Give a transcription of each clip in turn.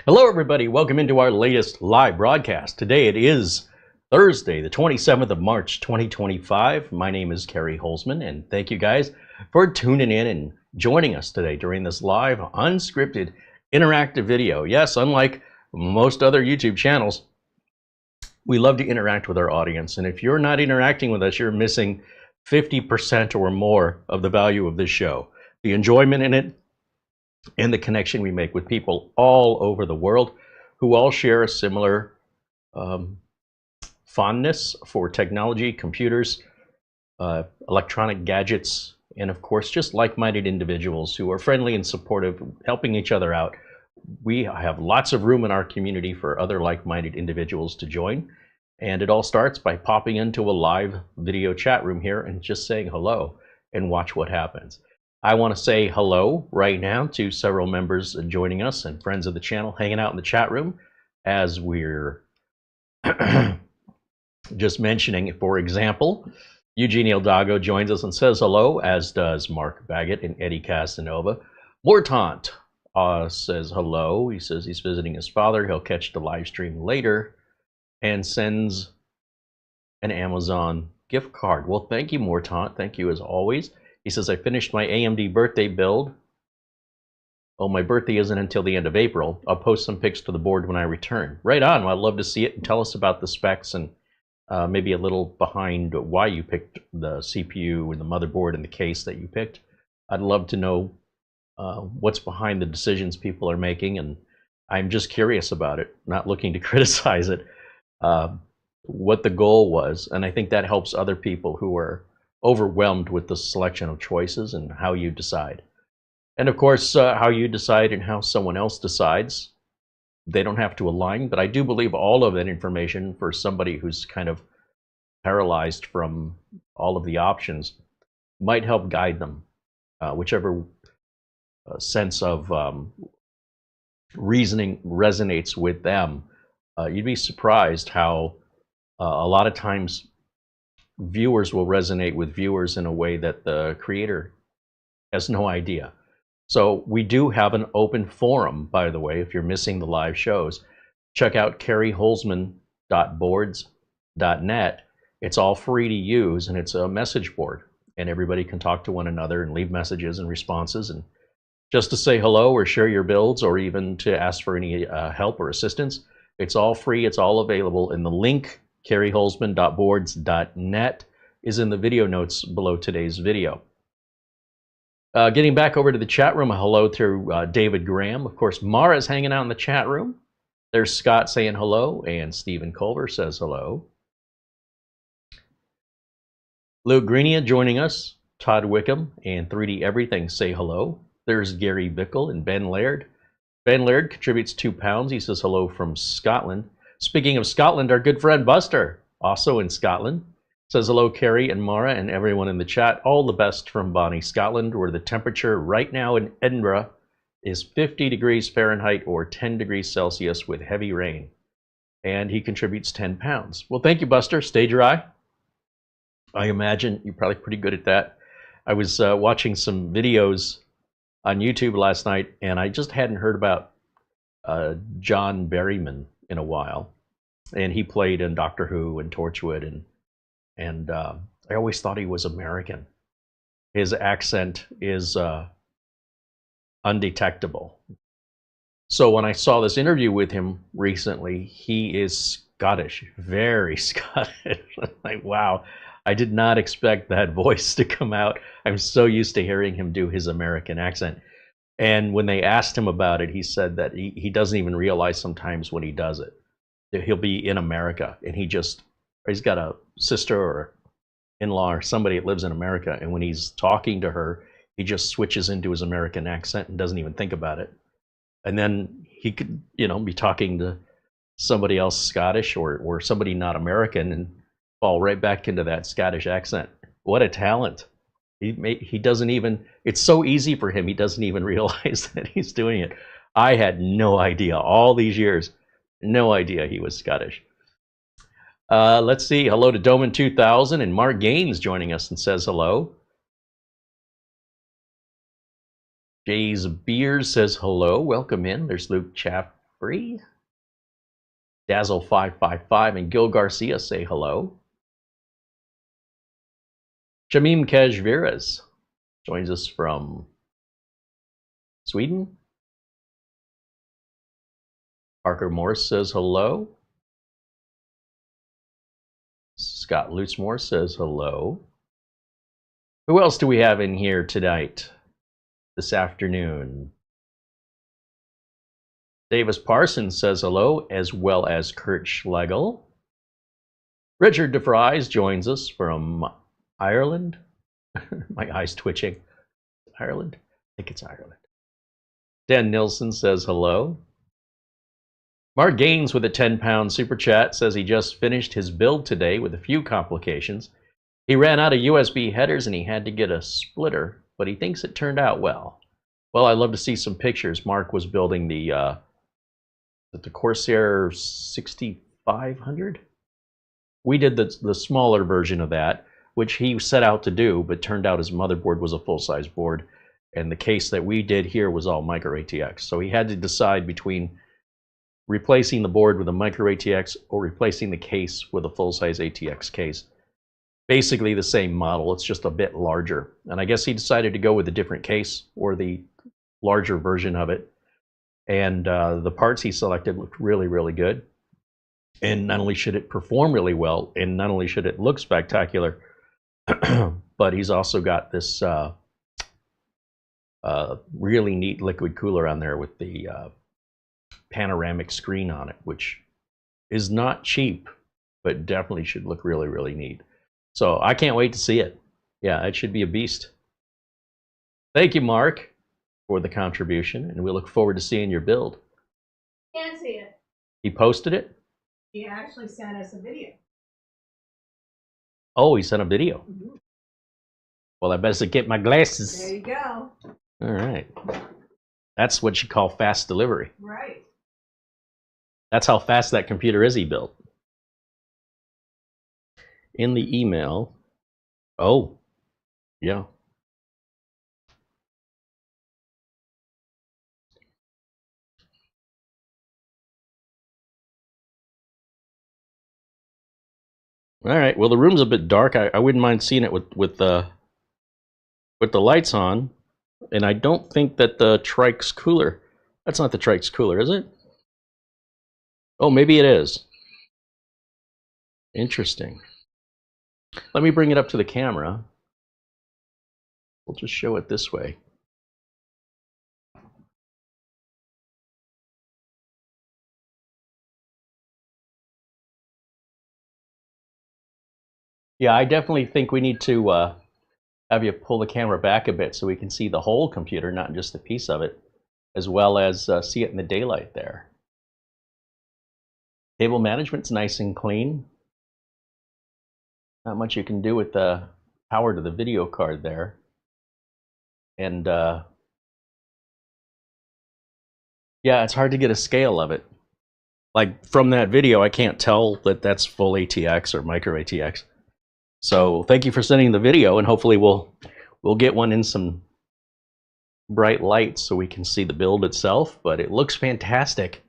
Hello, everybody. Welcome into our latest live broadcast. Today it is Thursday, the 27th of March, 2025. My name is Kerry Holzman, and thank you guys for tuning in and joining us today during this live, unscripted, interactive video. Yes, unlike most other YouTube channels, we love to interact with our audience. And if you're not interacting with us, you're missing 50% or more of the value of this show. The enjoyment in it, and the connection we make with people all over the world who all share a similar fondness for technology, computers, electronic gadgets, and of course, just like-minded individuals who are friendly and supportive, helping each other out. We have lots of room in our community for other like-minded individuals to join. And it all starts by popping into a live video chat room here and just saying hello and watch what happens. I want to say hello right now to several members joining us and friends of the channel hanging out in the chat room as we're just mentioning. For example, Eugene Ildago joins us and says hello, as does Mark Baggett and Eddie Casanova. Mortant says hello. He says he's visiting his father. He'll catch the live stream later and sends an Amazon gift card. Well, thank you, Mortant. Thank you as always. He says, I finished my AMD birthday build. Oh, my birthday isn't until the end of April. I'll post some pics to the board when I return. Right on. Well, I'd love to see it. And tell us about the specs and maybe a little behind why you picked the CPU and the motherboard and the case that you picked. I'd love to know what's behind the decisions people are making. And I'm just curious about it, not looking to criticize it, what the goal was. And I think that helps other people who are overwhelmed with the selection of choices and how you decide. And of course, how you decide and how someone else decides, they don't have to align, but I do believe all of that information for somebody who's kind of paralyzed from all of the options might help guide them, whichever sense of reasoning resonates with them. You'd be surprised how a lot of times viewers will resonate with viewers in a way that the creator has no idea. So we do have an open forum, by the way, if you're missing the live shows. Check out kerryholzman.boards.net. It's all free to use, and it's a message board, and everybody can talk to one another and leave messages and responses, and just to say hello or share your builds or even to ask for any help or assistance. It's all free. It's all available, and the link kerryholzman.boards.net is in the video notes below today's video. Getting back over to the chat room, a hello to David Graham. Of course, Mara's hanging out in the chat room. There's Scott saying hello, and Stephen Culver says hello. Luke Greenia joining us. Todd Wickham and 3D Everything say hello. There's Gary Bickle and Ben Laird. Ben Laird contributes £2. He says hello from Scotland. Speaking of Scotland, our good friend Buster, also in Scotland, says hello, Kerry and Mara and everyone in the chat. All the best from Bonnie, Scotland, where the temperature right now in Edinburgh is 50 degrees Fahrenheit or 10 degrees Celsius with heavy rain. And he contributes £10. Well, thank you, Buster. Stay dry. I imagine you're probably pretty good at that. I was watching some videos on YouTube last night, and I just hadn't heard about John Berryman in a while, and he played in Doctor Who and Torchwood, and I always thought he was American. His accent is undetectable. So when I saw this interview with him recently, he is Scottish, very Scottish. Like, wow, I did not expect that voice to come out. I'm so used to hearing him do his American accent. And when they asked him about it, he said that he doesn't even realize sometimes when he does it. He'll be in America, and he's got a sister or in-law or somebody that lives in America, and when he's talking to her, he just switches into his American accent and doesn't even think about it. And then he could, be talking to somebody else Scottish or somebody not American and fall right back into that Scottish accent. What a talent. He doesn't even, it's so easy for him, he doesn't even realize that he's doing it. I had no idea all these years, no idea he was Scottish. Let's see, hello to Doman 2000 and Mark Gaines joining us and says hello. Jay's Beers says hello, welcome in. There's Luke free. Dazzle555 and Gil Garcia say hello. Shamim Kajviras joins us from Sweden. Parker Morse says hello. Scott Loosemore says hello. Who else do we have in here tonight, this afternoon? Davis Parsons says hello, as well as Kurt Schlegel. Richard DeVries joins us from Ireland. My eye's twitching. Ireland? I think it's Ireland. Dan Nilsson says hello. Mark Gaines with a 10-pound super chat says he just finished his build today with a few complications. He ran out of USB headers and he had to get a splitter, but he thinks it turned out well. Well, I'd love to see some pictures. Mark was building the Corsair 6500. We did the smaller version of that, which he set out to do, but turned out his motherboard was a full-size board, and the case that we did here was all micro ATX. So he had to decide between replacing the board with a micro ATX or replacing the case with a full-size ATX case. Basically the same model, it's just a bit larger. And I guess he decided to go with a different case or the larger version of it. And the parts he selected looked really, really good. And not only should it perform really well, and not only should it look spectacular, but he's also got this really neat liquid cooler on there with the panoramic screen on it, which is not cheap, but definitely should look really, really neat. So I can't wait to see it. Yeah, it should be a beast. Thank you, Mark, for the contribution, and we look forward to seeing your build. Can't see it. He posted it? He actually sent us a video. Oh, he sent a video. Mm-hmm. Well, I better get my glasses. There you go. All right. That's what you call fast delivery. Right. That's how fast that computer is he built. In the email, oh, yeah. All right. Well, the room's a bit dark. I wouldn't mind seeing it with the lights on, and I don't think that the Trike's cooler. That's not the Trike's cooler, is it? Oh, maybe it is. Interesting. Let me bring it up to the camera. We'll just show it this way. Yeah, I definitely think we need to have you pull the camera back a bit so we can see the whole computer, not just a piece of it, as well as see it in the daylight there. Cable management's nice and clean. Not much you can do with the power to the video card there. And yeah, it's hard to get a scale of it. Like from that video, I can't tell that that's full ATX or micro ATX. So thank you for sending the video, and hopefully we'll get one in some bright light so we can see the build itself. But it looks fantastic.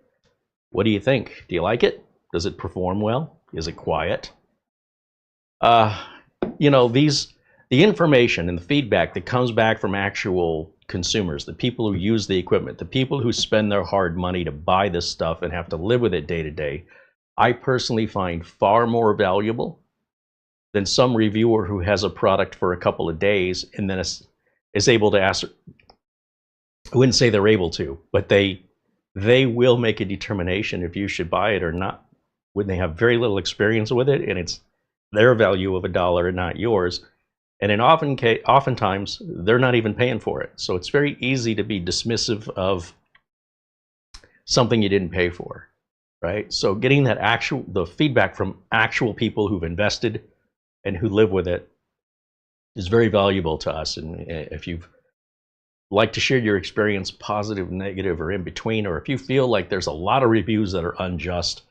What do you think? Do you like it? Does it perform well? Is it quiet? You know, the information and the feedback that comes back from actual consumers, the people who use the equipment, the people who spend their hard money to buy this stuff and have to live with it day to day, I personally find far more valuable than some reviewer who has a product for a couple of days and then is able to ask. I wouldn't say they're able to, but they will make a determination if you should buy it or not when they have very little experience with it, and it's their value of $1 and not yours. And in oftentimes they're not even paying for it. So it's very easy to be dismissive of something you didn't pay for, right? So getting that the feedback from actual people who've invested and who live with it is very valuable to us. And if you'd like to share your experience, positive, negative, or in between, or if you feel like there's a lot of reviews that are unjust,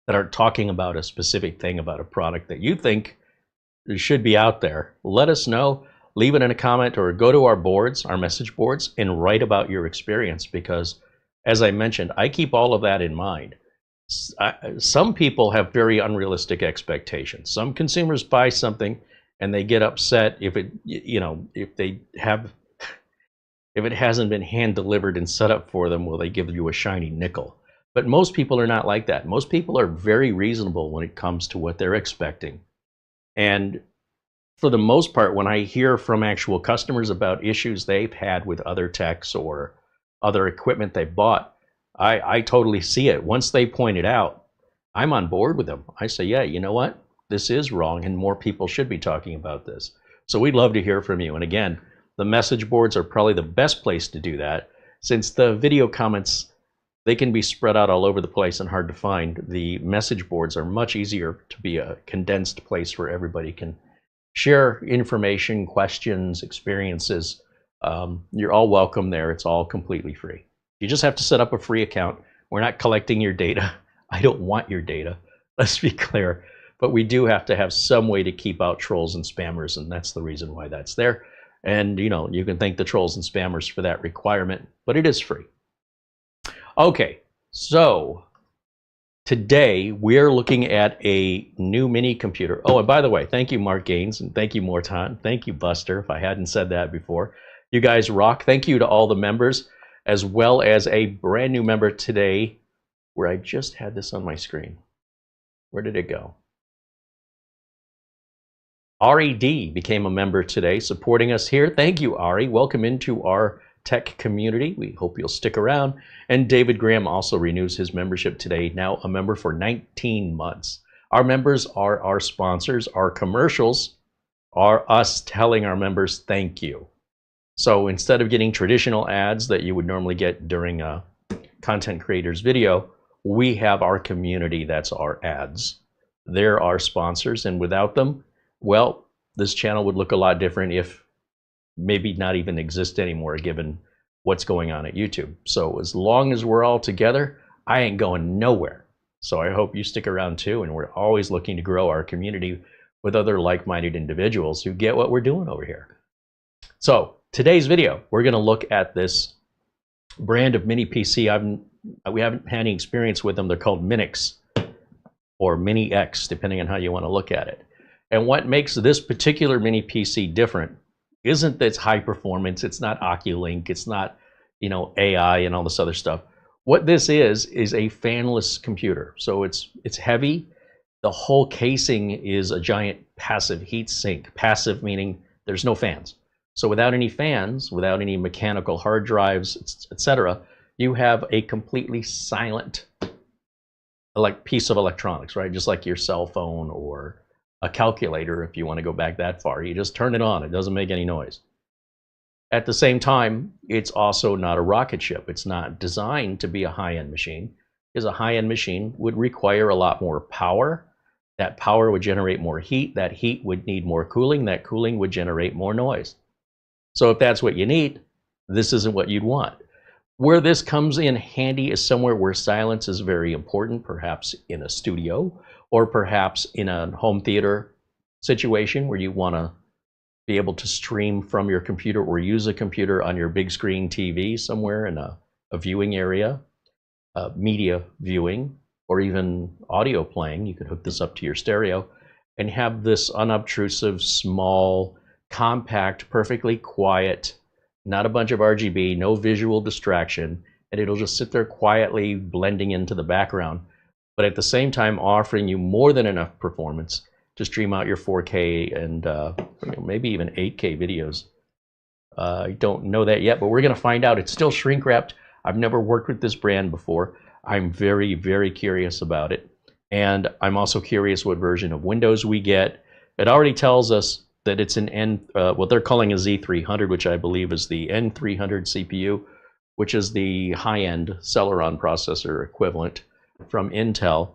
that are talking about a specific thing about a product that you think should be out there, let us know. Leave it in a comment or go to our boards, our message boards, and write about your experience, because as I mentioned, I keep all of that in mind. Some people have very unrealistic expectations. Some consumers buy something and they get upset if it, if it hasn't been hand delivered and set up for them, will they give you a shiny nickel? But most people are not like that. Most people are very reasonable when it comes to what they're expecting. And for the most part, when I hear from actual customers about issues they've had with other techs or other equipment they bought, I totally see it. Once they point it out, I'm on board with them. I say, yeah, you know what? This is wrong, and more people should be talking about this. So we'd love to hear from you. And again, the message boards are probably the best place to do that, since the video comments, they can be spread out all over the place and hard to find. The message boards are much easier to be a condensed place where everybody can share information, questions, experiences. You're all welcome there. It's all completely free. You just have to set up a free account. We're not collecting your data. I don't want your data. Let's be clear. But we do have to have some way to keep out trolls and spammers, and that's the reason why that's there. And you can thank the trolls and spammers for that requirement, but it is free. Okay, so today we're looking at a new mini computer. Oh, and by the way, thank you, Mark Gaines, and thank you, Morton. Thank you, Buster, if I hadn't said that before. You guys rock. Thank you to all the members, as well as a brand new member today, where I just had this on my screen. Where did it go? Ari D became a member today, supporting us here. Thank you, Ari. Welcome into our tech community. We hope you'll stick around. And David Graham also renews his membership today, now a member for 19 months. Our members are our sponsors. Our commercials are us telling our members thank you. So instead of getting traditional ads that you would normally get during a content creator's video, we have our community. That's our ads. They're our sponsors, and without them, well, this channel would look a lot different, if maybe not even exist anymore, given what's going on at YouTube. So as long as we're all together, I ain't going nowhere. So I hope you stick around too, and we're always looking to grow our community with other like-minded individuals who get what we're doing over here. So today's video, we're going to look at this brand of mini PC. We haven't had any experience with them. They're called Minix or Mini X, depending on how you want to look at it. And what makes this particular mini PC different isn't that it's high performance, it's not Oculink, it's not, AI and all this other stuff. What this is a fanless computer. So it's heavy. The whole casing is a giant passive heat sink. Passive meaning there's no fans. So without any fans, without any mechanical hard drives, etc., you have a completely silent piece of electronics, right? Just like your cell phone or a calculator, if you want to go back that far. You just turn it on. It doesn't make any noise. At the same time, it's also not a rocket ship. It's not designed to be a high-end machine, because a high-end machine would require a lot more power. That power would generate more heat. That heat would need more cooling. That cooling would generate more noise. So if that's what you need, this isn't what you'd want. Where this comes in handy is somewhere where silence is very important, perhaps in a studio, or perhaps in a home theater situation where you want to be able to stream from your computer or use a computer on your big screen TV somewhere in a viewing area, media viewing, or even audio playing. You could hook this up to your stereo and have this unobtrusive, small, compact, perfectly quiet, not a bunch of RGB, no visual distraction, and it'll just sit there quietly blending into the background, but at the same time offering you more than enough performance to stream out your 4K and maybe even 8K videos. I don't know that yet, but we're going to find out. It's still shrink wrapped. I've never worked with this brand before. I'm very, very curious about it. And I'm also curious what version of Windows we get. It already tells us that it's an what they're calling a Z300, which I believe is the N300 CPU, which is the high-end Celeron processor equivalent from Intel.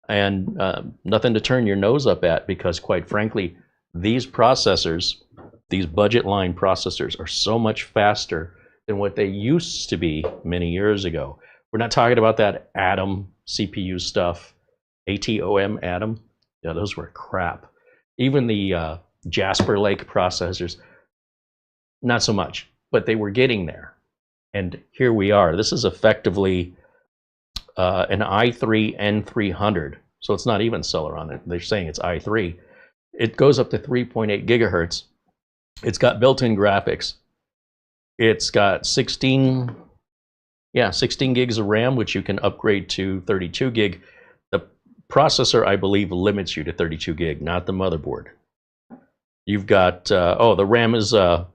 And nothing to turn your nose up at, because quite frankly, these processors, these budget line processors, are so much faster than what they used to be many years ago. We're not talking about that Atom CPU stuff, ATOM Atom. Yeah, those were crap. Even the Jasper Lake processors, not so much, but they were getting there. And here we are. This is effectively an i3 N300. So it's not even Celeron. On it. They're saying it's i3. It goes up to 3.8 gigahertz. It's got built-in graphics. It's got 16 gigs of RAM, which you can upgrade to 32 gig. The processor, I believe, limits you to 32 gig, not the motherboard. You've got, the RAM is a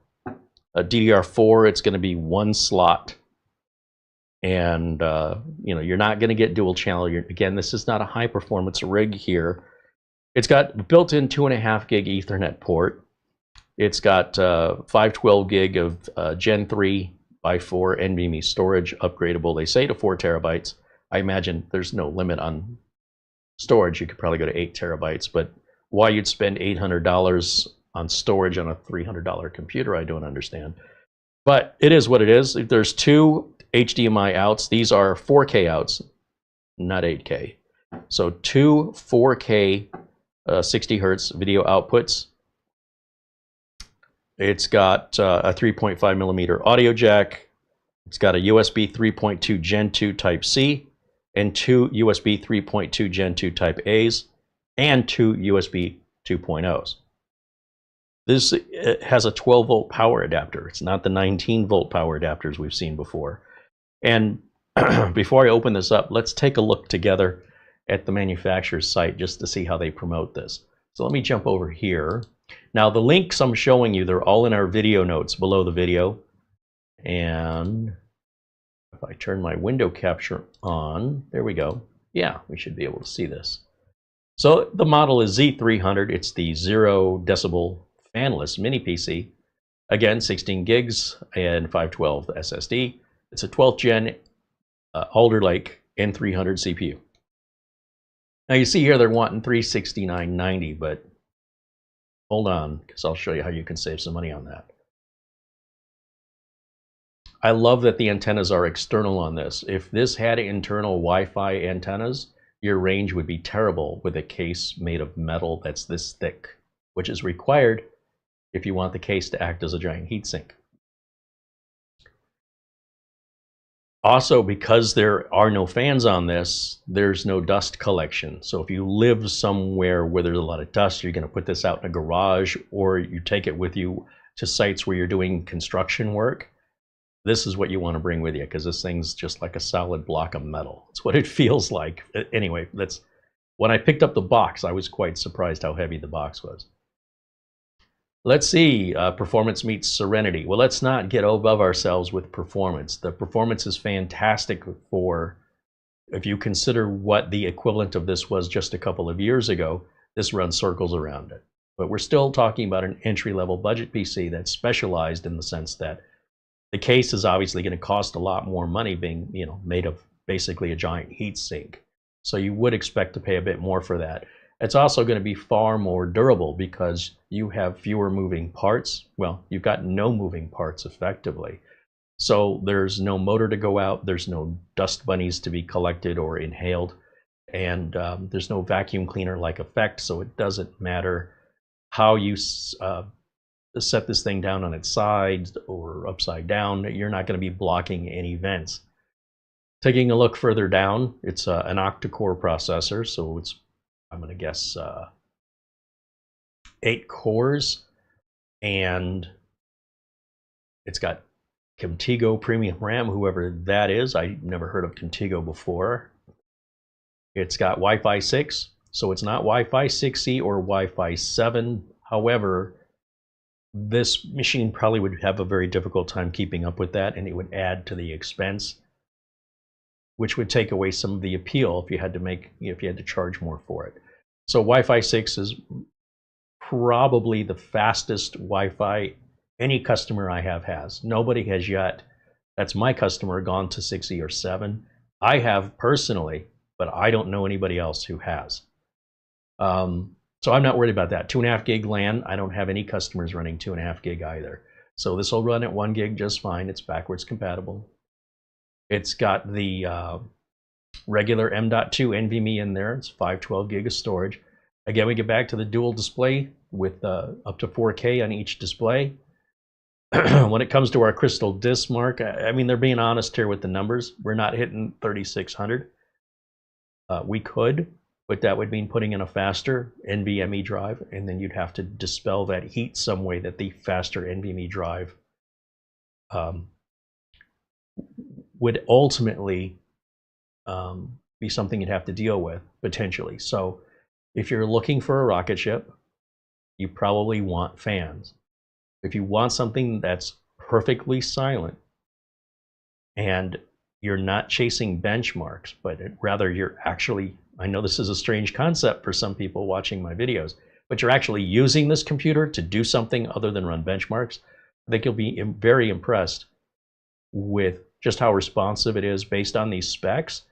DDR4. It's going to be one slot. And, you're not going to get dual channel. Again, this is not a high performance rig here. It's got built-in 2.5 gig Ethernet port. It's got 512 gig of Gen 3 by 4 NVMe storage, upgradable. They say to 4 terabytes. I imagine there's no limit on storage. You could probably go to 8 terabytes, but why you'd spend $800 on storage on a $300 computer, I don't understand. But it is what it is. There's 2 HDMI outs. These are 4K outs, not 8K. So 2 4K 60 hertz video outputs. It's got a 3.5 millimeter audio jack. It's got a USB 3.2 Gen 2 Type C and 2 USB 3.2 Gen 2 Type A's and 2 USB 2.0s. This has a 12 volt power adapter. It's not the 19 volt power adapters we've seen before. And before I open this up, let's take a look together at the manufacturer's site just to see how they promote this. So let me jump over here. Now the links I'm showing you, they're all in our video notes below the video. And if I turn my window capture on, there we go. Yeah, we should be able to see this. So the model is Z300. It's the 0 decibel fanless mini PC. Again, 16 gigs and 512 SSD. It's a 12th gen Alder Lake N300 CPU. Now you see here they're wanting $369.90, but hold on, because I'll show you how you can save some money on that. I love that the antennas are external on this. If this had internal Wi-Fi antennas, your range would be terrible with a case made of metal that's this thick, which is required if you want the case to act as a giant heatsink. Also, because there are no fans on this, there's no dust collection. So if you live somewhere where there's a lot of dust, you're going to put this out in a garage, or you take it with you to sites where you're doing construction work. This is what you want to bring with you, because this thing's just like a solid block of metal. It's what it feels like. Anyway, when I picked up the box, I was quite surprised how heavy the box was. Let's see, performance meets serenity. Well, let's not get above ourselves with performance. The performance is fantastic for, if you consider what the equivalent of this was just a couple of years ago, this runs circles around it. But we're still talking about an entry-level budget PC that's specialized in the sense that the case is obviously going to cost a lot more money, being made of basically a giant heat sink. So you would expect to pay a bit more for that. It's also going to be far more durable because you have fewer moving parts. Well, you've got no moving parts effectively. So there's no motor to go out. There's no dust bunnies to be collected or inhaled. And there's no vacuum cleaner-like effect. So it doesn't matter how you set this thing down on its side or upside down. You're not going to be blocking any vents. Taking a look further down, it's an Octa-Core processor. So it's, I'm going to guess, 8 cores, and it's got Kimtigo premium RAM, whoever that is. I never heard of Kimtigo before. It's got Wi-Fi 6, so it's not Wi-Fi 6E or Wi-Fi 7. However, this machine probably would have a very difficult time keeping up with that, and it would add to the expense, which would take away some of the appeal if you had to charge more for it. So Wi-Fi 6 is probably the fastest Wi-Fi any customer I have has. Nobody has yet, that's my customer, gone to 6E or 7. I have personally, but I don't know anybody else who has. So I'm not worried about that. 2.5 gig LAN, I don't have any customers running 2.5 gig either. So this will run at 1 gig just fine. It's backwards compatible. It's got the regular M.2 NVMe in there. It's 512 gig of storage. Again, we get back to the dual display with up to 4K on each display. When it comes to our crystal disk, Mark, I mean, they're being honest here with the numbers. We're not hitting 3600. We could, but that would mean putting in a faster NVMe drive, and then you'd have to dispel that heat some way that the faster NVMe drive would ultimately be something you'd have to deal with, potentially. So if you're looking for a rocket ship, you probably want fans. If you want something that's perfectly silent and you're not chasing benchmarks, but rather you're actually, I know this is a strange concept for some people watching my videos, but you're actually using this computer to do something other than run benchmarks, I think you'll be very impressed with just how responsive it is based on these specs.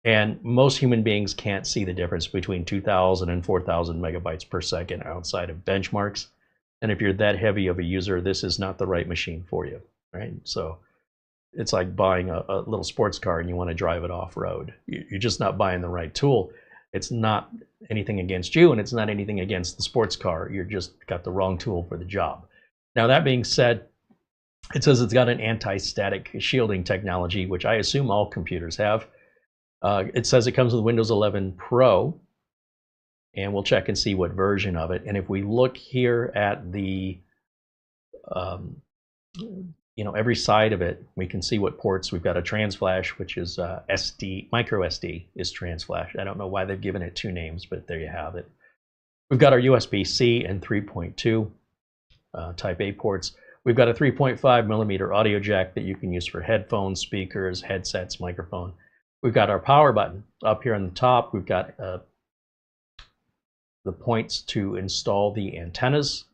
And most human beings can't see the difference between 2,000 and 4,000 megabytes per second outside of benchmarks. And if you're that heavy of a user, this is not the right machine for you, right? So it's like buying a little sports car and you want to drive it off-road. You're just not buying the right tool. It's not anything against you, and it's not anything against the sports car. You're just got the wrong tool for the job. Now, that being said, it says it's got an anti-static shielding technology, which I assume all computers have. It says it comes with Windows 11 Pro, and we'll check and see what version of it. And if we look here at the, every side of it, we can see what ports. We've got a trans flash, which is SD, micro SD is trans flash. I don't know why they've given it two names, but there you have it. We've got our USB-C and 3.2 Type A ports. We've got a 3.5 millimeter audio jack that you can use for headphones, speakers, headsets, microphone. We've got our power button up here on the top. We've got the points to install the antennas,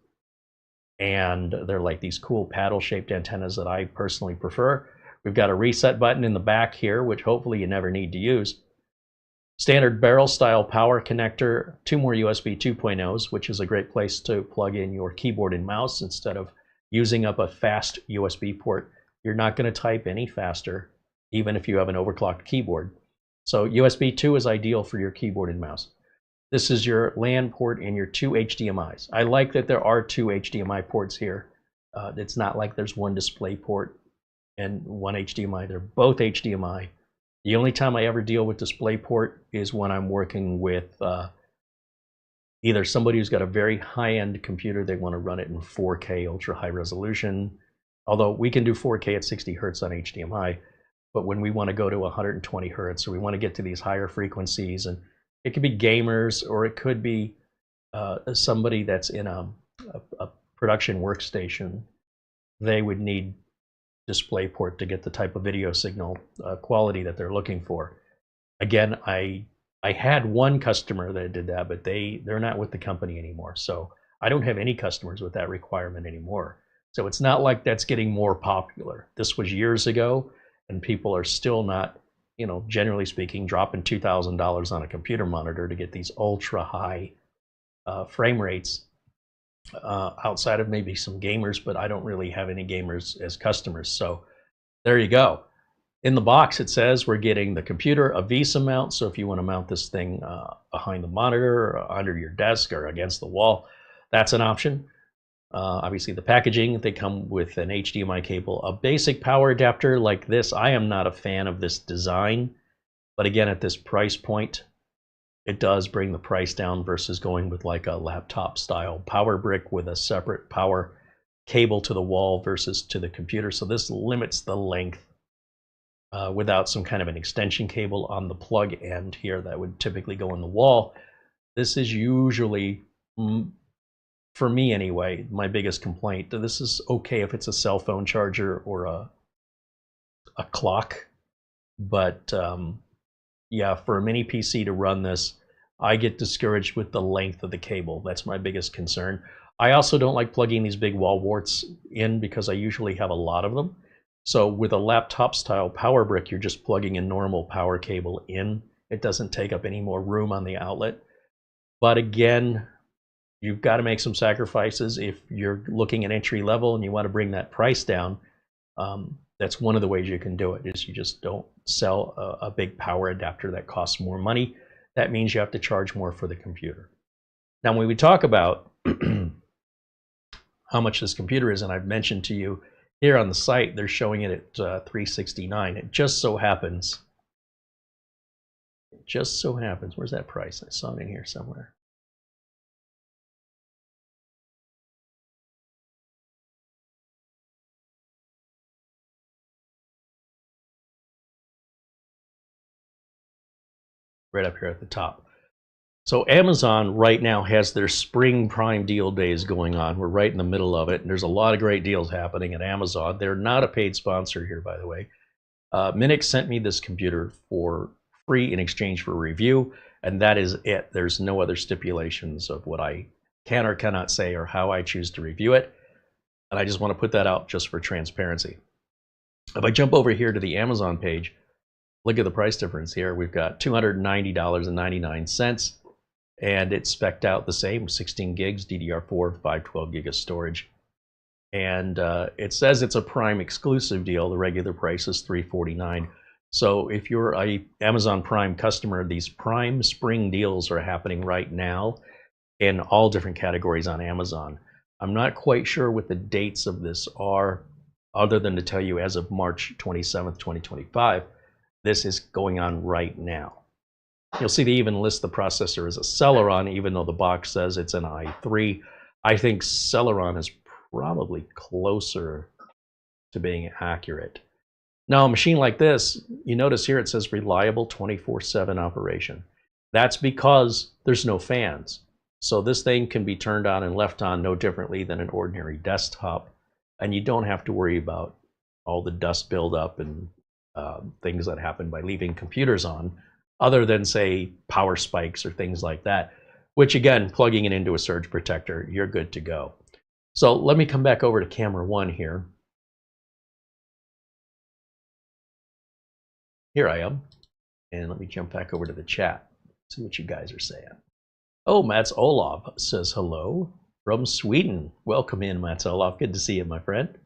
and they're like these cool paddle-shaped antennas that I personally prefer. We've got a reset button in the back here, which hopefully you never need to use. Standard barrel-style power connector, two more USB 2.0s, which is a great place to plug in your keyboard and mouse instead of using up a fast USB port. You're not going to type any faster, even if you have an overclocked keyboard. So USB 2 is ideal for your keyboard and mouse. This is your LAN port and your two HDMIs. I like that there are two HDMI ports here. It's not like there's one display port and one HDMI. They're both HDMI. The only time I ever deal with DisplayPort is when I'm working with either somebody who's got a very high-end computer, they want to run it in 4K ultra high resolution, although we can do 4K at 60 hertz on HDMI, but when we want to go to 120 hertz, or we want to get to these higher frequencies, and it could be gamers, or it could be somebody that's in a production workstation, they would need DisplayPort to get the type of video signal quality that they're looking for. Again, I had one customer that did that, but they're not with the company anymore. So I don't have any customers with that requirement anymore. So it's not like that's getting more popular. This was years ago, and people are still not, generally speaking, dropping $2,000 on a computer monitor to get these ultra high frame rates. Outside of maybe some gamers, but I don't really have any gamers as customers. So there you go. In the box, it says we're getting the computer, a VESA mount. So if you want to mount this thing behind the monitor, or under your desk, or against the wall, that's an option. Obviously, the packaging, they come with an HDMI cable, a basic power adapter like this. I am not a fan of this design, but again, at this price point, it does bring the price down versus going with like a laptop style power brick with a separate power cable to the wall versus to the computer. So this limits the length without some kind of an extension cable on the plug end here that would typically go in the wall. This is usually, for me anyway, my biggest complaint. This is okay if it's a cell phone charger or a clock, but yeah, for a mini PC to run this, I get discouraged with the length of the cable. That's my biggest concern. I also don't like plugging these big wall warts in because I usually have a lot of them. So with a laptop style power brick, you're just plugging a normal power cable in. It doesn't take up any more room on the outlet. But again, you've got to make some sacrifices if you're looking at entry level and you want to bring that price down. That's one of the ways you can do it, is you just don't sell a big power adapter that costs more money. That means you have to charge more for the computer. Now, when we talk about how much this computer is, and I've mentioned to you here on the site, they're showing it at $369. It just so happens, where's that price? I saw it in here somewhere. Right up here at the top. So Amazon right now has their spring prime deal days going on. We're right in the middle of it, and there's a lot of great deals happening at Amazon. They're not a paid sponsor here, by the way. Minix sent me this computer for free in exchange for review, and that is it. There's no other stipulations of what I can or cannot say or how I choose to review it. And I just want to put that out just for transparency. If I jump over here to the Amazon page, look at the price difference here. We've got $290.99, and it's spec'd out the same, 16 gigs, DDR4, 512 gig of storage. And it says it's a Prime exclusive deal. The regular price is $349. So if you're a Amazon Prime customer, these Prime spring deals are happening right now in all different categories on Amazon. I'm not quite sure what the dates of this are, other than to tell you as of March 27th, 2025, this is going on right now. You'll see they even list the processor as a Celeron, even though the box says it's an i3. I think Celeron is probably closer to being accurate. Now, a machine like this, you notice here it says reliable 24/7 operation. That's because there's no fans. So this thing can be turned on and left on no differently than an ordinary desktop, and you don't have to worry about all the dust buildup and things that happen by leaving computers on, other than, say, power spikes or things like that, which, again, plugging it into a surge protector, you're good to go. So let me come back over to camera one here. Here I am. And let me jump back over to the chat, see what you guys are saying. Oh, Mats Olof says hello from Sweden. Welcome in, Mats Olof. Good to see you, my friend.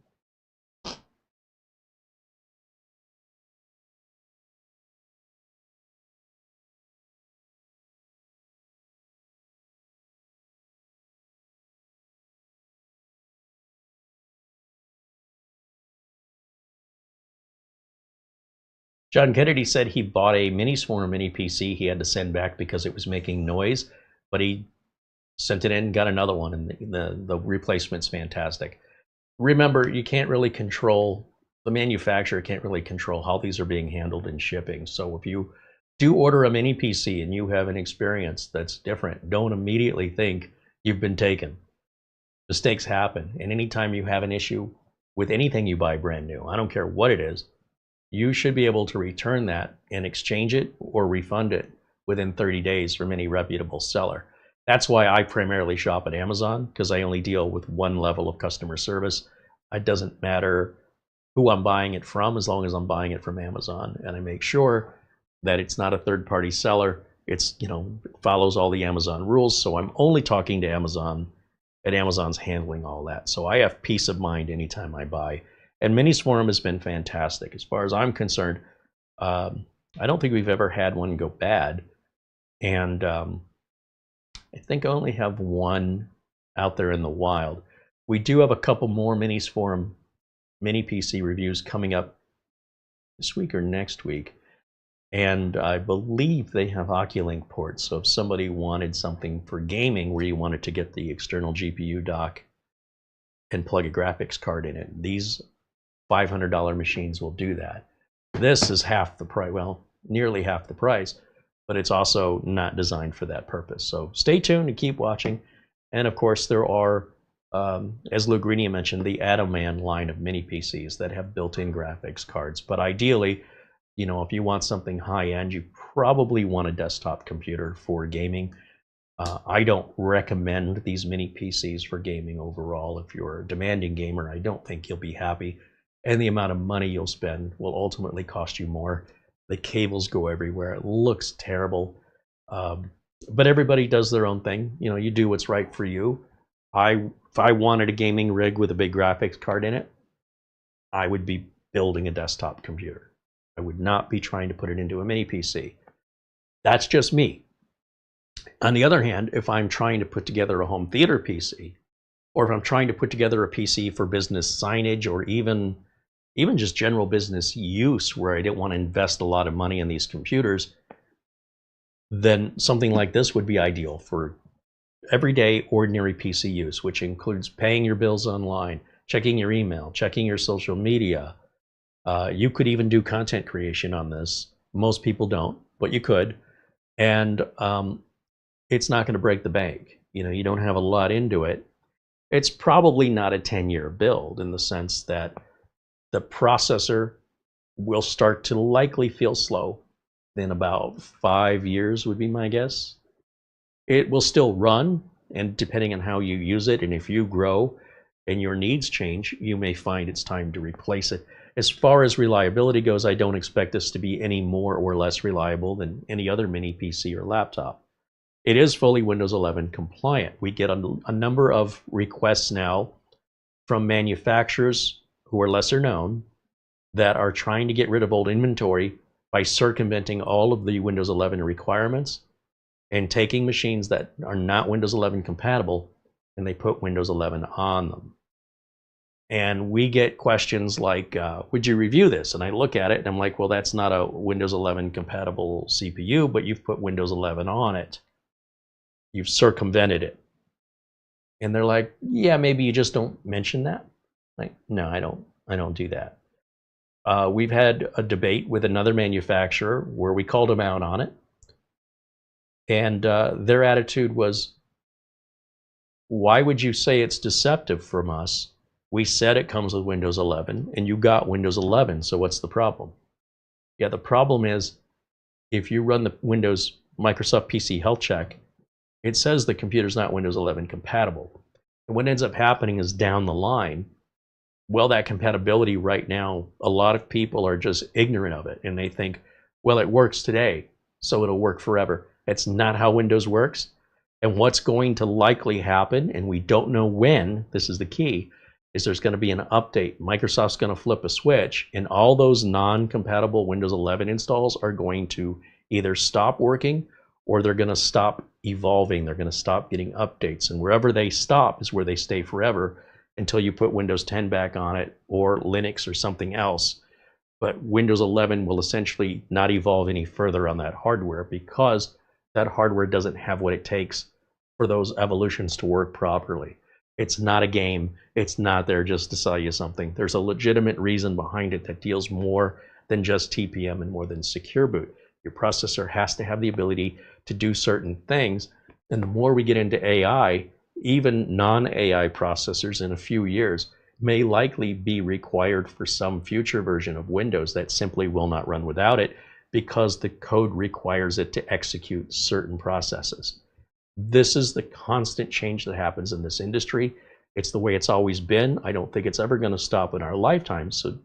John Kennedy said he bought a Miniswarm mini PC he had to send back because it was making noise, but he sent it in, got another one, and the replacement's fantastic. Remember, you can't really control, the manufacturer can't really control how these are being handled in shipping. So if you do order a mini PC and you have an experience that's different, don't immediately think you've been taken. Mistakes happen, and anytime you have an issue with anything you buy brand new, I don't care what it is, you should be able to return that and exchange it or refund it within 30 days from any reputable seller. That's why I primarily shop at Amazon, because I only deal with one level of customer service. It doesn't matter who I'm buying it from, as long as I'm buying it from Amazon. And I make sure that it's not a third-party seller. It's, it follows all the Amazon rules. So I'm only talking to Amazon, and Amazon's handling all that. So I have peace of mind anytime I buy. And Miniswarm has been fantastic. As far as I'm concerned, I don't think we've ever had one go bad. And I think I only have one out there in the wild. We do have a couple more Miniswarm mini PC reviews coming up this week or next week. And I believe they have Oculink ports. So if somebody wanted something for gaming where you wanted to get the external GPU dock and plug a graphics card in it, these $500 machines will do that. This is half the price, well, nearly half the price, but it's also not designed for that purpose. So stay tuned and keep watching. And of course, there are, as Lou Greenia mentioned, the Atoman line of mini PCs that have built-in graphics cards. But ideally, if you want something high-end, you probably want a desktop computer for gaming. I don't recommend these mini PCs for gaming overall. If you're a demanding gamer, I don't think you'll be happy. And the amount of money you'll spend will ultimately cost you more. The cables go everywhere. It looks terrible. But everybody does their own thing. You do what's right for you. If I wanted a gaming rig with a big graphics card in it, I would be building a desktop computer. I would not be trying to put it into a mini PC. That's just me. On the other hand, if I'm trying to put together a home theater PC, or if I'm trying to put together a PC for business signage, or even just general business use where I didn't want to invest a lot of money in these computers, then something like this would be ideal for everyday ordinary PC use, which includes paying your bills online, checking your email, checking your social media. You could even do content creation on this. Most people don't, but you could. And it's not going to break the bank. You don't have a lot into it. It's probably not a 10-year build in the sense that the processor will start to likely feel slow in about 5 years would be my guess. It will still run, and depending on how you use it, and if you grow and your needs change, you may find it's time to replace it. As far as reliability goes, I don't expect this to be any more or less reliable than any other mini PC or laptop. It is fully Windows 11 compliant. We get a number of requests now from manufacturers who are lesser known that are trying to get rid of old inventory by circumventing all of the Windows 11 requirements and taking machines that are not Windows 11 compatible, and they put Windows 11 on them. And we get questions like, would you review this? And I look at it and I'm like, well, that's not a Windows 11 compatible CPU, but you've put Windows 11 on it. You've circumvented it. And they're like, yeah, maybe you just don't mention that. Like, no, I don't do that. We've had a debate with another manufacturer where we called them out on it. And their attitude was, why would you say it's deceptive from us? We said it comes with Windows 11, and you got Windows 11, so what's the problem? Yeah, the problem is, if you run the Microsoft PC Health Check, it says the computer's not Windows 11 compatible. And what ends up happening is down the line, well, that compatibility right now, a lot of people are just ignorant of it, and they think, well, it works today, so it'll work forever. That's not how Windows works. And what's going to likely happen, and we don't know when, this is the key, is there's going to be an update. Microsoft's going to flip a switch, and all those non-compatible Windows 11 installs are going to either stop working or they're going to stop evolving. They're going to stop getting updates. And wherever they stop is where they stay forever until you put Windows 10 back on it or Linux or something else. But Windows 11 will essentially not evolve any further on that hardware because that hardware doesn't have what it takes for those evolutions to work properly. It's not a game. It's not there just to sell you something. There's a legitimate reason behind it that deals more than just TPM and more than secure boot. Your processor has to have the ability to do certain things. And the more we get into AI, even non-AI processors in a few years may likely be required for some future version of Windows that simply will not run without it because the code requires it to execute certain processes. This is the constant change that happens in this industry. It's the way it's always been. I don't think it's ever going to stop in our lifetime. So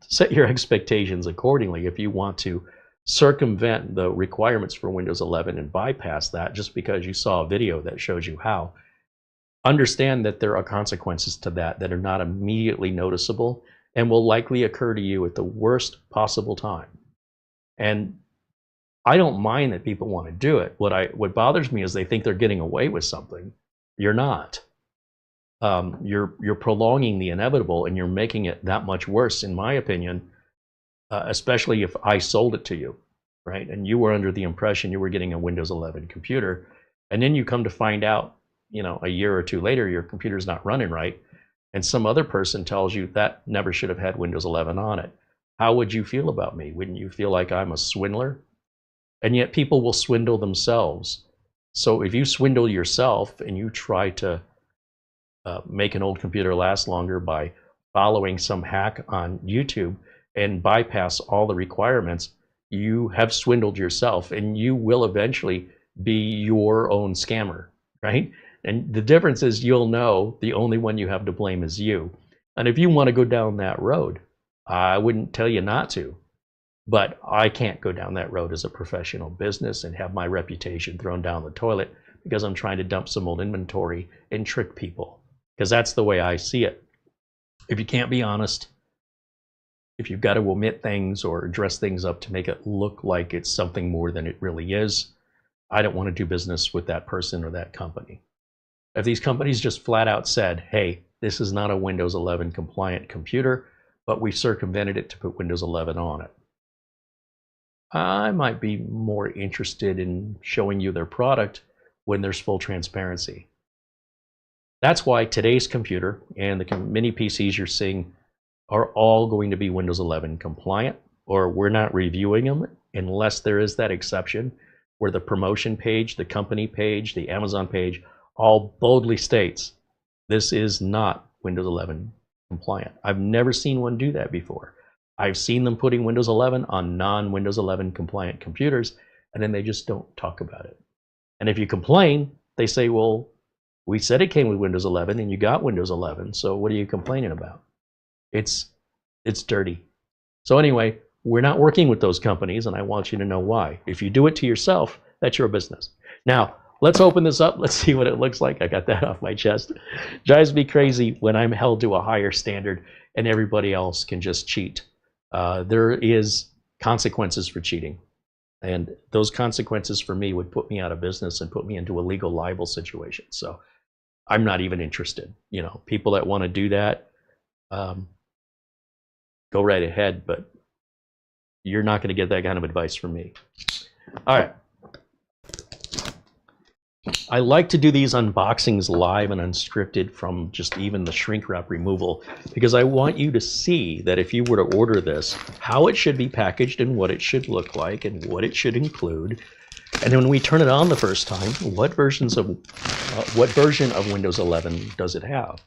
set your expectations accordingly. If you want to circumvent the requirements for Windows 11 and bypass that just because you saw a video that shows you how, understand that there are consequences to that that are not immediately noticeable and will likely occur to you at the worst possible time. And I don't mind that people want to do it. What bothers me is they think they're getting away with something. You're not. You're prolonging the inevitable, and you're making it that much worse, in my opinion, especially if I sold it to you, right? And you were under the impression you were getting a Windows 11 computer, and then you come to find out, a year or two later, your computer's not running right, and some other person tells you that never should have had Windows 11 on it. How would you feel about me? Wouldn't you feel like I'm a swindler? And yet people will swindle themselves. So if you swindle yourself and you try to make an old computer last longer by following some hack on YouTube and bypass all the requirements, you have swindled yourself, and you will eventually be your own scammer, right? And the difference is you'll know the only one you have to blame is you. And if you want to go down that road, I wouldn't tell you not to. But I can't go down that road as a professional business and have my reputation thrown down the toilet because I'm trying to dump some old inventory and trick people. Because that's the way I see it. If you can't be honest, if you've got to omit things or dress things up to make it look like it's something more than it really is, I don't want to do business with that person or that company. If these companies just flat out said, hey, this is not a Windows 11 compliant computer, but we circumvented it to put Windows 11 on it, I might be more interested in showing you their product when there's full transparency. That's why today's computer and the mini PCs you're seeing are all going to be Windows 11 compliant, or we're not reviewing them unless there is that exception where the promotion page, the company page, the Amazon page all boldly states this is not Windows 11 compliant. I've never seen one do that before. I've seen them putting Windows 11 on non-Windows 11 compliant computers, and then they just don't talk about it. And if you complain, they say, well, we said it came with Windows 11 and you got Windows 11, so what are you complaining about? It's dirty. So anyway, we're not working with those companies, and I want you to know why. If you do it to yourself, that's your business. Now, let's open this up. Let's see what it looks like. I got that off my chest. Drives me crazy when I'm held to a higher standard and everybody else can just cheat. There is consequences for cheating. And those consequences for me would put me out of business and put me into a legal libel situation. So I'm not even interested. You know, people that want to do that, go right ahead, but you're not going to get that kind of advice from me. All right. I like to do these unboxings live and unscripted from just even the shrink wrap removal, because I want you to see that if you were to order this, how it should be packaged and what it should look like and what it should include. And then when we turn it on the first time, what version of Windows 11 does it have?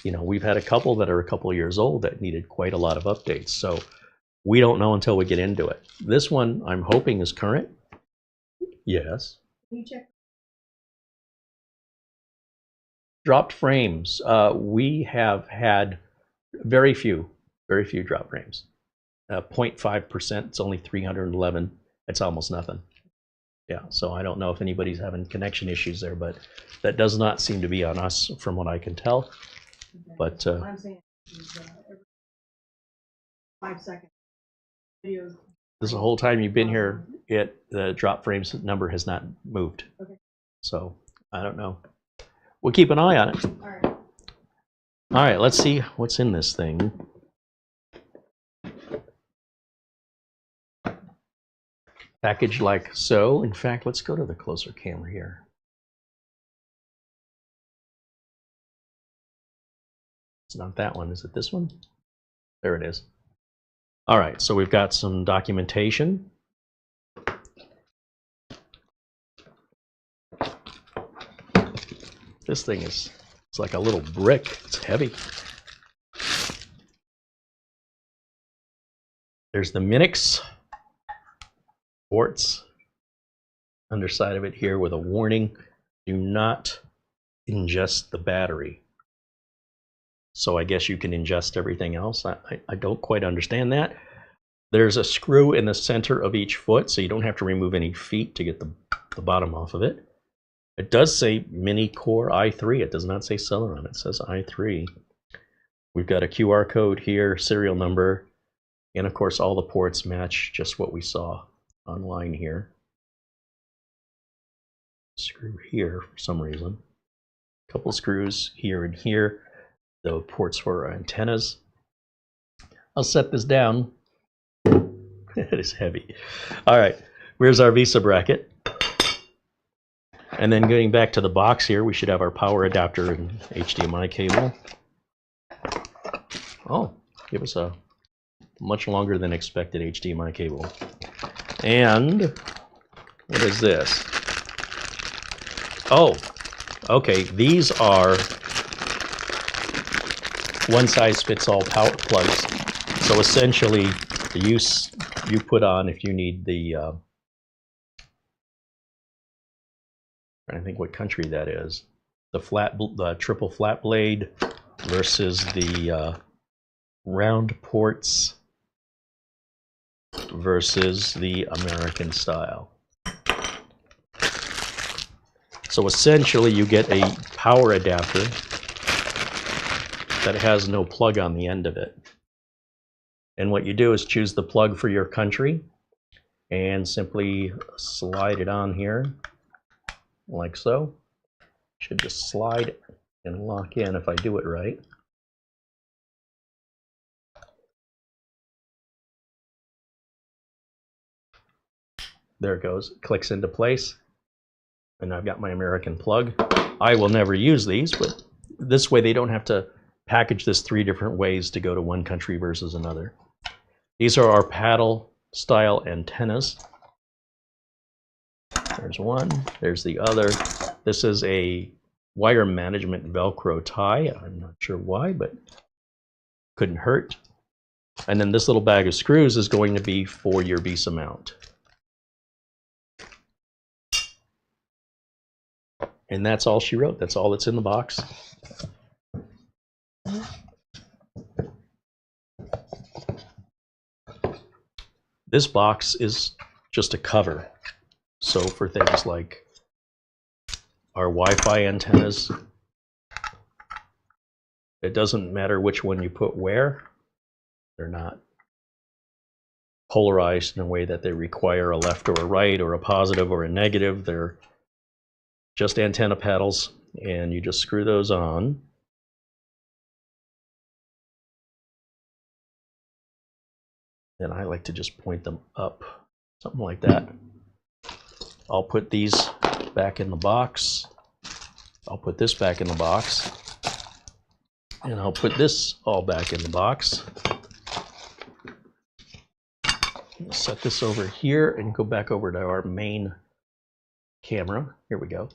You know, we've had a couple that are a couple of years old that needed quite a lot of updates. So we don't know until we get into it. This one I'm hoping is current. Yes. Can you check? Dropped frames. We have had very few drop frames. 0.5%. It's only 311. It's almost nothing. Yeah, so I don't know if anybody's having connection issues there, but that does not seem to be on us from what I can tell. Okay. But I'm saying every 5 seconds videos. this whole time you've been here, the drop frames number has not moved. Okay. So I don't know. We'll keep an eye on it. All right. All right, let's see what's in this thing. Packaged like so. In fact, let's go to the closer camera here. It's not that one. Is it this one? There it is. All right, so we've got some documentation. This thing it's like a little brick. It's heavy. There's the Minix ports underside of it here with a warning: do not ingest the battery. So I guess you can ingest everything else. I don't quite understand that. There's a screw in the center of each foot, so you don't have to remove any feet to get the bottom off of it. It does say Mini Core i3. It does not say Celeron. It says i3. We've got a QR code here, serial number, and of course all the ports match just what we saw online here. Screw here for some reason. A couple screws here and here. The ports for our antennas. I'll set this down. It is heavy. All right, where's our VESA bracket? And then getting back to the box here, we should have our power adapter and HDMI cable. Oh, give us a much longer than expected HDMI cable. And what is this? Oh, okay, these are one-size-fits-all power plugs. So essentially, the use you put on if you need the, I think what country that is, the triple flat blade versus the round ports versus the American style. So essentially, you get a power adapter that has no plug on the end of it. And what you do is choose the plug for your country and simply slide it on here like so. Should just slide and lock in if I do it right. There it goes, clicks into place. And I've got my American plug. I will never use these, but this way they don't have to package this 3 different ways to go to one country versus another. These are our paddle style antennas. There's one, there's the other. This is a wire management Velcro tie. I'm not sure why, but couldn't hurt. And then this little bag of screws is going to be for your VESA mount. And that's all she wrote. That's all that's in the box. This box is just a cover. So for things like our Wi-Fi antennas, it doesn't matter which one you put where. They're not polarized in a way that they require a left or a right or a positive or a negative. They're just antenna paddles, and you just screw those on. And I like to just point them up, something like that. I'll put these back in the box. I'll put this back in the box. And I'll put this all back in the box. Set this over here and go back over to our main camera. Here we go.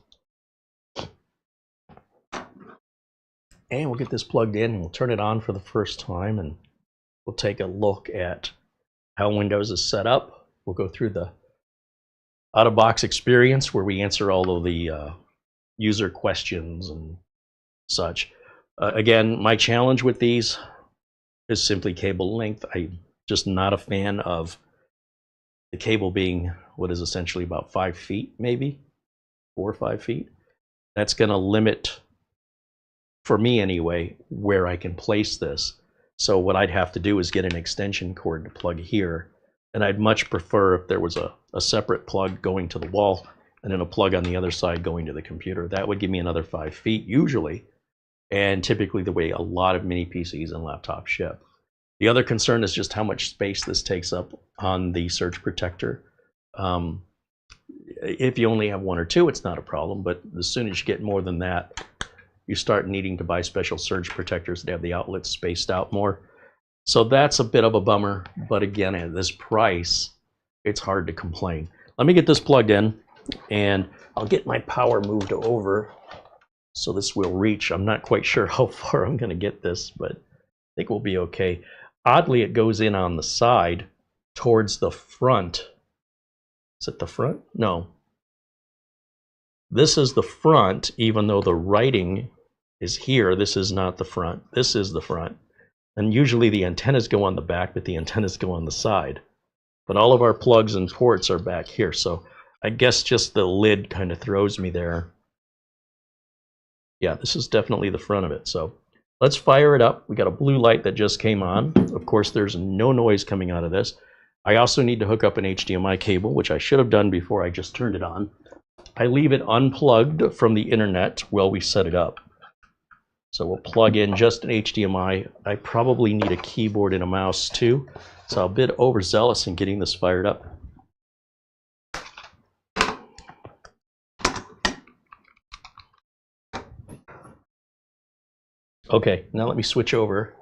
And we'll get this plugged in and we'll turn it on for the first time and we'll take a look at how Windows is set up. We'll go through the out-of-box experience where we answer all of the user questions and such. Again, my challenge with these is simply cable length. I'm just not a fan of the cable being what is essentially about 5 feet, maybe 4 or 5 feet. That's going to limit, for me anyway, where I can place this. So what I'd have to do is get an extension cord to plug here. And I'd much prefer if there was a separate plug going to the wall and then a plug on the other side going to the computer. That would give me another 5 feet usually, and typically the way a lot of mini PCs and laptops ship. The other concern is just how much space this takes up on the surge protector. If you only have 1 or 2, it's not a problem, but as soon as you get more than that, you start needing to buy special surge protectors that have the outlets spaced out more. So that's a bit of a bummer, but again, at this price, it's hard to complain. Let me get this plugged in, and I'll get my power moved over so this will reach. I'm not quite sure how far I'm going to get this, but I think we'll be okay. Oddly, it goes in on the side towards the front. Is it the front? No. This is the front, even though the writing is here. This is not the front. This is the front. And usually the antennas go on the back, but the antennas go on the side. But all of our plugs and ports are back here. So I guess just the lid kind of throws me there. Yeah, this is definitely the front of it. So let's fire it up. We got a blue light that just came on. Of course, there's no noise coming out of this. I also need to hook up an HDMI cable, which I should have done before I just turned it on. I leave it unplugged from the internet while we set it up. So we'll plug in just an HDMI. I probably need a keyboard and a mouse too. So I'm a bit overzealous in getting this fired up. Okay, now let me switch over.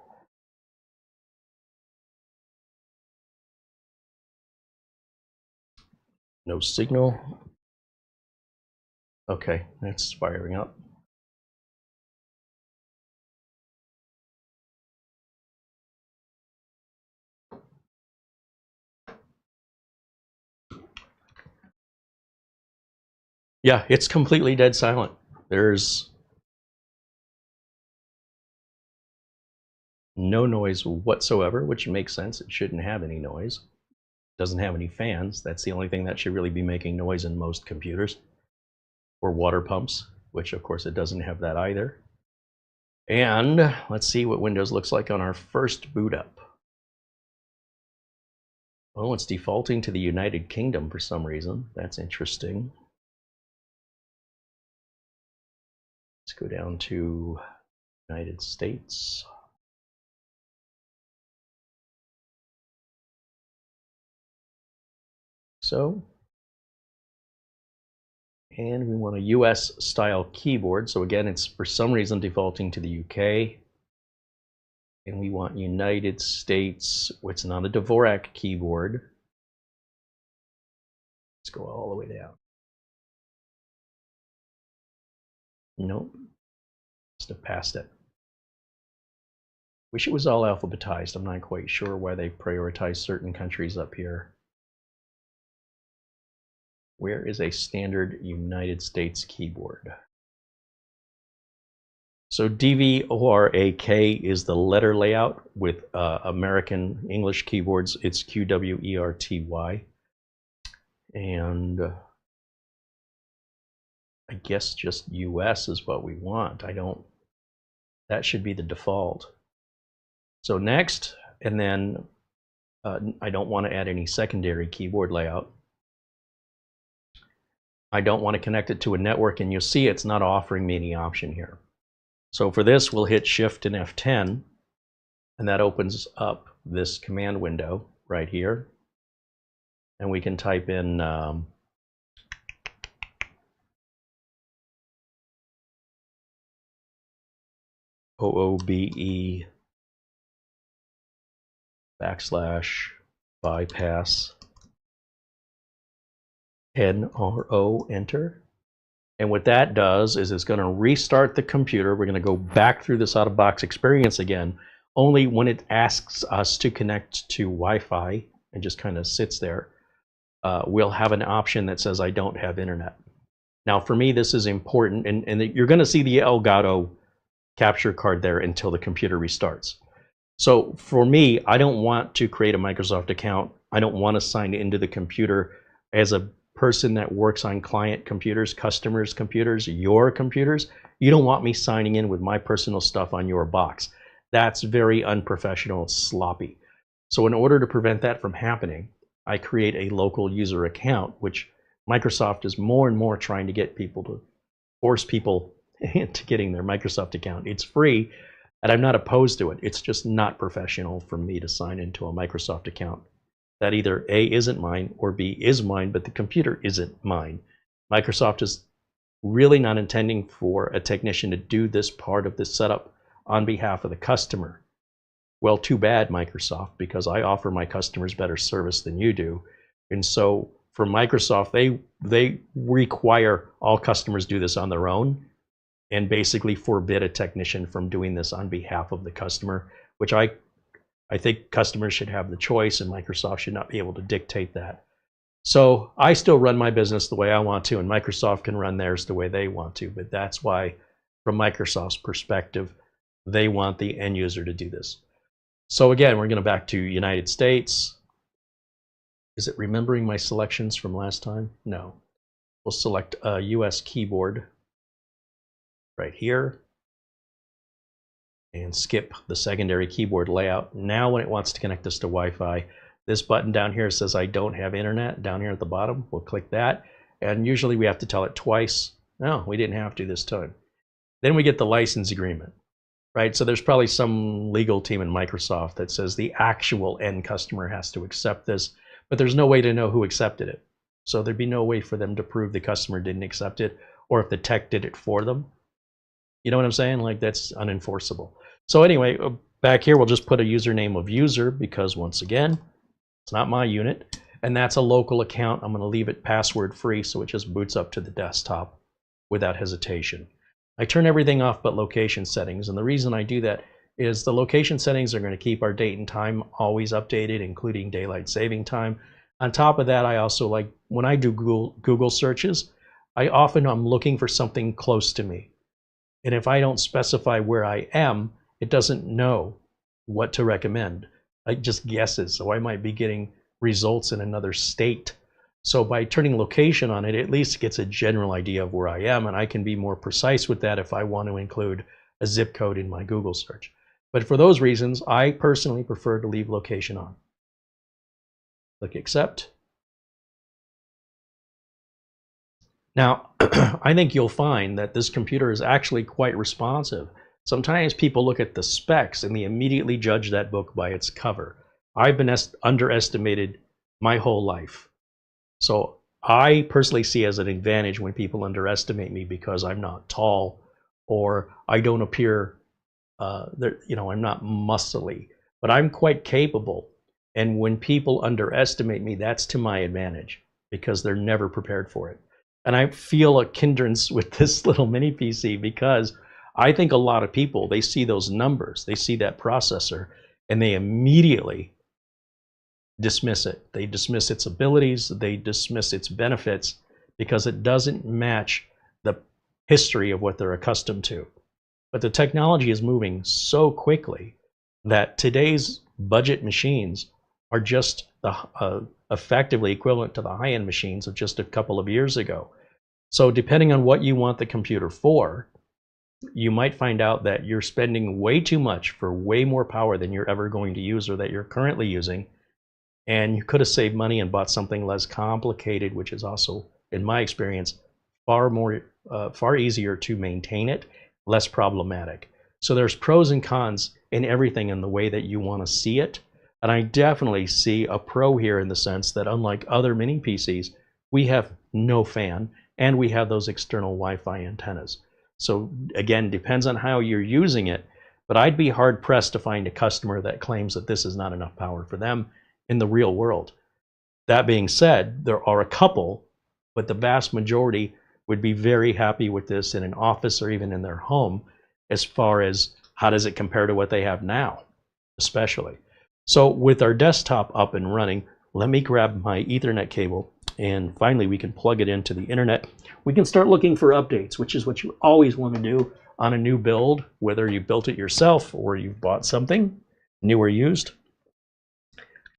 No signal. Okay, that's firing up. Yeah, it's completely dead silent. There's no noise whatsoever, which makes sense. It shouldn't have any noise. It doesn't have any fans. That's the only thing that should really be making noise in most computers. Or water pumps, which of course it doesn't have that either. And let's see what Windows looks like on our first boot up. Oh, it's defaulting to the United Kingdom for some reason. That's interesting. go down to United States. So, and we want a US style keyboard. So again, it's for some reason defaulting to the UK. And we want United States. It's not a Dvorak keyboard. Let's go all the way down. Nope. Must have passed it. Wish it was all alphabetized. I'm not quite sure why they prioritize certain countries up here. Where is a standard United States keyboard? So DVORAK is the letter layout. With American English keyboards, it's QWERTY. And I guess just US is what we want. That should be the default. So next, and then I don't want to add any secondary keyboard layout. I don't want to connect it to a network, and you'll see it's not offering me any option here. So for this, we'll hit Shift and F10, and that opens up this command window right here. And we can type in OOBE /bypass NRO, enter. And what that does is it's going to restart the computer. We're going to go back through this out-of-box experience again, only when it asks us to connect to Wi-Fi and just kind of sits there, we'll have an option that says I don't have internet. Now for me this is important, and you're going to see the Elgato capture card there until the computer restarts. So for me, I don't want to create a Microsoft account. I don't want to sign into the computer as a person that works on client computers, customers' computers, your computers. You don't want me signing in with my personal stuff on your box. That's very unprofessional and sloppy. So in order to prevent that from happening, I create a local user account, which Microsoft is more and more trying to get people to force people into getting their Microsoft account. It's free, and I'm not opposed to it. It's just not professional for me to sign into a Microsoft account that either A, isn't mine, or B, is mine, but the computer isn't mine. Microsoft is really not intending for a technician to do this part of the setup on behalf of the customer. Well, too bad, Microsoft, because I offer my customers better service than you do. And so for Microsoft, they require all customers do this on their own and basically forbid a technician from doing this on behalf of the customer, which I think customers should have the choice, and Microsoft should not be able to dictate that. So I still run my business the way I want to, and Microsoft can run theirs the way they want to. But that's why, from Microsoft's perspective, they want the end user to do this. So again, we're going to back to United States. Is it remembering my selections from last time? No. We'll select a US keyboard right here and skip the secondary keyboard layout. Now when it wants to connect us to Wi-Fi, this button down here says I don't have internet down here at the bottom. We'll click that, and usually we have to tell it twice. No, we didn't have to this time. Then we get the license agreement, right? So there's probably some legal team in Microsoft that says the actual end customer has to accept this, but there's no way to know who accepted it. So there'd be no way for them to prove the customer didn't accept it, or if the tech did it for them. You know what I'm saying? Like, that's unenforceable. So anyway, back here we'll just put a username of user, because once again, it's not my unit, and that's a local account. I'm going to leave it password free so it just boots up to the desktop without hesitation. I turn everything off but location settings, and the reason I do that is the location settings are going to keep our date and time always updated, including daylight saving time. On top of that, I also like, when I do Google searches, I'm looking for something close to me. And if I don't specify where I am, it doesn't know what to recommend. It just guesses. So I might be getting results in another state. So by turning location on it, at least it gets a general idea of where I am, and I can be more precise with that if I want to include a zip code in my Google search. But for those reasons, I personally prefer to leave location on. Click accept. Now, I think you'll find that this computer is actually quite responsive. Sometimes people look at the specs and they immediately judge that book by its cover. I've been underestimated my whole life. So I personally see as an advantage when people underestimate me because I'm not tall or I don't appear, I'm not muscly, but I'm quite capable. And when people underestimate me, that's to my advantage because they're never prepared for it. And I feel a hindrance with this little mini PC because I think a lot of people, they see those numbers, they see that processor, and they immediately dismiss it. They dismiss its abilities, they dismiss its benefits because it doesn't match the history of what they're accustomed to. But the technology is moving so quickly that today's budget machines are just effectively equivalent to the high-end machines of just a couple of years ago. So depending on what you want the computer for, you might find out that you're spending way too much for way more power than you're ever going to use or that you're currently using. And you could have saved money and bought something less complicated, which is also, in my experience, far easier to maintain it, less problematic. So there's pros and cons in everything in the way that you want to see it. And I definitely see a pro here in the sense that unlike other mini PCs, we have no fan and we have those external Wi-Fi antennas. So again, depends on how you're using it, but I'd be hard pressed to find a customer that claims that this is not enough power for them in the real world. That being said, there are a couple, but the vast majority would be very happy with this in an office or even in their home as far as how does it compare to what they have now, especially. So with our desktop up and running, let me grab my Ethernet cable and finally we can plug it into the internet. We can start looking for updates, which is what you always want to do on a new build, whether you built it yourself or you bought something new or used.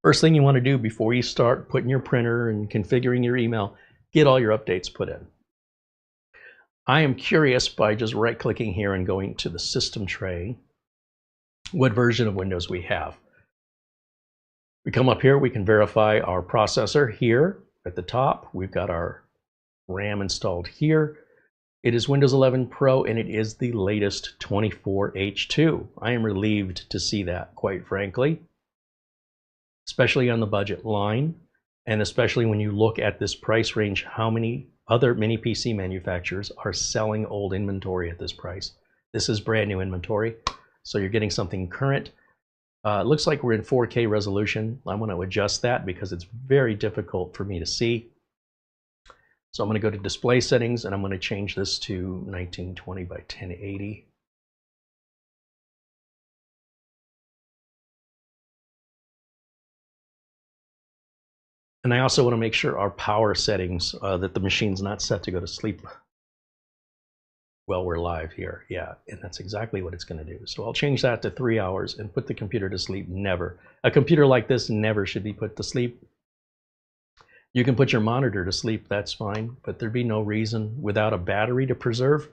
First thing you want to do before you start putting your printer and configuring your email, get all your updates put in. I am curious by just right-clicking here and going to the system tray, what version of Windows we have. We come up here, we can verify our processor here at the top. We've got our RAM installed here. It is Windows 11 Pro and it is the latest 24H2. I am relieved to see that, quite frankly, especially on the budget line, and especially when you look at this price range, how many other mini PC manufacturers are selling old inventory at this price. This is brand new inventory, so you're getting something current. It looks like we're in 4K resolution. I want to adjust that because it's very difficult for me to see. So I'm going to go to display settings and I'm going to change this to 1920 by 1080. And I also want to make sure our power settings, that the machine's not set to go to sleep while we're live here. Yeah, and that's exactly what it's going to do. So I'll change that to 3 hours and put the computer to sleep. Never. A computer like this never should be put to sleep. You can put your monitor to sleep, that's fine, but there'd be no reason without a battery to preserve.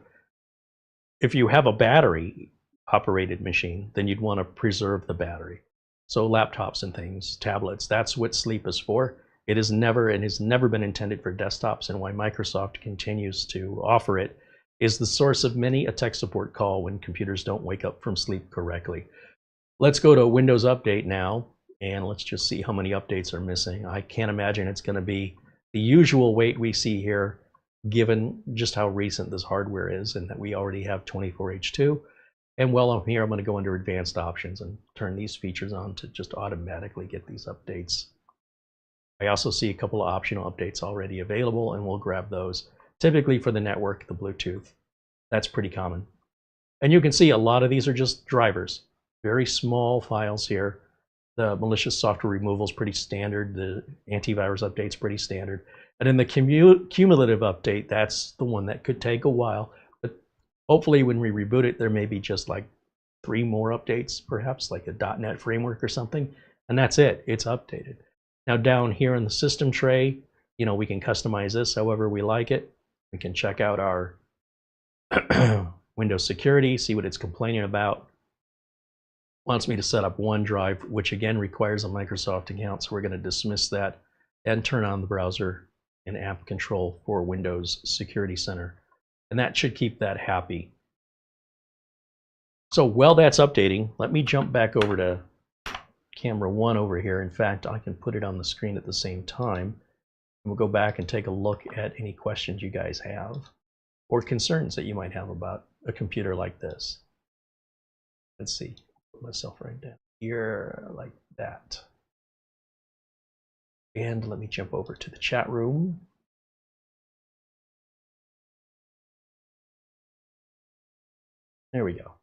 If you have a battery operated machine, then you'd want to preserve the battery. So laptops and things, tablets, that's what sleep is for. It is never and has never been intended for desktops, and why Microsoft continues to offer it is the source of many a tech support call when computers don't wake up from sleep correctly. Let's go to Windows Update now, and let's just see how many updates are missing. I can't imagine it's going to be the usual wait we see here, given just how recent this hardware is and that we already have 24H2. And while I'm here, I'm going to go under Advanced Options and turn these features on to just automatically get these updates. I also see a couple of optional updates already available, and we'll grab those. Typically for the network, the Bluetooth. That's pretty common. And you can see a lot of these are just drivers. Very small files here. The malicious software removal is pretty standard. The antivirus update's pretty standard. And then the cumulative update, that's the one that could take a while. But hopefully when we reboot it, there may be just like 3 more updates, perhaps like a .NET framework or something. And that's it. It's updated. Now down here in the system tray, we can customize this however we like it. We can check out our Windows security, see what it's complaining about. Wants me to set up OneDrive, which again requires a Microsoft account, so we're going to dismiss that and turn on the browser and app control for Windows Security Center. And that should keep that happy. So while that's updating, let me jump back over to camera 1 over here. In fact, I can put it on the screen at the same time. And we'll go back and take a look at any questions you guys have or concerns that you might have about a computer like this. Let's see, put myself right down here like that. And let me jump over to the chat room. There we go.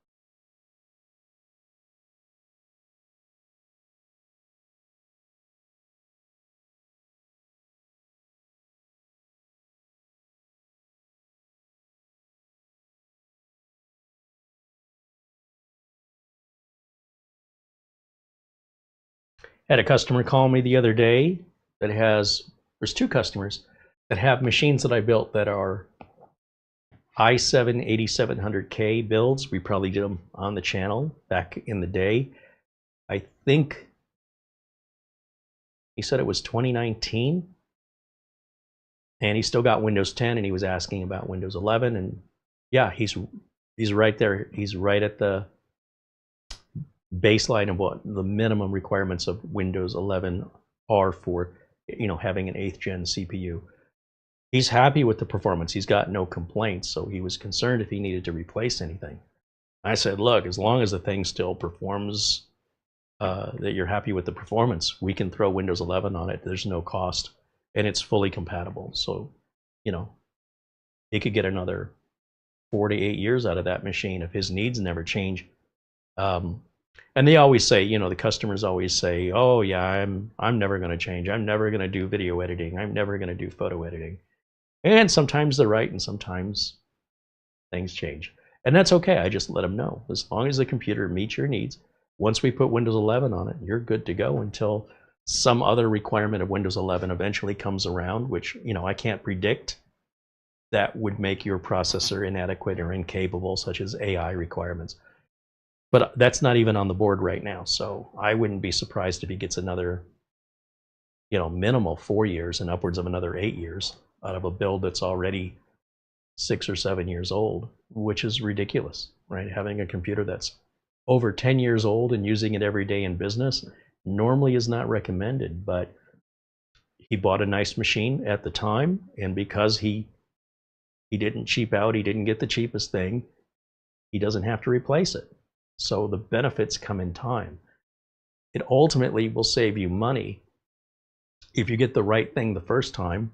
Had a customer call me the other day that there's 2 customers that have machines that I built that are i7 8700K builds. We probably did them on the channel back in the day. I think he said it was 2019, and he still got Windows 10, and he was asking about Windows 11. And yeah, he's right there. He's right at the baseline of what the minimum requirements of Windows 11 are for, having an 8th gen CPU. He's happy with the performance. He's got no complaints, so he was concerned if he needed to replace anything. I said, look, as long as the thing still performs, that you're happy with the performance, we can throw Windows 11 on it. There's no cost, and it's fully compatible. So, he could get another 4 to 8 years out of that machine if his needs never change. And they always say, the customers always say, oh yeah, I'm never going to change. I'm never going to do video editing. I'm never going to do photo editing. And sometimes they're right, and sometimes things change. And that's okay. I just let them know. As long as the computer meets your needs, once we put Windows 11 on it, you're good to go until some other requirement of Windows 11 eventually comes around, which, I can't predict, that would make your processor inadequate or incapable, such as AI requirements. But that's not even on the board right now, so I wouldn't be surprised if he gets another, minimal 4 years and upwards of another 8 years out of a build that's already 6 or 7 years old, which is ridiculous, right? Having a computer that's over 10 years old and using it every day in business normally is not recommended, but he bought a nice machine at the time, and because he didn't cheap out, he didn't get the cheapest thing, he doesn't have to replace it. So the benefits come in time. It ultimately will save you money. If you get the right thing the first time,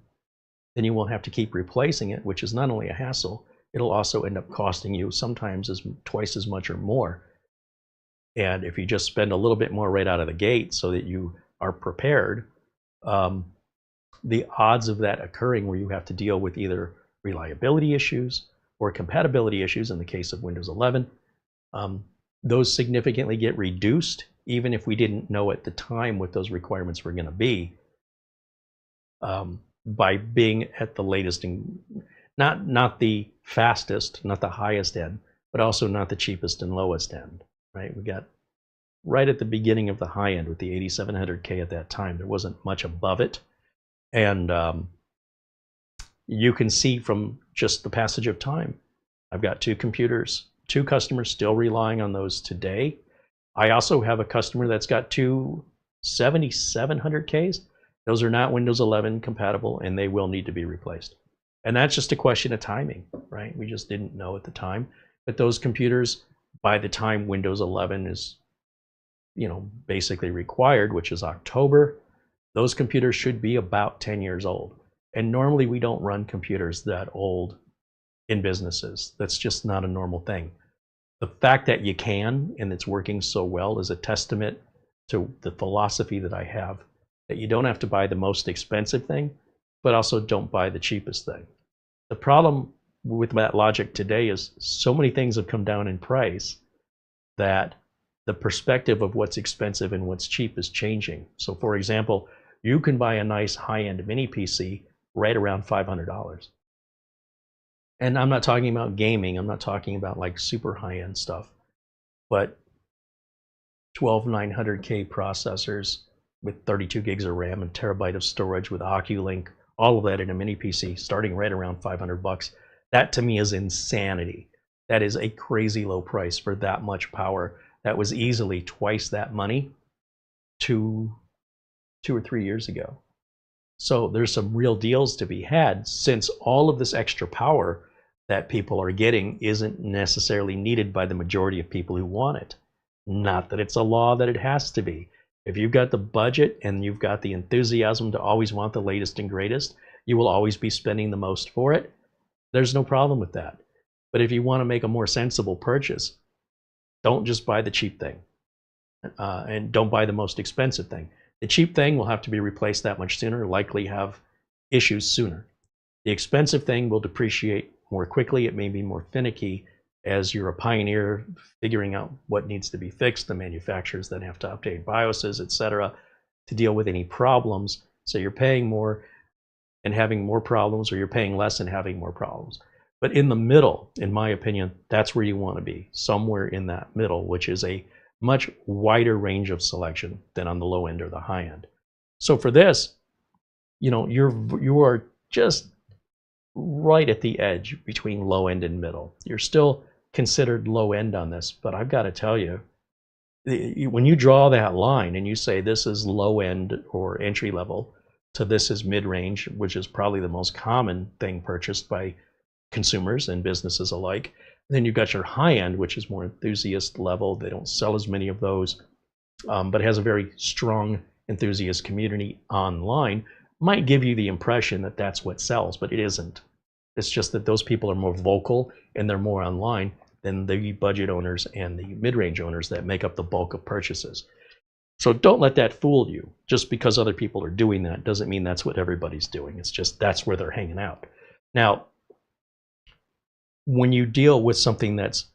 then you won't have to keep replacing it, which is not only a hassle, it'll also end up costing you sometimes twice as much or more. And if you just spend a little bit more right out of the gate so that you are prepared, the odds of that occurring where you have to deal with either reliability issues or compatibility issues in the case of Windows 11, those significantly get reduced, even if we didn't know at the time what those requirements were going to be, by being at the latest, and not the fastest, not the highest end, but also not the cheapest and lowest end, right? We got right at the beginning of the high end with the 8700K at that time. There wasn't much above it, and you can see from just the passage of time, I've got 2 computers, 2 customers still relying on those today. I also have a customer that's got 2 7700Ks. Those are not Windows 11 compatible, and they will need to be replaced. And that's just a question of timing, right? We just didn't know at the time. But those computers, by the time Windows 11 is, basically required, which is October, those computers should be about 10 years old. And normally we don't run computers that old in businesses. That's just not a normal thing. The fact that you can, and it's working so well, is a testament to the philosophy that I have, that you don't have to buy the most expensive thing, but also don't buy the cheapest thing. The problem with that logic today is so many things have come down in price that the perspective of what's expensive and what's cheap is changing. So for example, you can buy a nice high-end mini PC right around $500. And I'm not talking about gaming, I'm not talking about like super high-end stuff, but 12900K processors with 32 gigs of RAM and terabyte of storage with OcuLink all of that in a mini PC, starting right around 500 bucks. That to me is insanity. That is a crazy low price for that much power. That was easily twice that money 2 or 3 years ago. So there's some real deals to be had, since all of this extra power that people are getting isn't necessarily needed by the majority of people who want it. Not that it's a law that it has to be. If you've got the budget and you've got the enthusiasm to always want the latest and greatest, you will always be spending the most for it. There's no problem with that. But if you want to make a more sensible purchase, don't just buy the cheap thing. And don't buy the most expensive thing. The cheap thing will have to be replaced that much sooner, likely have issues sooner. The expensive thing will depreciate more quickly. It may be more finicky as you're a pioneer figuring out what needs to be fixed, the manufacturers then have to update BIOSes, etc., to deal with any problems. So you're paying more and having more problems, or you're paying less and having more problems. But in the middle, in my opinion, that's where you want to be, somewhere in that middle, which is a much wider range of selection than on the low end or the high end. So for this, you know, you are just right at the edge between low end and middle. You're still considered low end on this, but I've got to tell you, when you draw that line and you say this is low end or entry level to this is mid range, which is probably the most common thing purchased by consumers and businesses alike, then you've got your high end, which is more enthusiast level. They don't sell as many of those, but has a very strong enthusiast community online. Might give you the impression that that's what sells, but it isn't. It's just that those people are more vocal and they're more online than the budget owners and the mid-range owners that make up the bulk of purchases. So don't let that fool you. Just because other people are doing that doesn't mean that's what everybody's doing. It's just that's where they're hanging out. Now, when you deal with something that's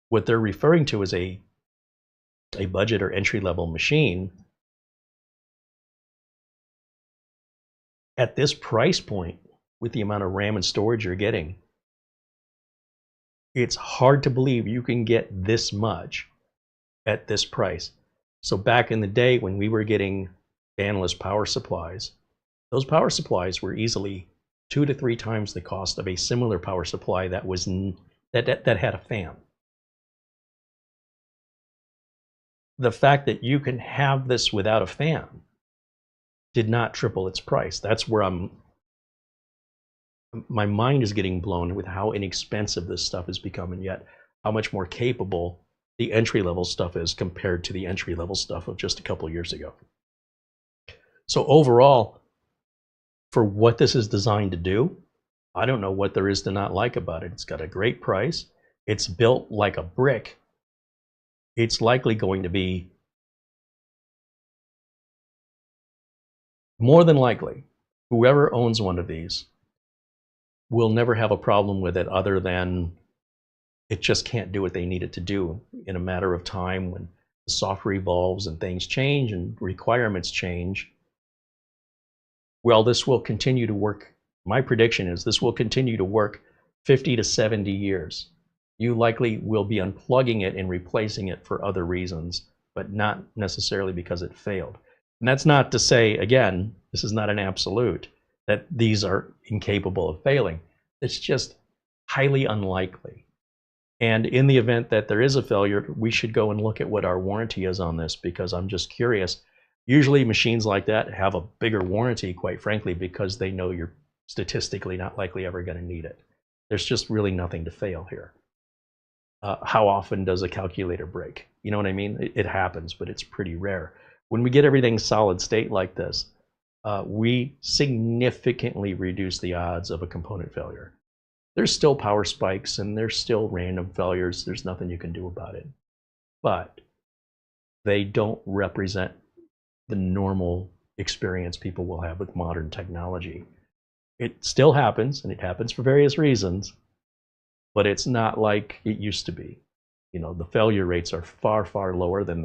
what they're referring to as a budget or entry-level machine, at this price point, with the amount of RAM and storage you're getting, it's hard to believe you can get this much at this price. So back in the day when we were getting fanless power supplies, those power supplies were easily 2 to 3 times the cost of a similar power supply that was that had a fan. The fact that you can have this without a fan did not triple its price. That's where my mind is getting blown with how inexpensive this stuff is becoming, yet how much more capable the entry-level stuff is compared to the entry-level stuff of just a couple of years ago. So overall, for what this is designed to do, I don't know what there is to not like about it. It's got a great price. It's built like a brick. It's likely going to be, more than likely, whoever owns one of these will never have a problem with it, other than it just can't do what they need it to do in a matter of time. When the software evolves and things change and requirements change, well, this will continue to work. My prediction is this will continue to work 50 to 70 years. You likely will be unplugging it and replacing it for other reasons, but not necessarily because it failed. And that's not to say, again, this is not an absolute, that these are incapable of failing. It's just highly unlikely. And in the event that there is a failure, we should go and look at what our warranty is on this, because I'm just curious. Usually machines like that have a bigger warranty, quite frankly, because they know you're statistically not likely ever going to need it. There's just really nothing to fail here. How often does a calculator break? You know what I mean? It happens, but it's pretty rare. When we get everything solid state like this, we significantly reduce the odds of a component failure. There's still power spikes and there's still random failures. There's nothing you can do about it. But they don't represent the normal experience people will have with modern technology. It still happens, and it happens for various reasons, but it's not like it used to be. You know, the failure rates are far, far lower than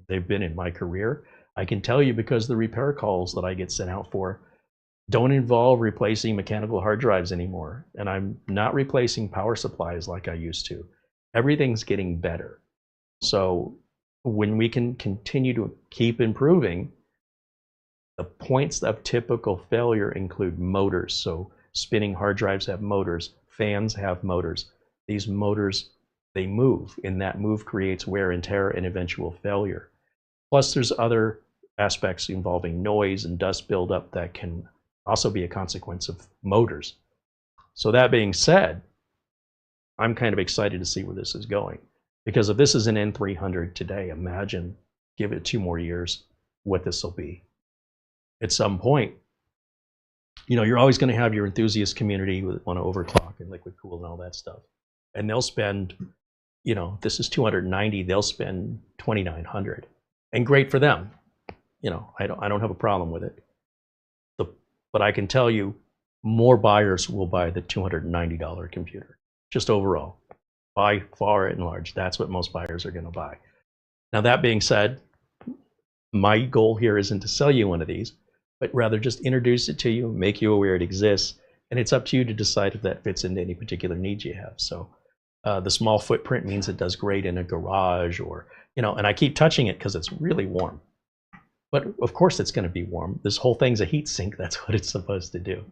they've been in my career. I can tell you because the repair calls that I get sent out for don't involve replacing mechanical hard drives anymore. And I'm not replacing power supplies like I used to. Everything's getting better. So when we can continue to keep improving, The points of typical failure include motors. So spinning hard drives have motors, fans have motors. These motors, they move, and that move creates wear and tear and eventual failure. Plus, there's other aspects involving noise and dust buildup that can also be a consequence of motors. So that being said, I'm kind of excited to see where this is going. Because if this is an N300 today, imagine, give it 2 more years, what this will be. At some point, you know, you're always going to have your enthusiast community that want to overclock and liquid cool and all that stuff. And they'll spend, you know, this is 290, they'll spend 2,900. And great for them. You know, I don't have a problem with it. But I can tell you, more buyers will buy the $290 computer, just overall. By far and large, that's what most buyers are going to buy. Now, that being said, my goal here isn't to sell you one of these, but rather just introduce it to you, make you aware it exists, and it's up to you to decide if that fits into any particular needs you have. So the small footprint means it does great in a garage, or, you know, and I keep touching it because it's really warm. But of course it's going to be warm. This whole thing's a heat sink. That's what it's supposed to do.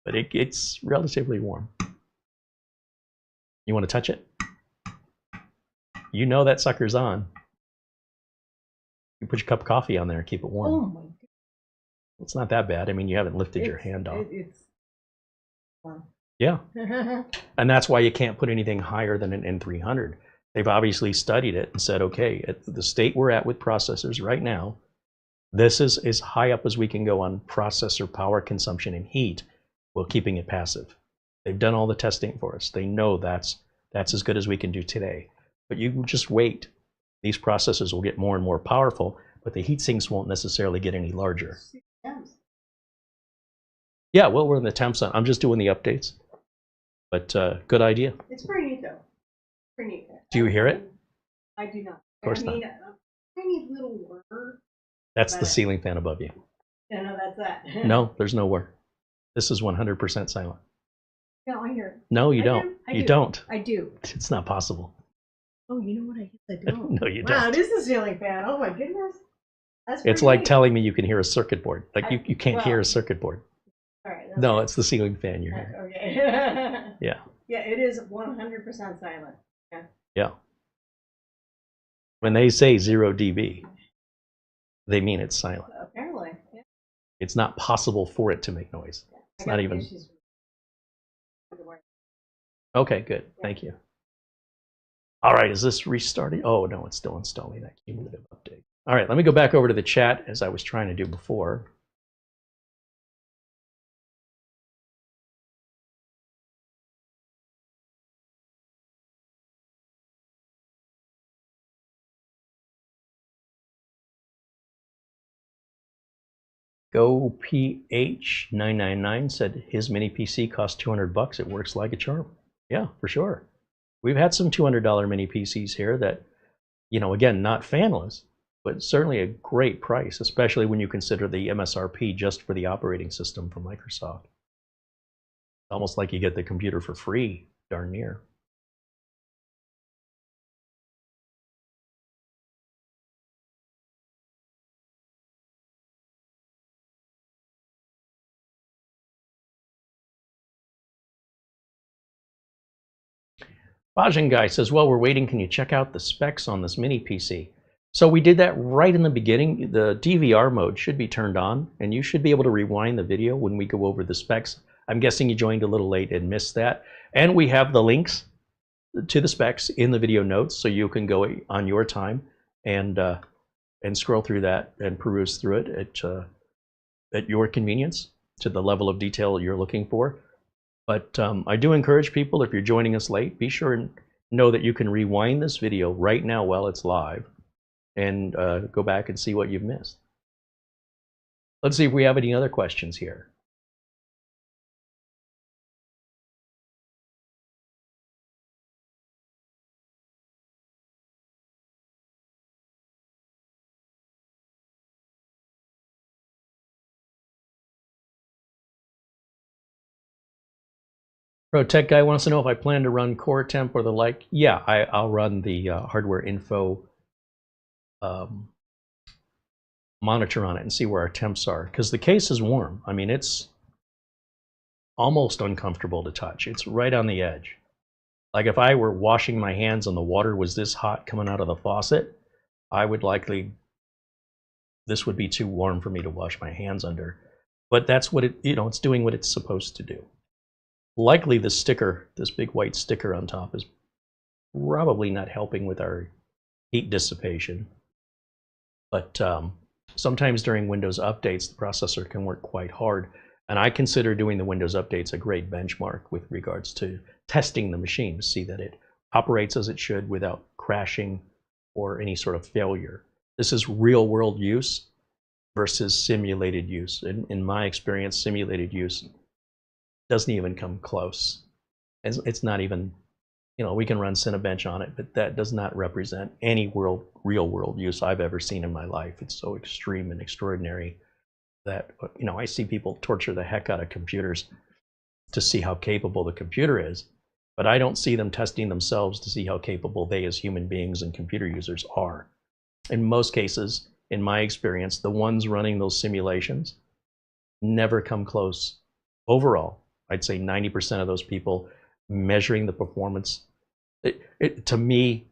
But it's relatively warm. You want to touch it? You know that sucker's on. You put your cup of coffee on there and keep it warm. Oh my God. It's not that bad. I mean, you haven't lifted your hand off. It's warm. Yeah. And that's why you can't put anything higher than an N300. They've obviously studied it and said, okay, at the state we're at with processors right now, this is as high up as we can go on processor power consumption and heat while keeping it passive. They've done all the testing for us. They know that's as good as we can do today. But you just wait. These processors will get more and more powerful, but the heat sinks won't necessarily get any larger. Yeah, well, we're in the temps on. I'm just doing the updates. But good idea. It's pretty neat, though. Pretty neat. Do you hear it? I do not. Of course not. a tiny little whir. That's the ceiling fan above you. Yeah, no, that's that. No, there's no whir. This is 100% silent. No, I hear it. No, you don't. You don't. I do. It's not possible. Oh, you know what? I guess I don't. No, you Wow, don't. it is the ceiling fan. Oh my goodness. That's It's pretty like neat. telling me you can hear a circuit board. Like you can't hear well, a circuit board. All right. No, okay. it's the ceiling fan you're hearing. Okay. Yeah. Yeah, it is 100% silent. Yeah. Yeah. When they say 0 dB, they mean it's silent. Apparently. Yeah. It's not possible for it to make noise. It's not even. Okay, good. Thank you. All right, is this restarting? Oh, no, it's still installing that cumulative update. All right, let me go back over to the chat as I was trying to do before. Go PH999 said his mini PC cost $200. It works like a charm. Yeah, for sure. We've had some $200 mini PCs here that, you know, again, not fanless, but certainly a great price, especially when you consider the MSRP just for the operating system from Microsoft. Almost like you get the computer for free, darn near. Bajin Guy says, while we're waiting, can you check out the specs on this mini PC? So we did that right in the beginning. The DVR mode should be turned on, and you should be able to rewind the video when we go over the specs. I'm guessing you joined a little late and missed that. And we have the links to the specs in the video notes, so you can go on your time and scroll through that and peruse through it at your convenience to the level of detail you're looking for. But I do encourage people, if you're joining us late, be sure and know that you can rewind this video right now while it's live and go back and see what you've missed. Let's see if we have any other questions here. Pro Tech Guy wants to know if I plan to run Core Temp or the like. Yeah, I'll run the hardware info monitor on it and see where our temps are, because the case is warm. I mean, it's almost uncomfortable to touch. It's right on the edge. Like if I were washing my hands and the water was this hot coming out of the faucet, I would likely, this would be too warm for me to wash my hands under. But that's what it, it's doing what it's supposed to do. Likely the sticker, this big white sticker on top, is probably not helping with our heat dissipation. But sometimes during Windows updates, the processor can work quite hard. And I consider doing the Windows updates a great benchmark with regards to testing the machine to see that it operates as it should without crashing or any sort of failure. This is real world use versus simulated use. In my experience, simulated use doesn't even come close. It's not even, we can run Cinebench on it, but that does not represent any real world use I've ever seen in my life. It's so extreme and extraordinary that, I see people torture the heck out of computers to see how capable the computer is, but I don't see them testing themselves to see how capable they as human beings and computer users are. In most cases, in my experience, the ones running those simulations never come close. Overall, I'd say 90% of those people measuring the performance, to me,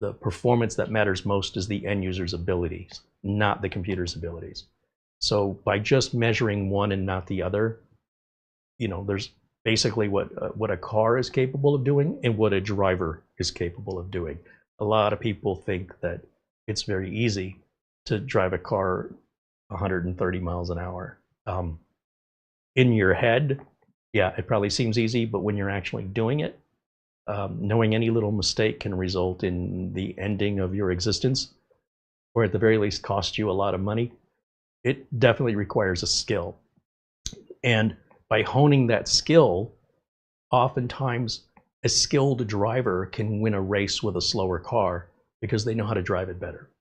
the performance that matters most is the end user's abilities, not the computer's abilities. So by just measuring one and not the other, there's basically what a car is capable of doing and what a driver is capable of doing. A lot of people think that it's very easy to drive a car 130 miles an hour. In your head, yeah, it probably seems easy, but when you're actually doing it, knowing any little mistake can result in the ending of your existence, or at the very least cost you a lot of money. It definitely requires a skill. And by honing that skill, oftentimes a skilled driver can win a race with a slower car because they know how to drive it better.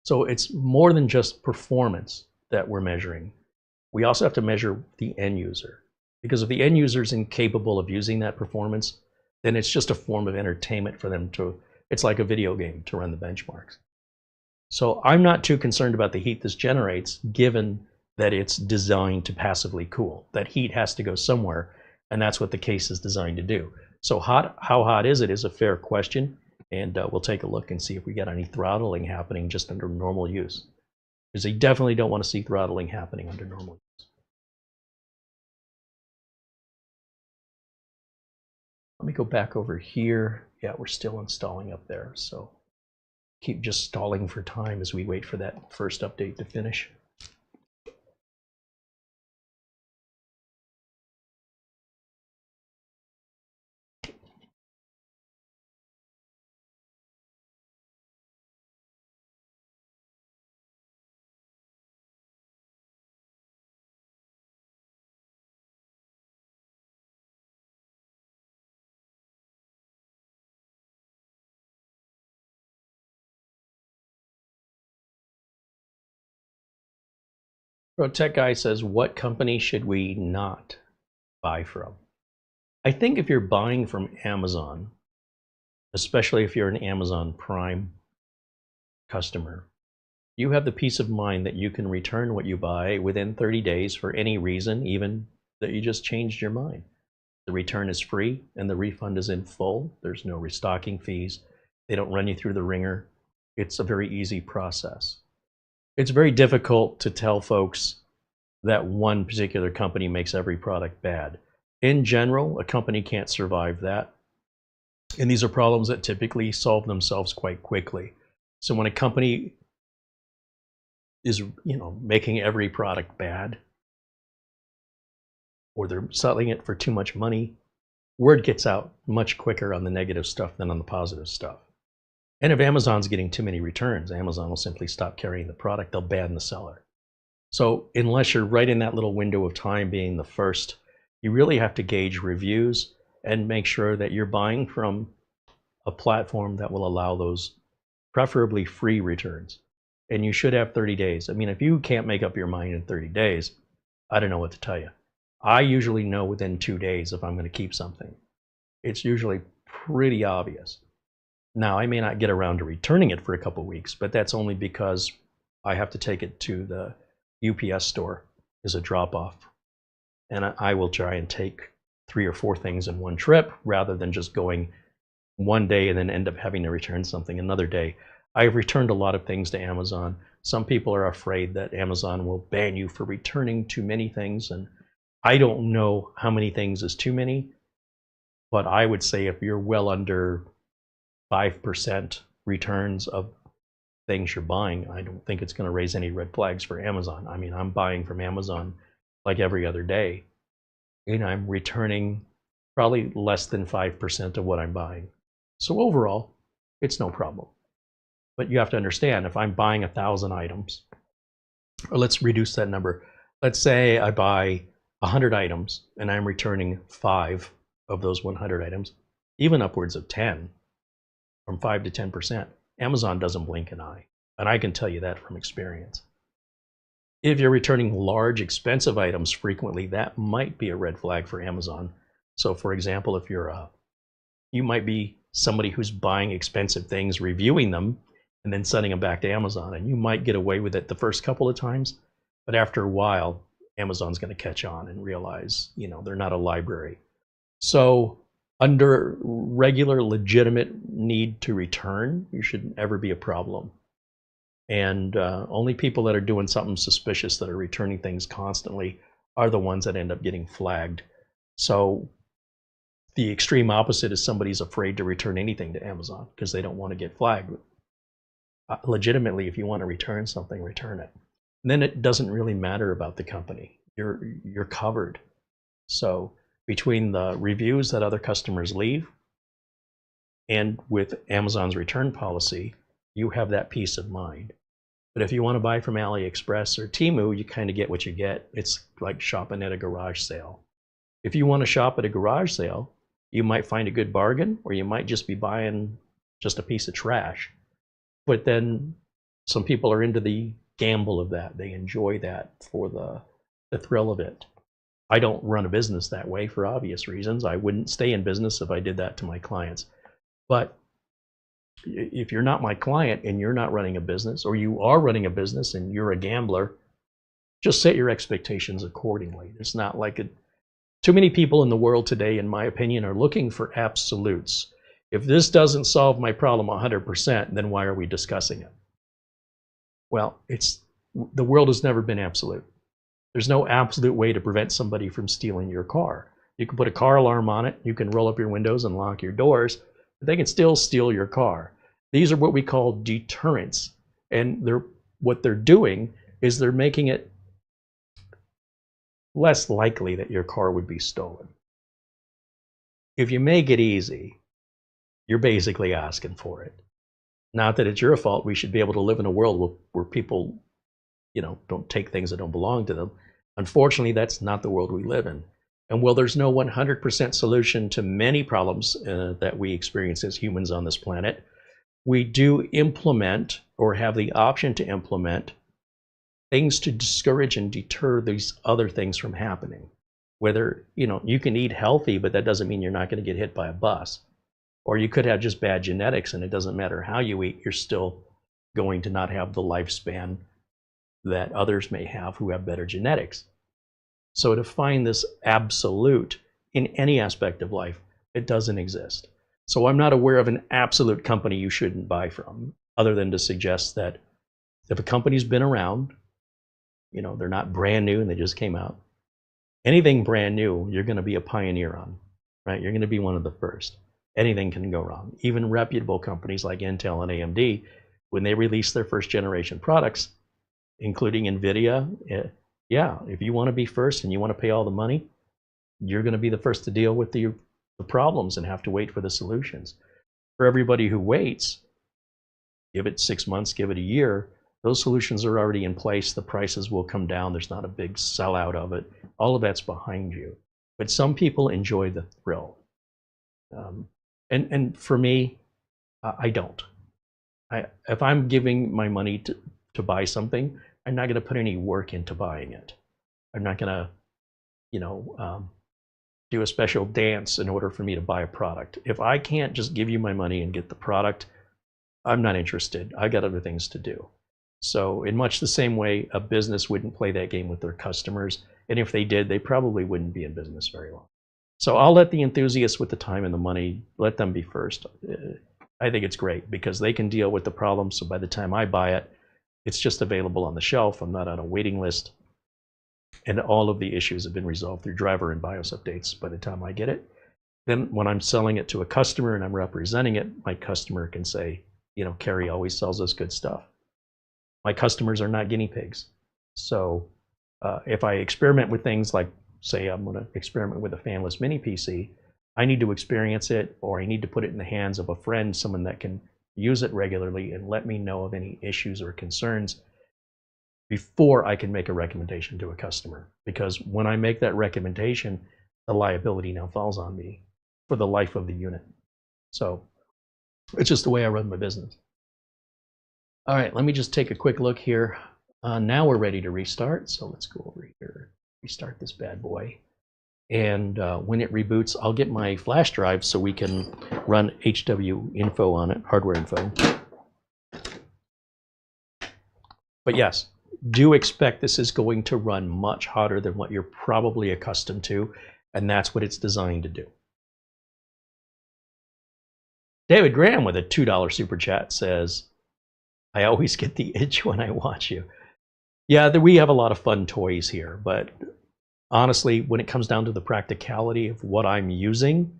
So it's more than just performance that we're measuring. We also have to measure the end user, because if the end user is incapable of using that performance, then it's just a form of entertainment for them it's like a video game to run the benchmarks. So I'm not too concerned about the heat this generates, given that it's designed to passively cool. That heat has to go somewhere, and that's what the case is designed to do. So how hot is it is a fair question, and we'll take a look and see if we get any throttling happening just under normal use. Because you definitely don't want to see throttling happening under normal use. Let me go back over here. Yeah, we're still installing up there, so keep just stalling for time as we wait for that first update to finish. Tech Guy says, what company should we not buy from? I think if you're buying from Amazon, especially if you're an Amazon Prime customer, you have the peace of mind that you can return what you buy within 30 days for any reason, even that you just changed your mind. The return is free and the refund is in full. There's no restocking fees. They don't run you through the ringer. It's a very easy process. It's very difficult to tell folks that one particular company makes every product bad. In general, a company can't survive that. And these are problems that typically solve themselves quite quickly. So when a company is, making every product bad, or they're selling it for too much money, word gets out much quicker on the negative stuff than on the positive stuff. And if Amazon's getting too many returns, Amazon will simply stop carrying the product. They'll ban the seller. So unless you're right in that little window of time being the first, you really have to gauge reviews and make sure that you're buying from a platform that will allow those preferably free returns. And you should have 30 days. I mean, if you can't make up your mind in 30 days, I don't know what to tell you. I usually know within 2 days if I'm going to keep something. It's usually pretty obvious. Now, I may not get around to returning it for a couple weeks, but that's only because I have to take it to the UPS store as a drop-off. And I will try and take 3 or 4 things in one trip rather than just going one day and then end up having to return something another day. I've returned a lot of things to Amazon. Some people are afraid that Amazon will ban you for returning too many things, and I don't know how many things is too many, but I would say if you're well under 5% returns of things you're buying, I don't think it's going to raise any red flags for Amazon. I mean, I'm buying from Amazon like every other day, and I'm returning probably less than 5% of what I'm buying. So overall, it's no problem. But you have to understand, if I'm buying 1,000 items, or let's reduce that number. Let's say I buy 100 items and I'm returning 5 of those 100 items, even upwards of 10, from 5 to 10%. Amazon doesn't blink an eye, and I can tell you that from experience. If you're returning large, expensive items frequently, that might be a red flag for Amazon. So for example, if you might be somebody who's buying expensive things, reviewing them, and then sending them back to Amazon, and you might get away with it the first couple of times, but after a while, Amazon's going to catch on and realize, they're not a library. So under regular, legitimate need to return, you shouldn't ever be a problem. And only people that are doing something suspicious, that are returning things constantly, are the ones that end up getting flagged. So the extreme opposite is somebody's afraid to return anything to Amazon because they don't want to get flagged. Legitimately, if you want to return something, return it. And then it doesn't really matter about the company. You're covered. So between the reviews that other customers leave and with Amazon's return policy, you have that peace of mind. But if you want to buy from AliExpress or Temu, you kind of get what you get. It's like shopping at a garage sale. If you want to shop at a garage sale, you might find a good bargain, or you might just be buying just a piece of trash. But then some people are into the gamble of that. They enjoy that for the thrill of it. I don't run a business that way for obvious reasons. I wouldn't stay in business if I did that to my clients. But if you're not my client and you're not running a business, or you are running a business and you're a gambler, just set your expectations accordingly. It's not like too many people in the world today, in my opinion, are looking for absolutes. If this doesn't solve my problem 100%, then why are we discussing it? Well, the world has never been absolute. There's no absolute way to prevent somebody from stealing your car. You can put a car alarm on it, you can roll up your windows and lock your doors, but they can still steal your car. These are what we call deterrents. And what they're doing is they're making it less likely that your car would be stolen. If you make it easy, you're basically asking for it. Not that it's your fault. We should be able to live in a world where people, don't take things that don't belong to them. Unfortunately, that's not the world we live in. And while there's no 100% solution to many problems that we experience as humans on this planet, we do implement, or have the option to implement, things to discourage and deter these other things from happening. Whether, you can eat healthy, but that doesn't mean you're not going to get hit by a bus. Or you could have just bad genetics, and it doesn't matter how you eat, you're still going to not have the lifespan that others may have who have better genetics. So to find this absolute in any aspect of life, it doesn't exist. So I'm not aware of an absolute company you shouldn't buy from, other than to suggest that if a company's been around, they're not brand new and they just came out. Anything brand new, you're going to be a pioneer on, right? You're going to be one of the first. Anything can go wrong. Even reputable companies like Intel and AMD, when they release their first generation products, including NVIDIA, if you want to be first and you want to pay all the money, you're going to be the first to deal with the problems and have to wait for the solutions. For everybody who waits, give it 6 months, give it a year, those solutions are already in place. The prices will come down. There's not a big sellout of it. All of that's behind you. But some people enjoy the thrill. And for me, I don't. If I'm giving my money to buy something, I'm not going to put any work into buying it. I'm not going to, do a special dance in order for me to buy a product. If I can't just give you my money and get the product, I'm not interested. I got other things to do. So in much the same way, a business wouldn't play that game with their customers. And if they did, they probably wouldn't be in business very long. So I'll let the enthusiasts with the time and the money, let them be first. I think it's great because they can deal with the problem. So by the time I buy it, it's just available on the shelf. I'm not on a waiting list. And all of the issues have been resolved through driver and BIOS updates by the time I get it. Then when I'm selling it to a customer and I'm representing it, my customer can say, you know, Kerry always sells us good stuff. My customers are not guinea pigs. So if I experiment with things like, say I'm going to experiment with a fanless mini PC, I need to experience it, or I need to put it in the hands of a friend, someone that can use it regularly and let me know of any issues or concerns before I can make a recommendation to a customer. Because when I make that recommendation, the liability now falls on me for the life of the unit. So it's just the way I run my business. All right, let me just take a quick look here. Now we're ready to restart. So let's go over here, restart this bad boy. And when it reboots, I'll get my flash drive so we can run HW info on it, hardware info. But yes, do expect this is going to run much hotter than what you're probably accustomed to, and that's what it's designed to do. David Graham with a $2 super chat says, I always get the itch when I watch you. Yeah, we have a lot of fun toys here, but honestly, when it comes down to the practicality of what I'm using,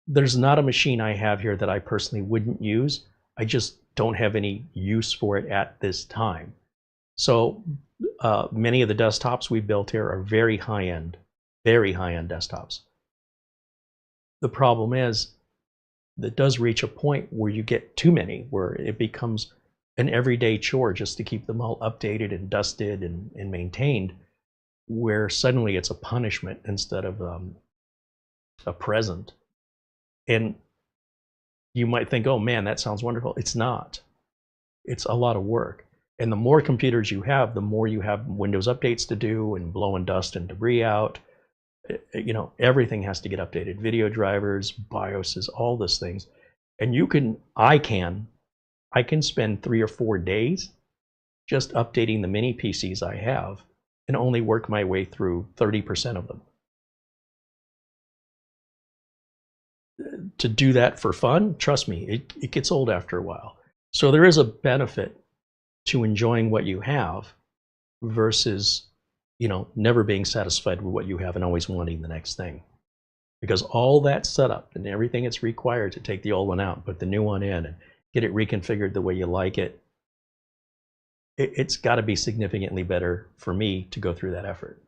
there's not a machine I have here that I personally wouldn't use. I just don't have any use for it at this time. So many of the desktops we built here are very high-end desktops. The problem is that does reach a point where you get too many, where it becomes an everyday chore just to keep them all updated and dusted and maintained, where suddenly it's a punishment instead of a present. And you might think, oh man, that sounds wonderful. It's not. It's a lot of work. And the more computers you have, the more you have Windows updates to do and blowing dust and debris out. You know, everything has to get updated. Video drivers, BIOSes, all these things. And I can spend 3 or 4 days just updating the mini PCs I have and only work my way through 30% of them. To do that for fun, trust me, it gets old after a while. So there is a benefit to enjoying what you have versus, you know, never being satisfied with what you have and always wanting the next thing. Because all that setup and everything it's required to take the old one out, put the new one in, and get it reconfigured the way you like it, it's got to be significantly better for me to go through that effort.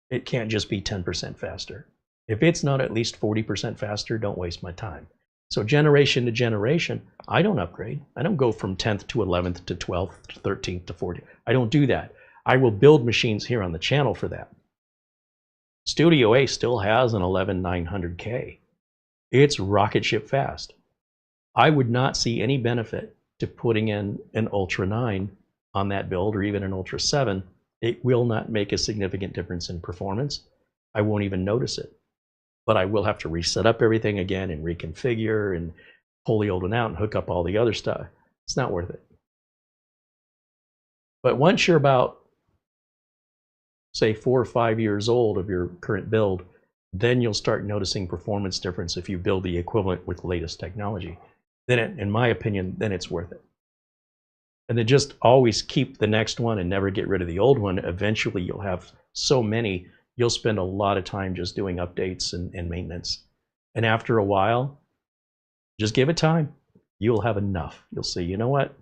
It can't just be 10% faster. If it's not at least 40% faster, don't waste my time. So generation to generation, I don't upgrade. I don't go from 10th to 11th to 12th to 13th to 14th. I don't do that. I will build machines here on the channel for that. Studio A still has an 11900K. It's rocket ship fast. I would not see any benefit to putting in an Ultra 9 on that build, or even an Ultra 7. It will not make a significant difference in performance. I won't even notice it. But I will have to reset up everything again and reconfigure and pull the old one out and hook up all the other stuff. It's not worth it. But once you're about, say, 4 or 5 years old of your current build, then you'll start noticing performance difference if you build the equivalent with the latest technology. Then, in my opinion, then it's worth it. And then just always keep the next one and never get rid of the old one. Eventually, you'll have so many, you'll spend a lot of time just doing updates and maintenance. And after a while, just give it time. You'll have enough. You'll say, you know what?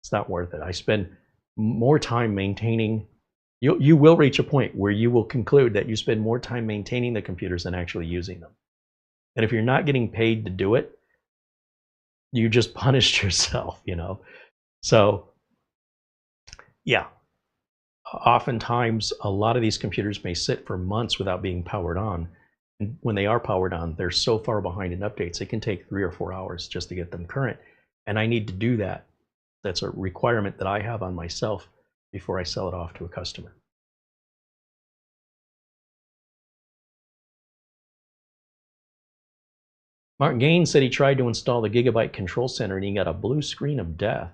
It's not worth it. I spend more time maintaining. You will reach a point where you will conclude that you spend more time maintaining the computers than actually using them. And if you're not getting paid to do it, you just punished yourself, you know? So, yeah. Oftentimes, a lot of these computers may sit for months without being powered on. And when they are powered on, they're so far behind in updates, it can take 3 or 4 hours just to get them current. And I need to do that. That's a requirement that I have on myself before I sell it off to a customer. Mark Gaines said he tried to install the Gigabyte Control Center and he got a blue screen of death.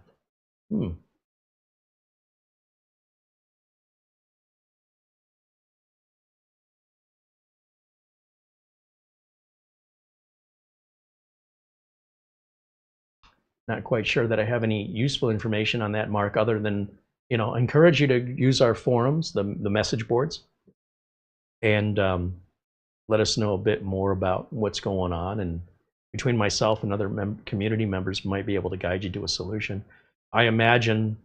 Not quite sure that I have any useful information on that, Mark, other than, you know, I encourage you to use our forums, the message boards, and let us know a bit more about what's going on. And between myself and other community members might be able to guide you to a solution. I imagine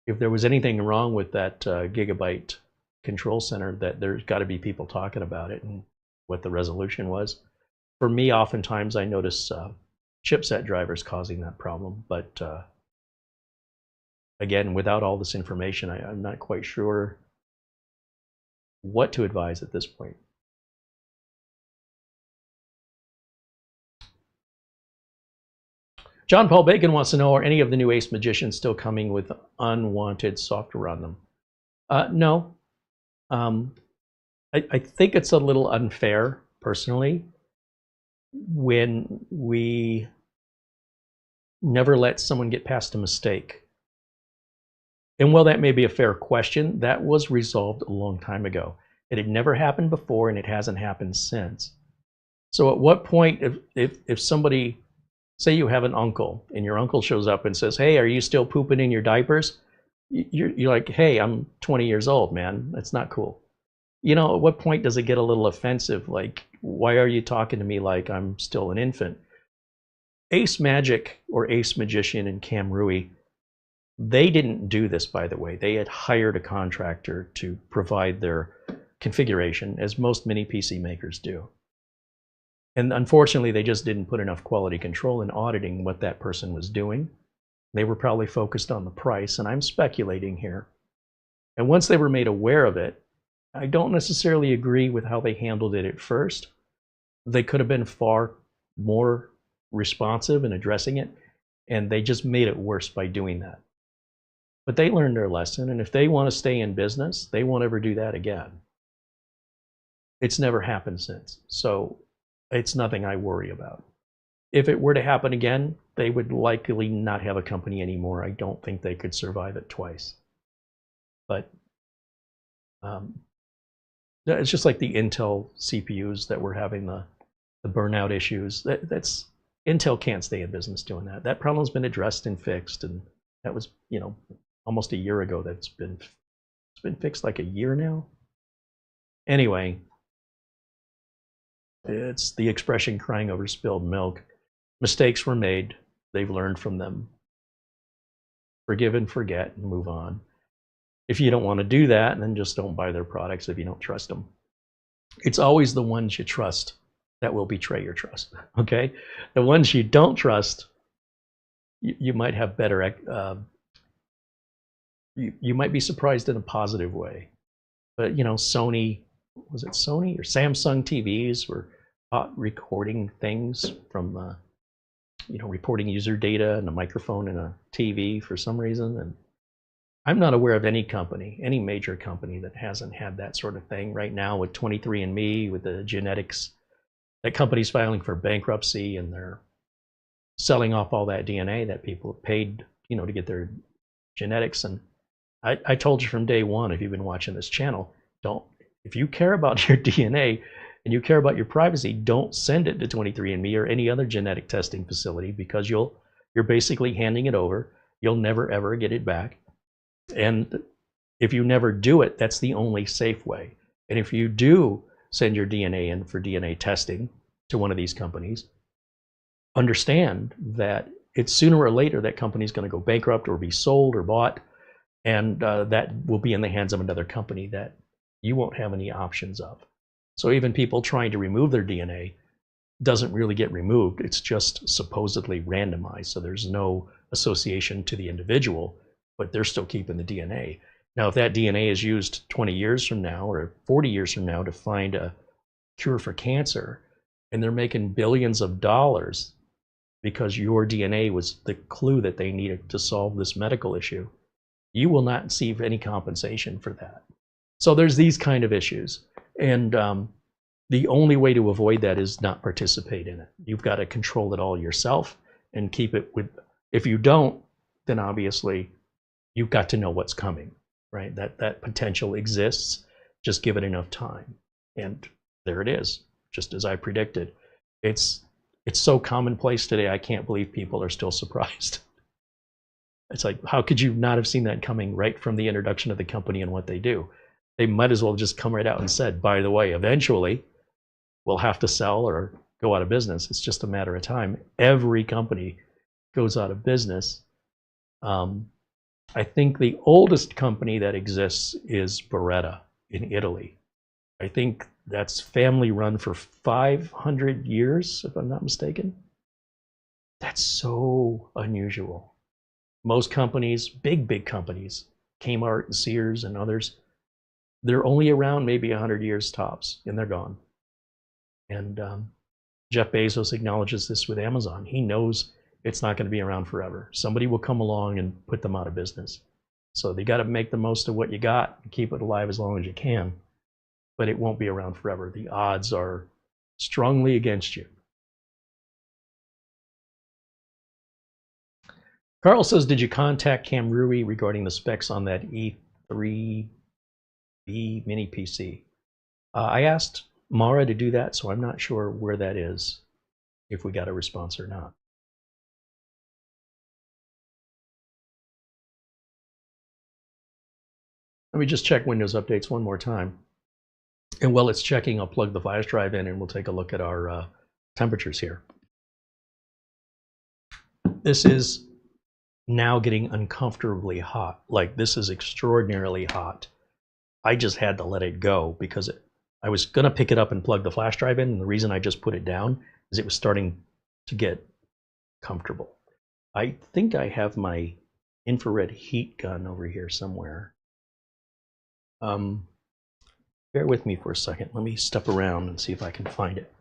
if there was anything wrong with that Gigabyte control center, that there's got to be people talking about it and what the resolution was. For me, oftentimes I notice chipset drivers causing that problem, but again, without all this information, I'm not quite sure what to advise at this point. John Paul Bacon wants to know, are any of the new Ace Magicians still coming with unwanted software on them? No. I think it's a little unfair, personally, when we never let someone get past a mistake. And while that may be a fair question, that was resolved a long time ago. It had never happened before, and it hasn't happened since. So at what point, if somebody, say you have an uncle, and your uncle shows up and says, hey, are you still pooping in your diapers? You're like, hey, I'm 20 years old, man. That's not cool. You know, at what point does it get a little offensive? Like, why are you talking to me like I'm still an infant? Ace Magic, or Ace Magician, and Cam Rui, they didn't do this, by the way. They had hired a contractor to provide their configuration, as most mini PC makers do. And unfortunately, they just didn't put enough quality control in auditing what that person was doing. They were probably focused on the price, and I'm speculating here. And once they were made aware of it, I don't necessarily agree with how they handled it at first. They could have been far more responsive in addressing it, and they just made it worse by doing that. But they learned their lesson, and if they want to stay in business, they won't ever do that again. It's never happened since, so it's nothing I worry about. If it were to happen again, they would likely not have a company anymore. I don't think they could survive it twice. But it's just like the Intel CPUs that were having the burnout issues. That's Intel can't stay in business doing that. That problem's been addressed and fixed, and that was, you know, almost a year ago. It's been fixed like a year now. Anyway, it's the expression crying over spilled milk. Mistakes were made. They've learned from them. Forgive and forget and move on. If you don't want to do that, then just don't buy their products if you don't trust them. It's always the ones you trust that will betray your trust, okay? The ones you don't trust, you might have better, you might be surprised in a positive way. But, you know, Sony, was it Sony or Samsung TVs were recording things from, you know, reporting user data and a microphone and a TV for some reason. And I'm not aware of any company, any major company, that hasn't had that sort of thing. Right now with 23andMe, with the genetics, that company's filing for bankruptcy, and they're selling off all that DNA that people have paid, you know, to get their genetics. And I told you from day one, if you've been watching this channel, if you care about your DNA and you care about your privacy, don't send it to 23andMe or any other genetic testing facility, because you're basically handing it over. You'll never ever get it back. And if you never do it, that's the only safe way. And if you do send your DNA in for DNA testing to one of these companies, understand that it's sooner or later that company's going to go bankrupt or be sold or bought, and that will be in the hands of another company that you won't have any options of. So even people trying to remove their DNA doesn't really get removed. It's just supposedly randomized, so there's no association to the individual, but they're still keeping the DNA. Now, if that DNA is used 20 years from now or 40 years from now to find a cure for cancer, and they're making billions of dollars because your DNA was the clue that they needed to solve this medical issue, you will not receive any compensation for that. So there's these kind of issues. And the only way to avoid that is not participate in it. You've got to control it all yourself and keep it with, if you don't, then obviously you've got to know what's coming, right? That potential exists, just give it enough time. And there it is, just as I predicted. It's It's so commonplace today, I can't believe people are still surprised. It's like, how could you not have seen that coming right from the introduction of the company and what they do? They might as well just come right out and said, by the way, eventually we'll have to sell or go out of business. It's just a matter of time. Every company goes out of business. I think the oldest company that exists is Beretta in Italy. I think that's family run for 500 years, if I'm not mistaken. That's so unusual. Most companies, big companies, Kmart and Sears and others, they're only around maybe 100 years tops, and they're gone. And Jeff Bezos acknowledges this with Amazon. He knows it's not going to be around forever. Somebody will come along and put them out of business. So they got to make the most of what you got and keep it alive as long as you can. But it won't be around forever. The odds are strongly against you. Carl says, did you contact Cam Rui regarding the specs on that E3B mini PC? I asked Mara to do that, so I'm not sure where that is, if we got a response or not. Let me just check Windows updates one more time. And while it's checking, I'll plug the flash drive in and we'll take a look at our temperatures here. This is now getting uncomfortably hot. Like, this is extraordinarily hot. I just had to let it go because I was going to pick it up and plug the flash drive in, and the reason I just put it down is it was starting to get comfortable. I think I have my infrared heat gun over here somewhere. Bear with me for a second. Let me step around and see if I can find it.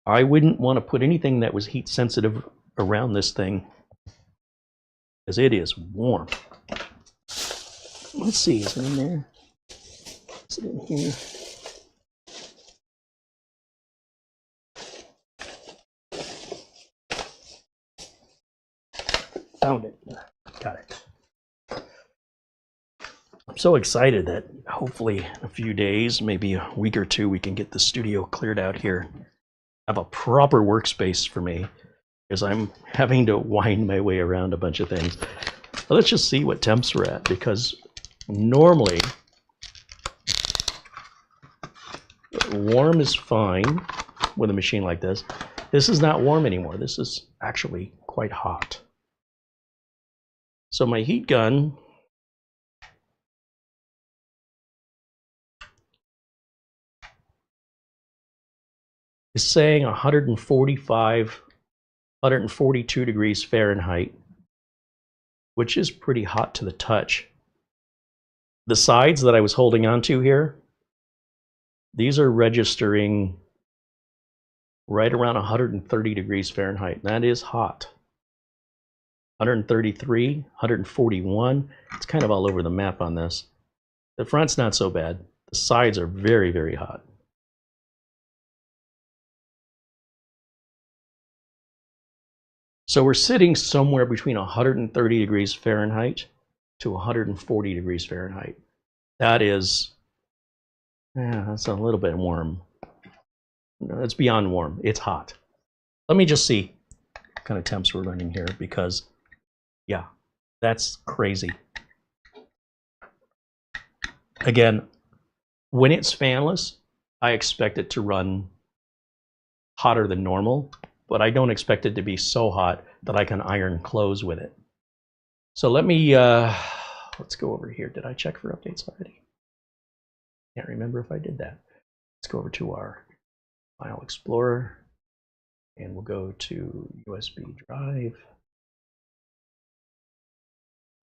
I wouldn't want to put anything that was heat sensitive around this thing because it is warm. Let's see, is it in there? Is it in here? Found it. Got it. I'm so excited that hopefully in a few days, maybe a week or two, we can get the studio cleared out here. Have a proper workspace for me because I'm having to wind my way around a bunch of things. But let's just see what temps we're at, because normally warm is fine with a machine like this. This is not warm anymore. This is actually quite hot. So my heat gun is saying 145, 142 degrees Fahrenheit, which is pretty hot to the touch. The sides that I was holding onto here, these are registering right around 130 degrees Fahrenheit. That is hot. 133, 141. It's kind of all over the map on this. The front's not so bad. The sides are very, very hot. So we're sitting somewhere between 130 degrees Fahrenheit to 140 degrees Fahrenheit. That is, that's a little bit warm. No, it's beyond warm. It's hot. Let me just see what kind of temps we're running here, because, yeah, that's crazy. Again, when it's fanless, I expect it to run hotter than normal, but I don't expect it to be so hot that I can iron clothes with it. So let me, let's go over here. Did I check for updates already? Can't remember if I did that. Let's go over to our File Explorer, and we'll go to USB drive.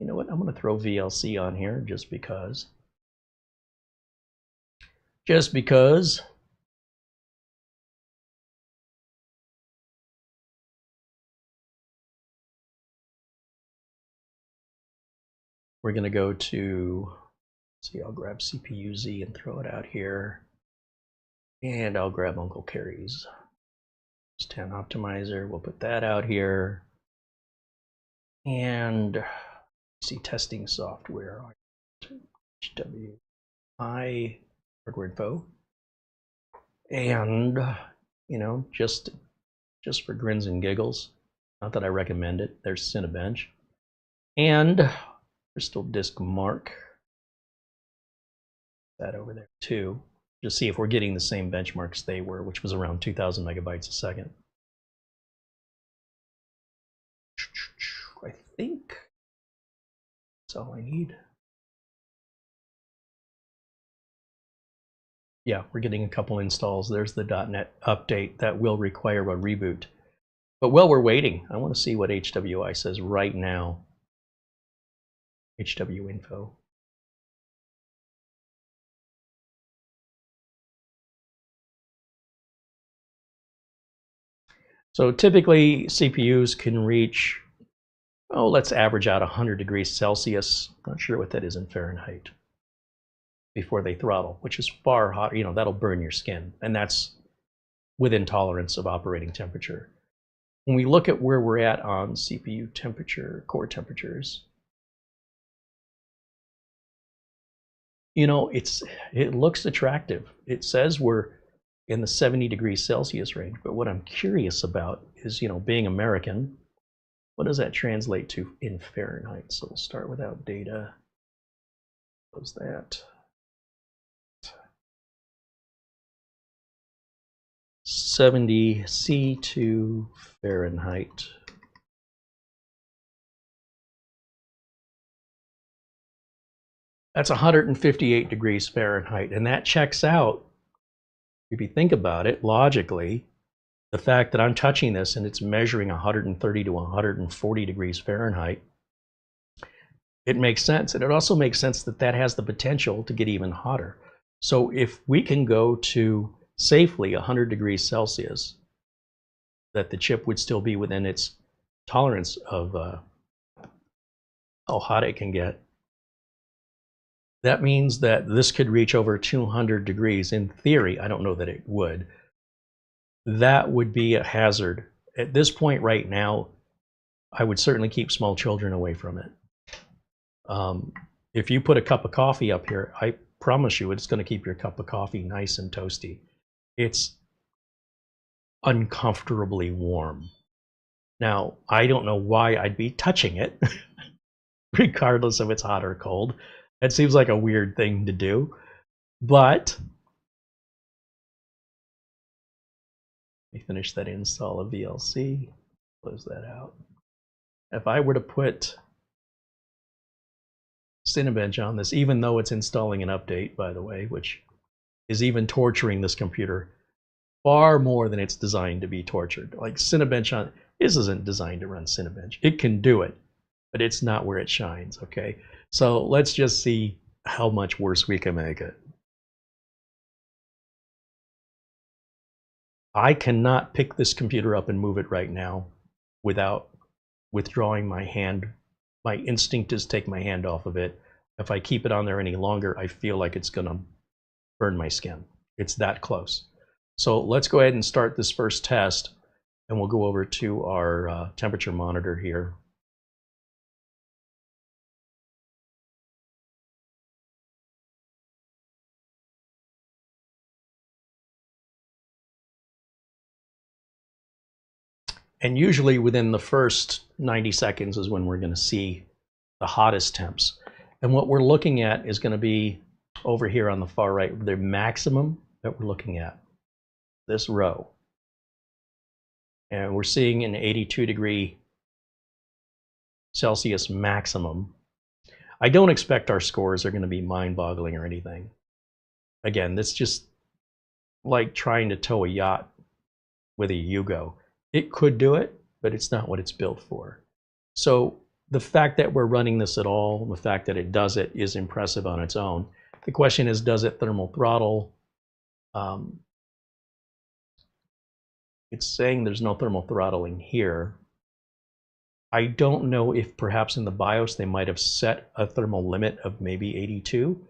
You know what? I'm going to throw VLC on here just because. Just because. We're going to go to, let's see, I'll grab CPU-Z and throw it out here. And I'll grab Uncle Carrie's 10 optimizer. We'll put that out here. And see, testing software. HWI hardware info. And, you know, just for grins and giggles, not that I recommend it, there's Cinebench. And Crystal Disk Mark, that over there too. Just see if we're getting the same benchmarks they were, which was around 2,000 megabytes a second. I think that's all I need. Yeah, we're getting a couple installs. There's the .NET update that will require a reboot. But while we're waiting, I want to see what HWI says right now. HW info. So typically CPUs can reach, oh, let's average out 100 degrees Celsius. Not sure what that is in Fahrenheit, before they throttle, which is far hotter. You know, that'll burn your skin, and that's within tolerance of operating temperature. When we look at where we're at on CPU temperature, core temperatures, you know, it looks attractive. It says we're in the 70 degrees Celsius range, but what I'm curious about is, you know, being American, what does that translate to in Fahrenheit? So we'll start without data. Close that. 70 C to Fahrenheit. That's 158 degrees Fahrenheit, and that checks out, if you think about it logically, the fact that I'm touching this and it's measuring 130 to 140 degrees Fahrenheit. It makes sense, and it also makes sense that that has the potential to get even hotter. So if we can go to safely 100 degrees Celsius, that the chip would still be within its tolerance of how hot it can get. That means that this could reach over 200 degrees in theory. I don't know that it would. That would be a hazard. At this point right now, I would certainly keep small children away from it. If you put a cup of coffee up here, I promise you it's going to keep your cup of coffee nice and toasty. It's uncomfortably warm. Now, I don't know why I'd be touching it, regardless if it's hot or cold. That seems like a weird thing to do, but let me finish that install of VLC, close that out. If I were to put Cinebench on this, even though it's installing an update, by the way, which is even torturing this computer far more than it's designed to be tortured. Like Cinebench on, this isn't designed to run Cinebench. It can do it, but it's not where it shines, okay? So let's just see how much worse we can make it. I cannot pick this computer up and move it right now without withdrawing my hand. My instinct is take my hand off of it. If I keep it on there any longer, I feel like it's gonna burn my skin. It's that close. So let's go ahead and start this first test, and we'll go over to our temperature monitor here. And usually within the first 90 seconds is when we're going to see the hottest temps. And what we're looking at is going to be over here on the far right, the maximum that we're looking at, this row. And we're seeing an 82 degree Celsius maximum. I don't expect our scores are going to be mind-boggling or anything. Again, this is just like trying to tow a yacht with a Yugo. It could do it, but it's not what it's built for. So the fact that we're running this at all, the fact that it does it, is impressive on its own. The question is, does it thermal throttle? It's saying there's no thermal throttling here. I don't know if perhaps in the BIOS they might have set a thermal limit of maybe 82.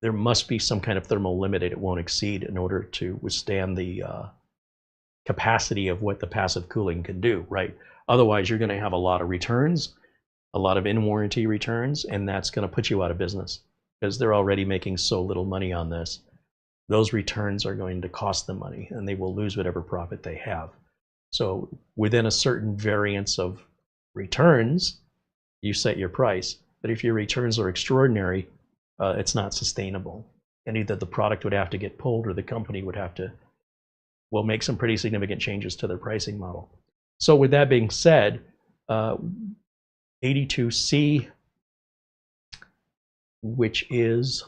There must be some kind of thermal limit it won't exceed in order to withstand the capacity of what the passive cooling can do, right? Otherwise, you're going to have a lot of returns, a lot of in-warranty returns, and that's going to put you out of business because they're already making so little money on this. those returns are going to cost them money, and they will lose whatever profit they have. So within a certain variance of returns, you set your price. But if your returns are extraordinary, it's not sustainable. And either the product would have to get pulled or the company would have to, well, make some pretty significant changes to their pricing model. So with that being said, 82C, which is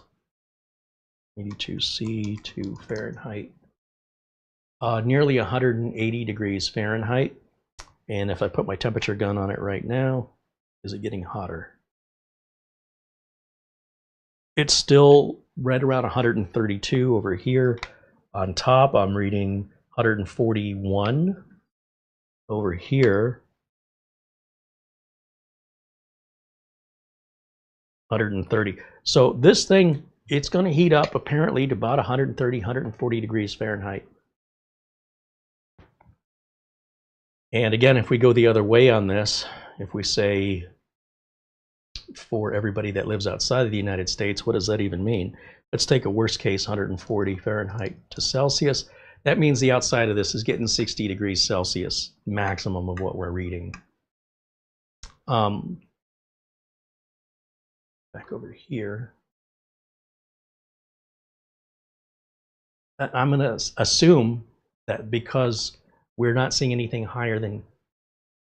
82C to Fahrenheit, nearly 180 degrees Fahrenheit. And if I put my temperature gun on it right now, is it getting hotter? It's still right around 132 over here. On top, I'm reading 141 over here. 130. So this thing, it's going to heat up apparently to about 130, 140 degrees Fahrenheit. And again, if we go the other way on this, if we say for everybody that lives outside of the United States, what does that even mean? Let's take a worst case 140 Fahrenheit to Celsius. That means the outside of this is getting 60 degrees Celsius, maximum of what we're reading. Back over here. I'm going to assume that because we're not seeing anything higher than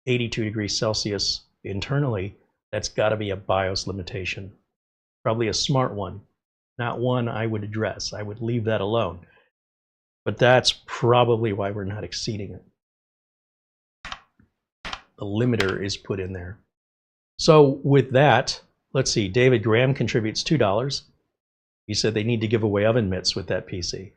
82 degrees Celsius internally, that's got to be a BIOS limitation. Probably a smart one, not one I would address. I would leave that alone. But that's probably why we're not exceeding it. The limiter is put in there. So with that, let's see, David Graham contributes $2. He said they need to give away oven mitts with that PC.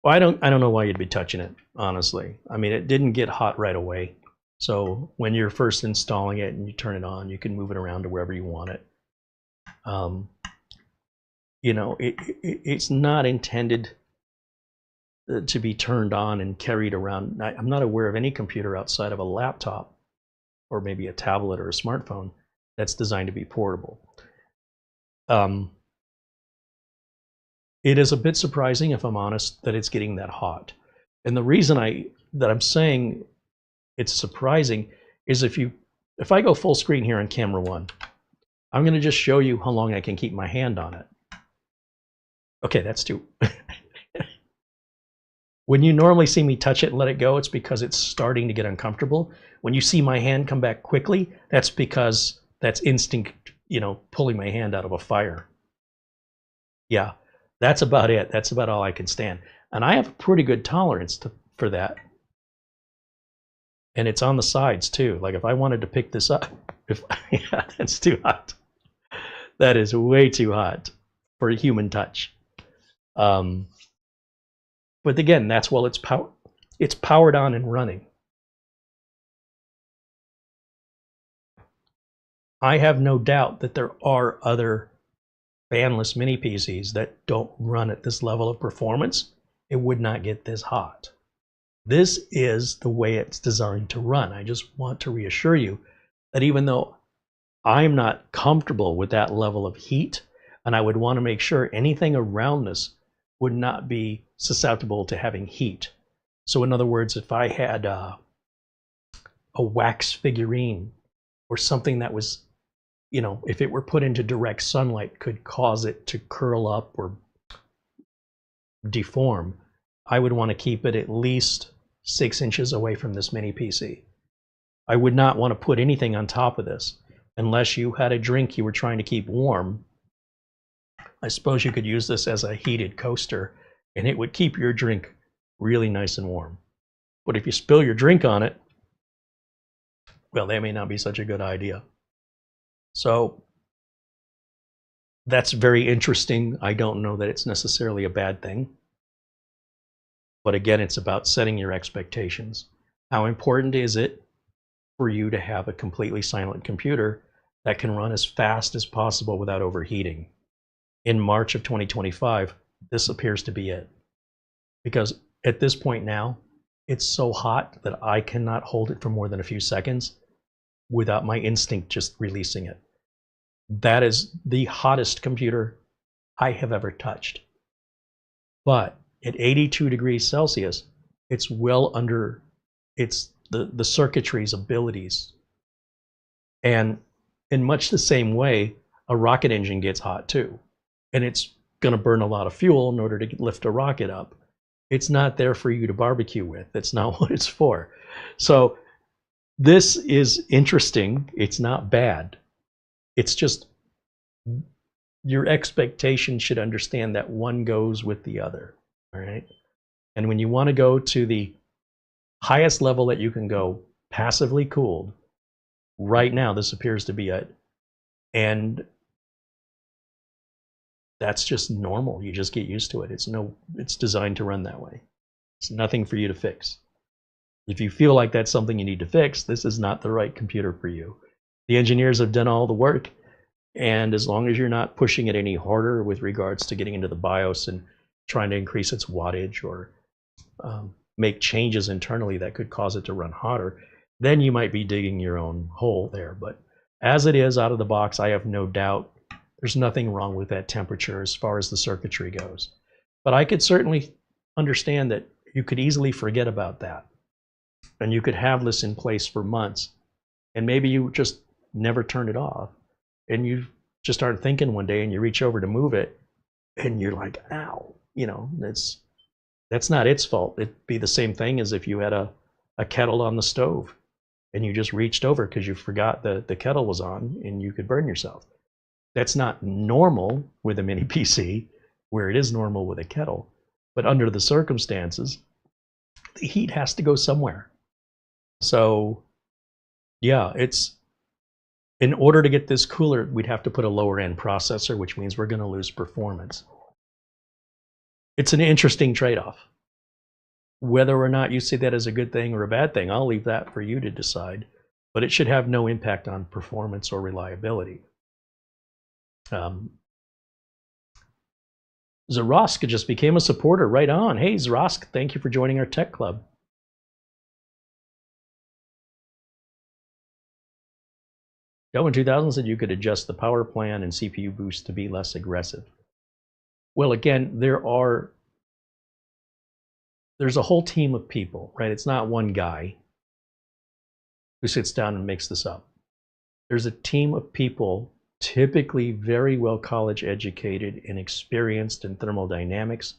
Well, I don't know why you'd be touching it, honestly. I mean, it didn't get hot right away. So when you're first installing it and you turn it on, you can move it around to wherever you want it. You know, it's not intended to be turned on and carried around. I'm not aware of any computer outside of a laptop or maybe a tablet or a smartphone that's designed to be portable. It is a bit surprising, if I'm honest, that it's getting that hot. And the reason I'm saying it's surprising is if I go full screen here on camera 1, I'm going to just show you how long I can keep my hand on it. Okay, that's too. When you normally see me touch it and let it go, it's because it's starting to get uncomfortable. When you see my hand come back quickly, that's because that's instinct, you know, pulling my hand out of a fire. Yeah, that's about it. That's about all I can stand. And I have a pretty good tolerance for that. And it's on the sides too. Like if I wanted to pick this up, yeah, that's too hot. That is way too hot for a human touch. But again, that's while it's powered on and running. I have no doubt that there are other fanless mini PCs that don't run at this level of performance. It would not get this hot. This is the way it's designed to run. I just want to reassure you that even though I'm not comfortable with that level of heat, and I would want to make sure anything around this would not be susceptible to having heat. So in other words, if I had a wax figurine or something that was, you know, if it were put into direct sunlight could cause it to curl up or deform, I would want to keep it at least 6 inches away from this mini PC. I would not want to put anything on top of this unless you had a drink you were trying to keep warm. I suppose you could use this as a heated coaster and it would keep your drink really nice and warm. But if you spill your drink on it, well, that may not be such a good idea. So that's very interesting. I don't know that it's necessarily a bad thing. But again, it's about setting your expectations. How important is it for you to have a completely silent computer that can run as fast as possible without overheating? In March of 2025, this appears to be it. Because at this point now, it's so hot that I cannot hold it for more than a few seconds without my instinct just releasing it. That is the hottest computer I have ever touched. But At 82 degrees Celsius, it's well under the circuitry's abilities. And in much the same way, a rocket engine gets hot too. And it's going to burn a lot of fuel in order to lift a rocket up. It's not there for you to barbecue with. That's not what it's for. So this is interesting. It's not bad. It's just your expectation should understand that one goes with the other. All right. And when you want to go to the highest level that you can go, passively cooled, right now this appears to be it. And that's just normal. You just get used to it. It's designed to run that way. It's nothing for you to fix. If you feel like that's something you need to fix, this is not the right computer for you. The engineers have done all the work, and as long as you're not pushing it any harder with regards to getting into the BIOS and trying to increase its wattage or make changes internally that could cause it to run hotter, then you might be digging your own hole there. But as it is out of the box, I have no doubt there's nothing wrong with that temperature as far as the circuitry goes. But I could certainly understand that you could easily forget about that. And you could have this in place for months. And maybe you just never turn it off. And you just start thinking one day and you reach over to move it and you're like, ow, you know, that's not its fault. It'd be the same thing as if you had a kettle on the stove and you just reached over because you forgot the kettle was on and you could burn yourself. That's not normal with a mini PC, where it is normal with a kettle. But under the circumstances, the heat has to go somewhere. So yeah, in order to get this cooler, we'd have to put a lower end processor, which means we're going to lose performance. It's an interesting trade-off. Whether or not you see that as a good thing or a bad thing, I'll leave that for you to decide. But it should have no impact on performance or reliability. Zarosk just became a supporter. Right on. Hey, Zarosk, thank you for joining our tech club. Joe in 2000 said you could adjust the power plan and CPU boost to be less aggressive. Well, again, there's a whole team of people, right? It's not one guy who sits down and makes this up. There's a team of people, typically very well college educated and experienced in thermodynamics,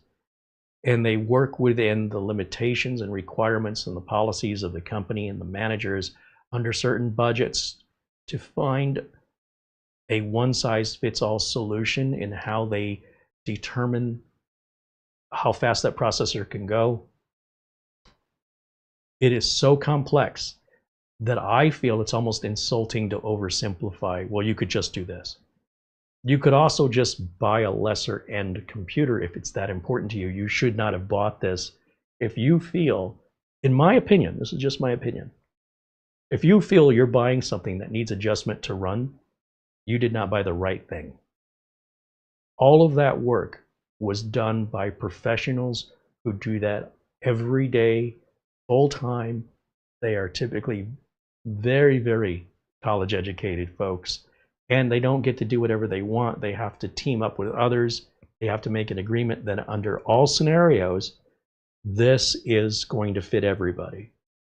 and they work within the limitations and requirements and the policies of the company and the managers under certain budgets to find a one-size-fits-all solution in how they determine how fast that processor can go. It is so complex that I feel it's almost insulting to oversimplify. Well, you could just do this. You could also just buy a lesser end computer if it's that important to you. You should not have bought this. If you feel, in my opinion, this is just my opinion, if you feel you're buying something that needs adjustment to run, you did not buy the right thing. All of that work was done by professionals who do that every day, full time. They are typically very, very college educated folks, and they don't get to do whatever they want. They have to team up with others. They have to make an agreement that under all scenarios, this is going to fit everybody.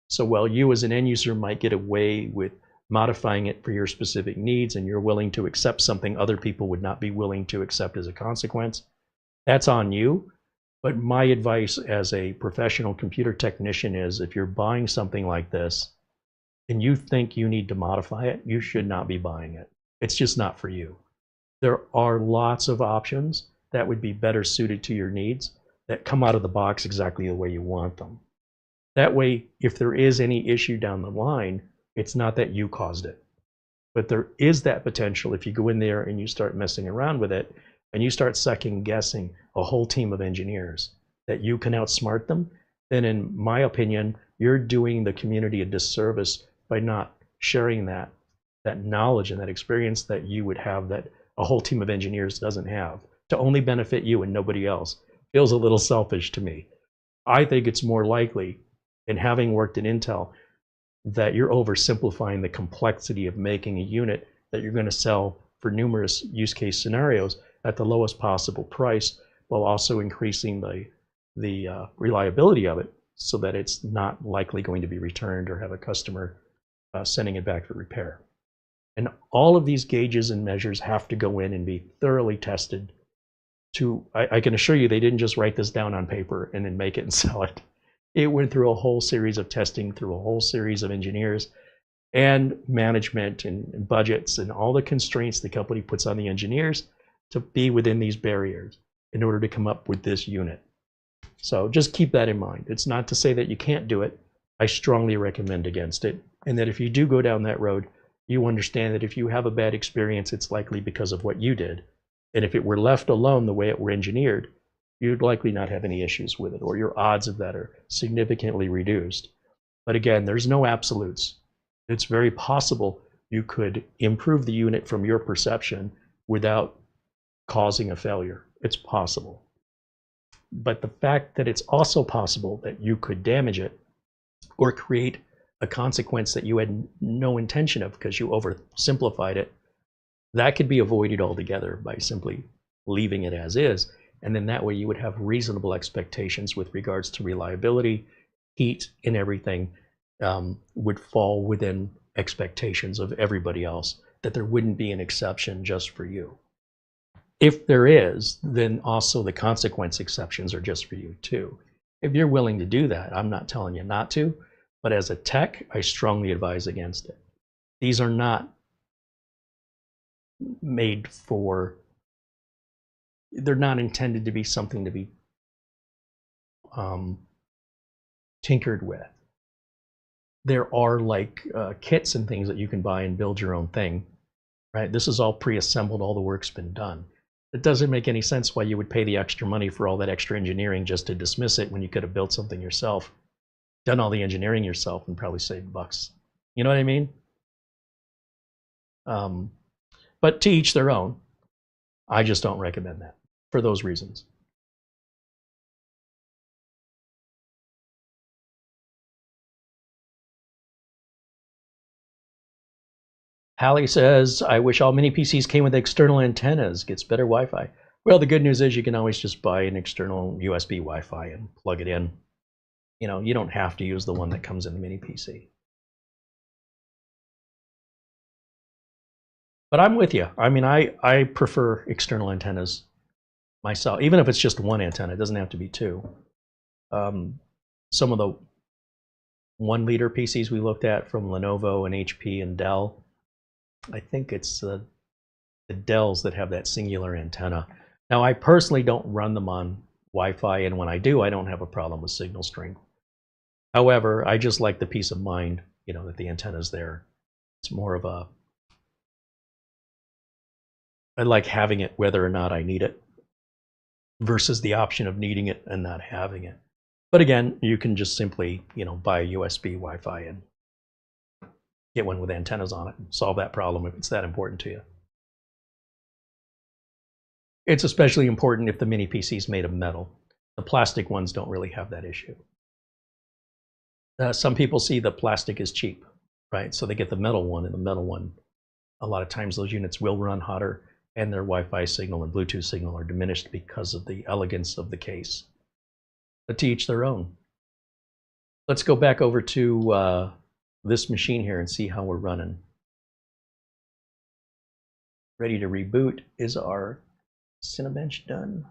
So while you as an end user might get away with modifying it for your specific needs and you're willing to accept something other people would not be willing to accept as a consequence, that's on you. But my advice as a professional computer technician is if you're buying something like this and you think you need to modify it, you should not be buying it. It's just not for you. There are lots of options that would be better suited to your needs that come out of the box exactly the way you want them. That way, if there is any issue down the line, it's not that you caused it. But there is that potential if you go in there and you start messing around with it and you start second guessing a whole team of engineers that you can outsmart them, then in my opinion, you're doing the community a disservice by not sharing that knowledge and that experience that you would have that a whole team of engineers doesn't have to only benefit you and nobody else. Feels a little selfish to me. I think it's more likely, and having worked in Intel, that you're oversimplifying the complexity of making a unit that you're going to sell for numerous use case scenarios at the lowest possible price, while also increasing the reliability of it so that it's not likely going to be returned or have a customer sending it back for repair. And all of these gauges and measures have to go in and be thoroughly tested. I can assure you they didn't just write this down on paper and then make it and sell it. It went through a whole series of testing, through a whole series of engineers and management and budgets and all the constraints the company puts on the engineers to be within these barriers in order to come up with this unit. So just keep that in mind. It's not to say that you can't do it. I strongly recommend against it. And that if you do go down that road, you understand that if you have a bad experience, it's likely because of what you did. And if it were left alone the way it were engineered, you'd likely not have any issues with it, or your odds of that are significantly reduced. But again, there's no absolutes. It's very possible you could improve the unit from your perception without causing a failure. It's possible. But the fact that it's also possible that you could damage it or create a consequence that you had no intention of because you oversimplified it, that could be avoided altogether by simply leaving it as is. And then that way you would have reasonable expectations with regards to reliability, heat, and everything would fall within expectations of everybody else, that there wouldn't be an exception just for you. If there is, then also the consequence exceptions are just for you too. If you're willing to do that, I'm not telling you not to, but as a tech, I strongly advise against it. These are not made for, they're not intended to be something to be tinkered with. There are like kits and things that you can buy and build your own thing, right? This is all pre-assembled, all the work's been done. It doesn't make any sense why you would pay the extra money for all that extra engineering just to dismiss it when you could have built something yourself, done all the engineering yourself, and probably saved bucks. You know what I mean? But to each their own. I just don't recommend that for those reasons. Hallie says, I wish all mini PCs came with external antennas. Gets better Wi-Fi. Well, the good news is you can always just buy an external USB Wi-Fi and plug it in. You know, you don't have to use the one that comes in the mini PC. But I'm with you. I mean, I prefer external antennas myself, even if it's just one antenna. It doesn't have to be two. Some of the 1 liter PCs we looked at from Lenovo and HP and Dell, I think it's the Dells that have that singular antenna. Now, I personally don't run them on Wi-Fi, and when I do, I don't have a problem with signal strength. However, I just like the peace of mind, you know, that the antenna's there. It's more of a, I like having it whether or not I need it versus the option of needing it and not having it. But again, you can just simply, you know, buy a USB Wi-Fi and get one with antennas on it and solve that problem if it's that important to you. It's especially important if the mini PC is made of metal. The plastic ones don't really have that issue. Some people see the plastic is cheap, right? So they get the metal one, and the metal one, a lot of times those units will run hotter and their Wi-Fi signal and Bluetooth signal are diminished because of the elegance of the case. But to each their own. Let's go back over to this machine here and see how we're running. Ready to reboot. Is our Cinebench done?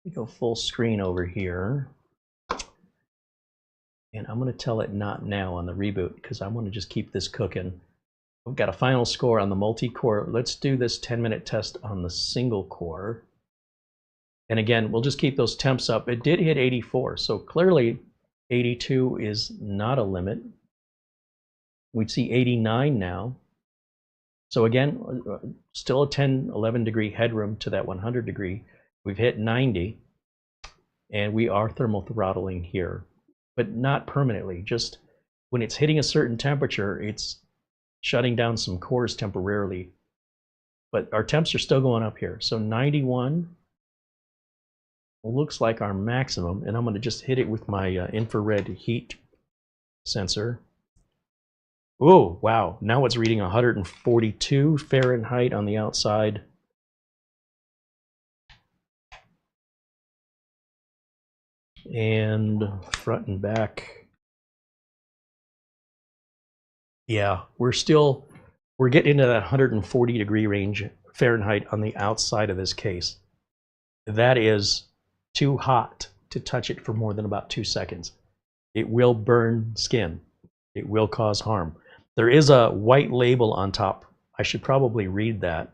We go full screen over here. And I'm going to tell it not now on the reboot because I want to just keep this cooking. We've got a final score on the multi-core. Let's do this 10-minute test on the single core. And again, we'll just keep those temps up. It did hit 84, so clearly 82 is not a limit. We'd see 89 now. So again, still a 10, 11 degree headroom to that 100 degree. We've hit 90, and we are thermal throttling here, but not permanently. Just when it's hitting a certain temperature, it's shutting down some cores temporarily. But our temps are still going up here. So 91 looks like our maximum, and I'm going to just hit it with my infrared heat sensor. Oh, wow. Now it's reading 142 Fahrenheit on the outside. And front and back. Yeah, we're getting into that 140 degree range Fahrenheit on the outside of this case. That is too hot to touch it for more than about 2 seconds. It will burn skin. It will cause harm. There is a white label on top. I should probably read that.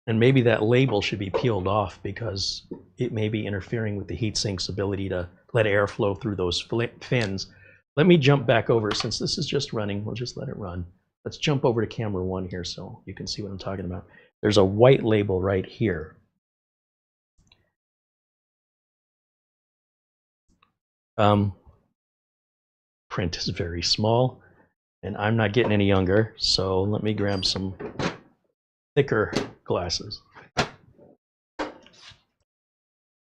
And maybe that label should be peeled off because it may be interfering with the heatsink's ability to let air flow through those fins. Let me jump back over. Since this is just running, we'll just let it run. Let's jump over to camera 1 here so you can see what I'm talking about. There's a white label right here. Print is very small, and I'm not getting any younger, so let me grab some thicker glasses.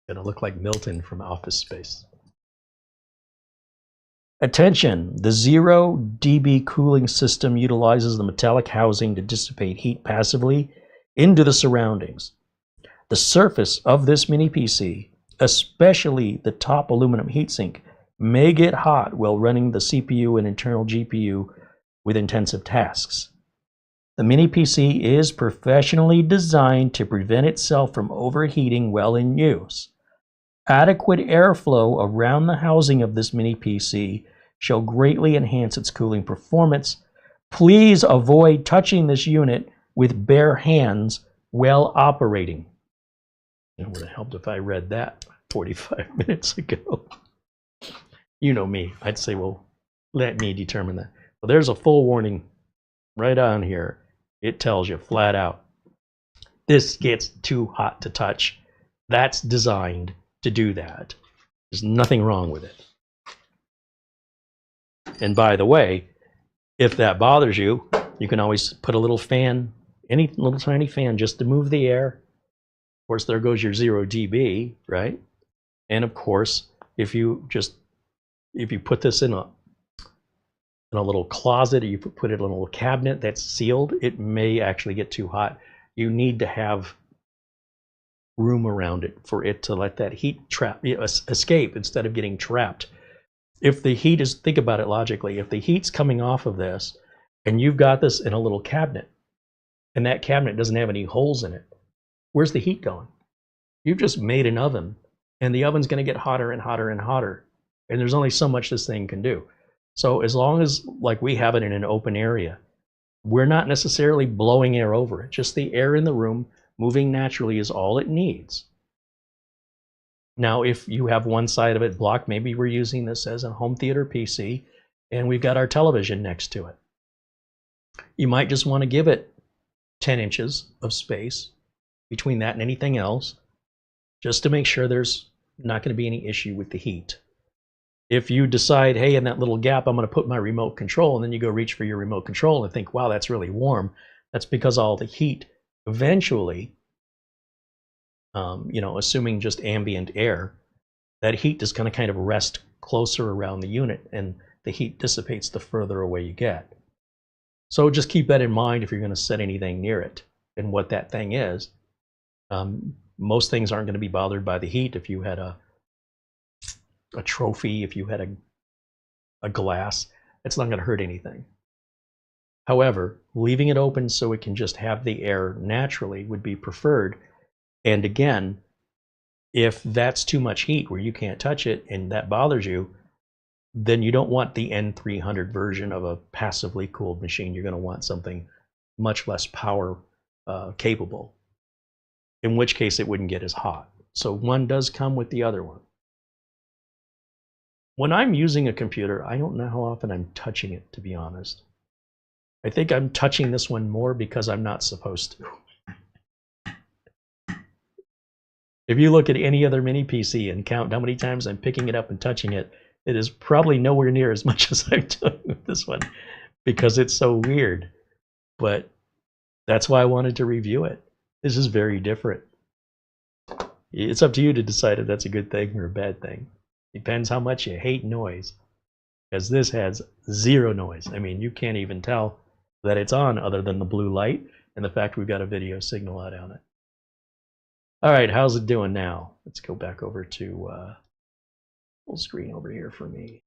Gonna look like Milton from Office Space. Attention! The 0 dB cooling system utilizes the metallic housing to dissipate heat passively into the surroundings. The surface of this mini PC, especially the top aluminum heatsink, may get hot while running the CPU and internal GPU with intensive tasks. The mini PC is professionally designed to prevent itself from overheating while in use. Adequate airflow around the housing of this mini PC shall greatly enhance its cooling performance. Please avoid touching this unit with bare hands while operating. It would have helped if I read that 45 minutes ago. You know me. I'd say, well, let me determine that. Well, there's a full warning right on here. It tells you flat out, this gets too hot to touch. That's designed to do that. There's nothing wrong with it. And by the way, if that bothers you, you can always put a little fan, any little tiny fan, just to move the air. Of course, there goes your 0 dB, right? And of course, if you put this in a little closet, or you put it in a little cabinet that's sealed, it may actually get too hot. You need to have room around it for it to let that heat escape instead of getting trapped. If the heat is, think about it logically, if the heat's coming off of this and you've got this in a little cabinet and that cabinet doesn't have any holes in it, where's the heat going? You've just made an oven, and the oven's going to get hotter and hotter and hotter, and there's only so much this thing can do. So as long as, like, we have it in an open area, we're not necessarily blowing air over it. Just the air in the room moving naturally is all it needs. Now, if you have one side of it blocked, maybe we're using this as a home theater PC, and we've got our television next to it. You might just want to give it 10 inches of space between that and anything else, just to make sure there's not going to be any issue with the heat. If you decide, hey, in that little gap, I'm going to put my remote control, and then you go reach for your remote control and think, wow, that's really warm, that's because all the heat eventually, assuming just ambient air, that heat is going to kind of rest closer around the unit, and the heat dissipates the further away you get. So just keep that in mind if you're going to set anything near it and what that thing is. Most things aren't going to be bothered by the heat. If you had a trophy, if you had a glass, it's not going to hurt anything. However, leaving it open so it can just have the air naturally would be preferred. And again, if that's too much heat where you can't touch it and that bothers you, then you don't want the N300 version of a passively cooled machine. You're going to want something much less power capable, in which case it wouldn't get as hot. So one does come with the other one. When I'm using a computer, I don't know how often I'm touching it, to be honest. I think I'm touching this one more because I'm not supposed to. If you look at any other mini PC and count how many times I'm picking it up and touching it, it is probably nowhere near as much as I'm doing with this one because it's so weird. But that's why I wanted to review it. This is very different. It's up to you to decide if that's a good thing or a bad thing. Depends how much you hate noise, because this has zero noise. I mean, you can't even tell that it's on other than the blue light and the fact we've got a video signal out on it. All right, how's it doing now? Let's go back over to full screen over here for me.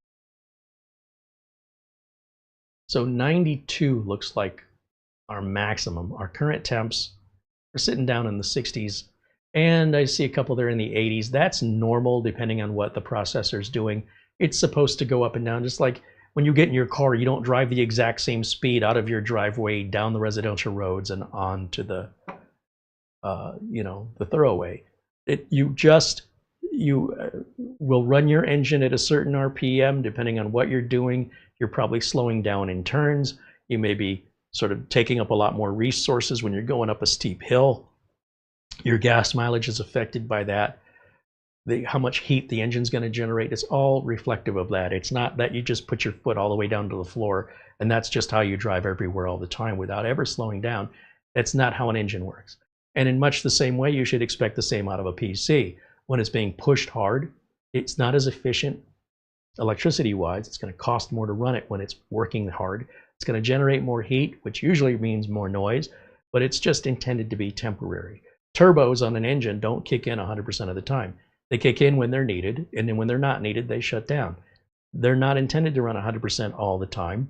So 92 looks like our maximum. Our current temps are sitting down in the 60s, and I see a couple there in the 80s. That's normal depending on what the processor's doing. It's supposed to go up and down, just like when you get in your car, you don't drive the exact same speed out of your driveway down the residential roads and onto the the thoroughway. You will run your engine at a certain RPM depending on what you're doing. You're probably slowing down in turns. You may be sort of taking up a lot more resources when you're going up a steep hill. Your gas mileage is affected by that. How much heat the engine's going to generate, it's all reflective of that. It's not that you just put your foot all the way down to the floor and that's just how you drive everywhere all the time without ever slowing down. That's not how an engine works. And in much the same way, you should expect the same out of a PC. When it's being pushed hard, it's not as efficient electricity-wise. It's going to cost more to run it when it's working hard. It's going to generate more heat, which usually means more noise, but it's just intended to be temporary. Turbos on an engine don't kick in 100% of the time. They kick in when they're needed, and then when they're not needed, they shut down. They're not intended to run 100% all the time.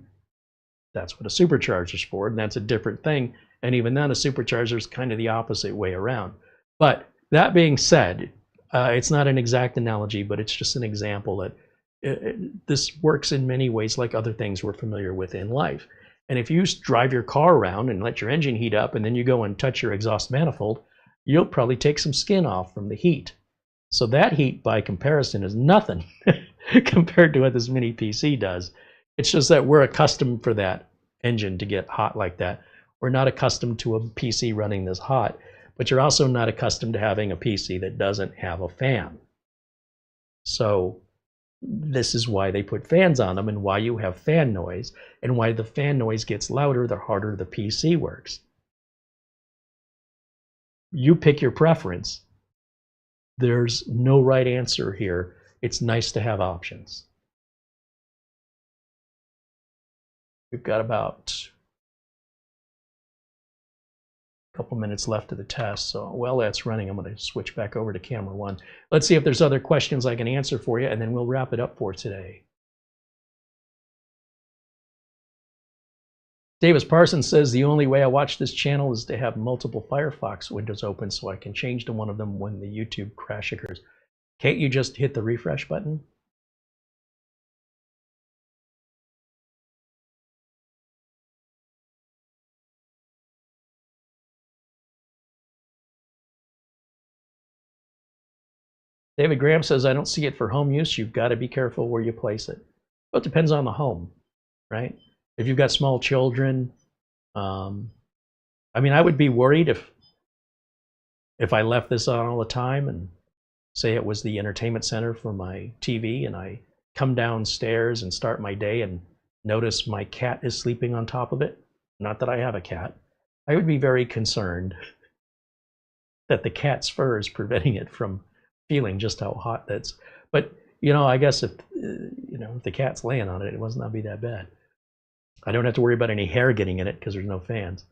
That's what a supercharger's for, and that's a different thing. And even then, a supercharger is kind of the opposite way around. But that being said, it's not an exact analogy, but it's just an example that this works in many ways like other things we're familiar with in life. And if you drive your car around and let your engine heat up and then you go and touch your exhaust manifold, you'll probably take some skin off from the heat. So that heat, by comparison, is nothing compared to what this mini PC does. It's just that we're accustomed for that engine to get hot like that. We're not accustomed to a PC running this hot, but you're also not accustomed to having a PC that doesn't have a fan. So this is why they put fans on them and why you have fan noise, and why the fan noise gets louder the harder the PC works. You pick your preference. There's no right answer here. It's nice to have options. We've got about a couple minutes left of the test, so while that's running, I'm going to switch back over to camera one. Let's see if there's other questions I can answer for you, and then we'll wrap it up for today. Davis Parsons says, the only way I watch this channel is to have multiple Firefox windows open so I can change to one of them when the YouTube crash occurs. Can't you just hit the refresh button? David Graham says, I don't see it for home use. You've got to be careful where you place it. Well, it depends on the home, right? If you've got small children, I mean, I would be worried if I left this on all the time and say it was the entertainment center for my TV and I come downstairs and start my day and notice my cat is sleeping on top of it. Not that I have a cat. I would be very concerned that the cat's fur is preventing it from feeling just how hot that's. But I guess if if the cat's laying on it, it must not be that bad. I don't have to worry about any hair getting in it because there's no fans.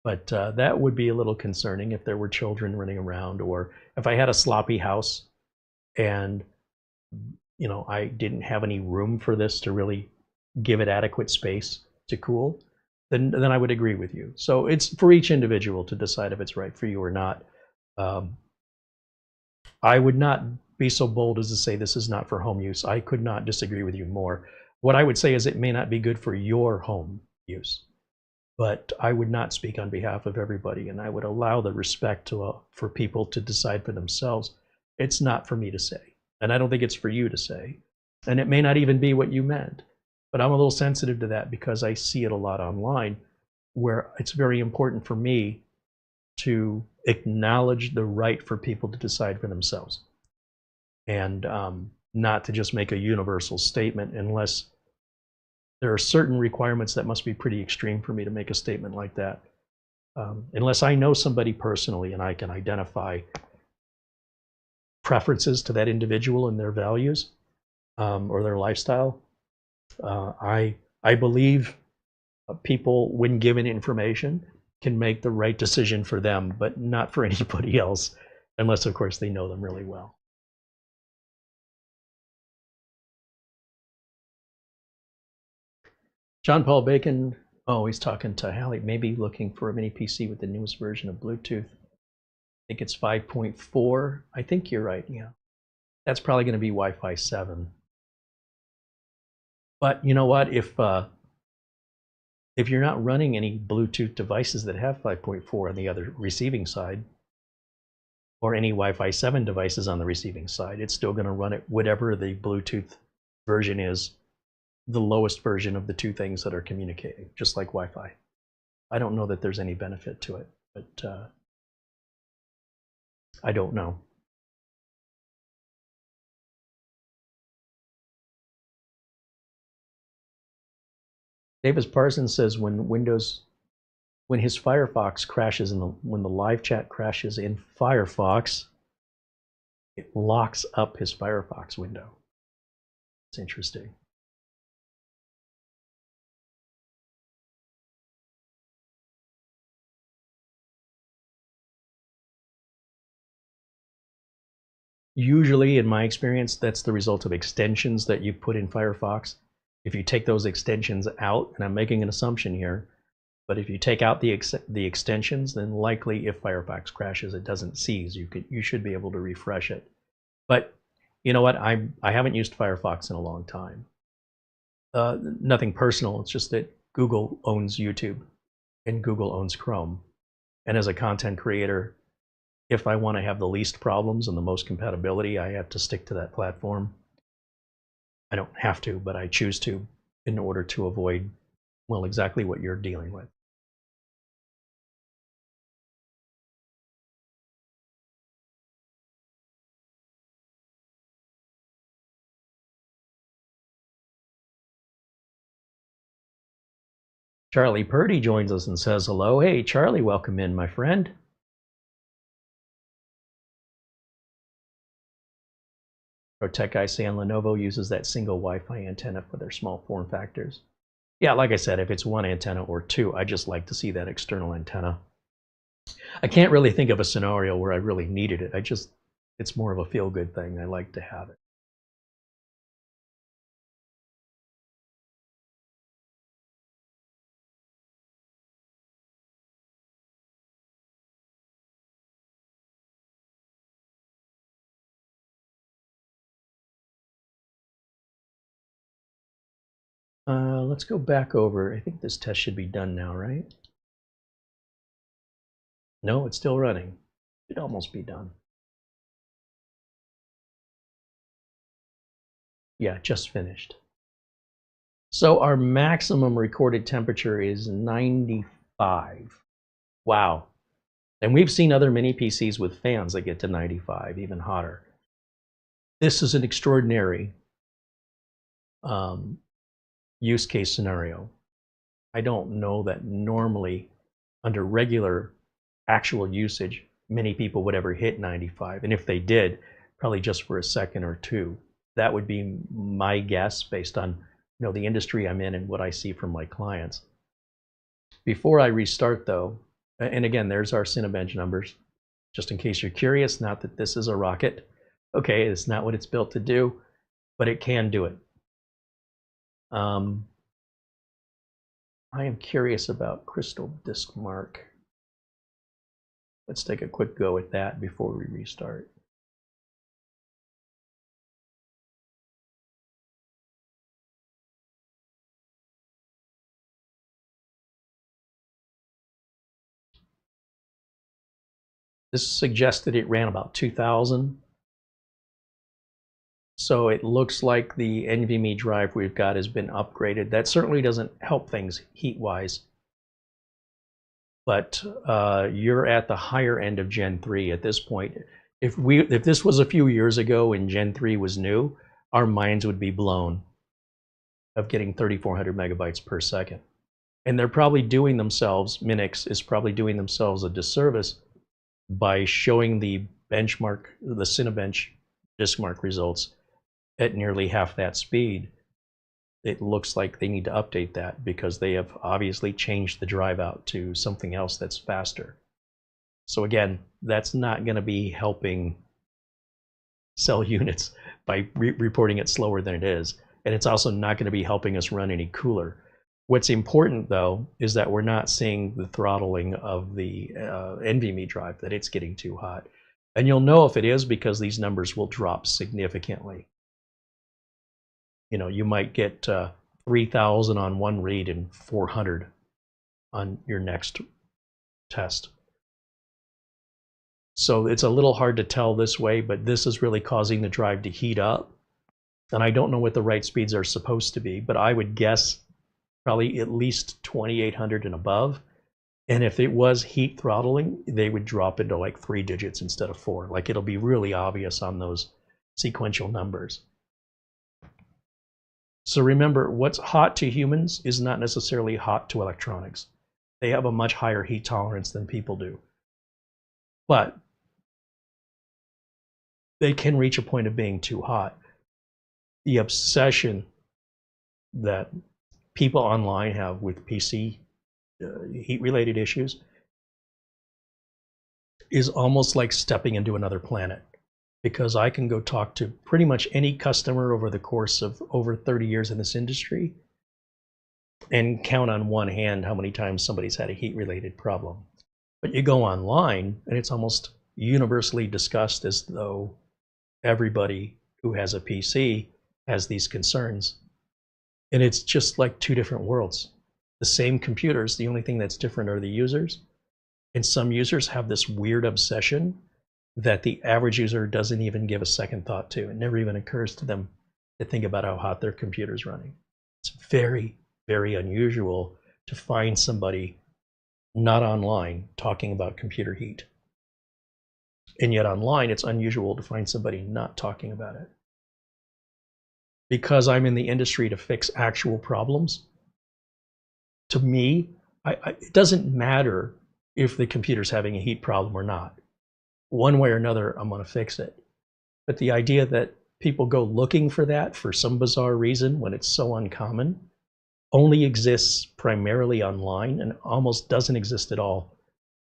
But that would be a little concerning if there were children running around, or if I had a sloppy house and I didn't have any room for this to really give it adequate space to cool, then I would agree with you. So it's for each individual to decide if it's right for you or not. I would not be so bold as to say this is not for home use. I could not disagree with you more. What I would say is it may not be good for your home use, but I would not speak on behalf of everybody, and I would allow the respect for people to decide for themselves. It's not for me to say, and I don't think it's for you to say, and it may not even be what you meant, but I'm a little sensitive to that because I see it a lot online where it's very important for me to acknowledge the right for people to decide for themselves, and not to just make a universal statement unless there are certain requirements that must be pretty extreme for me to make a statement like that. Unless I know somebody personally and I can identify preferences to that individual and their values or their lifestyle, I believe people, when given information, can make the right decision for them, but not for anybody else, unless, of course, they know them really well. John Paul Bacon, oh, he's talking to Hallie, maybe looking for a mini PC with the newest version of Bluetooth. I think it's 5.4. I think you're right, yeah. That's probably going to be Wi-Fi 7. But you know what? If you're not running any Bluetooth devices that have 5.4 on the other receiving side, or any Wi-Fi 7 devices on the receiving side, it's still going to run it whatever the Bluetooth version is, the lowest version of the two things that are communicating, just like Wi-Fi. I don't know that there's any benefit to it, but I don't know. Davis Parsons says when his Firefox crashes when the live chat crashes in Firefox, it locks up his Firefox window. It's interesting. Usually, in my experience, that's the result of extensions that you put in Firefox. If you take those extensions out, and I'm making an assumption here, but if you take out the extensions, then likely if Firefox crashes, it doesn't seize. You should be able to refresh it. But you know what? I haven't used Firefox in a long time. Nothing personal. It's just that Google owns YouTube and Google owns Chrome. And as a content creator, if I want to have the least problems and the most compatibility, I have to stick to that platform. I don't have to, but I choose to in order to avoid, well, exactly what you're dealing with. Charlie Purdy joins us and says hello. Hey, Charlie, welcome in, my friend. Our tech guy saying Lenovo uses that single Wi-Fi antenna for their small form factors. Yeah, like I said, if it's one antenna or two, I just like to see that external antenna. I can't really think of a scenario where I really needed it. It's more of a feel-good thing. I like to have it. Let's go back over. I think this test should be done now, right? No, it's still running. It should almost be done. Yeah, just finished. So our maximum recorded temperature is 95. Wow. And we've seen other mini PCs with fans that get to 95, even hotter. This is an extraordinary use case scenario. I don't know that normally under regular actual usage, many people would ever hit 95. And if they did, probably just for a second or two. That would be my guess based on the industry I'm in and what I see from my clients. Before I restart though, and again, there's our Cinebench numbers, just in case you're curious, not that this is a rocket. Okay, it's not what it's built to do, but it can do it. I am curious about Crystal Disk Mark. Let's take a quick go at that before we restart. This suggested it ran about 2,000. So it looks like the NVMe drive we've got has been upgraded. That certainly doesn't help things heat-wise. But you're at the higher end of Gen 3 at this point. If this was a few years ago and Gen 3 was new, our minds would be blown of getting 3,400 megabytes per second. And they're probably doing themselves, Minix is probably doing themselves a disservice by showing the benchmark, the Cinebench disk mark results at nearly half that speed. it looks like they need to update that because they have obviously changed the drive out to something else that's faster. So again, that's not going to be helping sell units by reporting it slower than it is. And it's also not going to be helping us run any cooler. What's important, though, is that we're not seeing the throttling of the NVMe drive, that it's getting too hot. And you'll know if it is because these numbers will drop significantly. You know, you might get 3,000 on one read and 400 on your next test. So it's a little hard to tell this way, but this is really causing the drive to heat up. And I don't know what the write speeds are supposed to be, but I would guess probably at least 2,800 and above. And if it was heat throttling, they would drop into like 3 digits instead of 4. Like it'll be really obvious on those sequential numbers. So remember, what's hot to humans is not necessarily hot to electronics. They have a much higher heat tolerance than people do. But they can reach a point of being too hot. The obsession that people online have with PC heat-related issues is almost like stepping into another planet, because I can go talk to pretty much any customer over the course of over 30 years in this industry and count on one hand how many times somebody's had a heat-related problem. But you go online and it's almost universally discussed as though everybody who has a PC has these concerns. And it's just like two different worlds. The same computers, the only thing that's different are the users. And some users have this weird obsession that the average user doesn't even give a second thought to. It never even occurs to them to think about how hot their computer's running. It's very, very unusual to find somebody not online talking about computer heat. And yet online, it's unusual to find somebody not talking about it. Because I'm in the industry to fix actual problems, to me, it doesn't matter if the computer's having a heat problem or not. One way or another, I'm going to fix it. But the idea that people go looking for that for some bizarre reason when it's so uncommon only exists primarily online and almost doesn't exist at all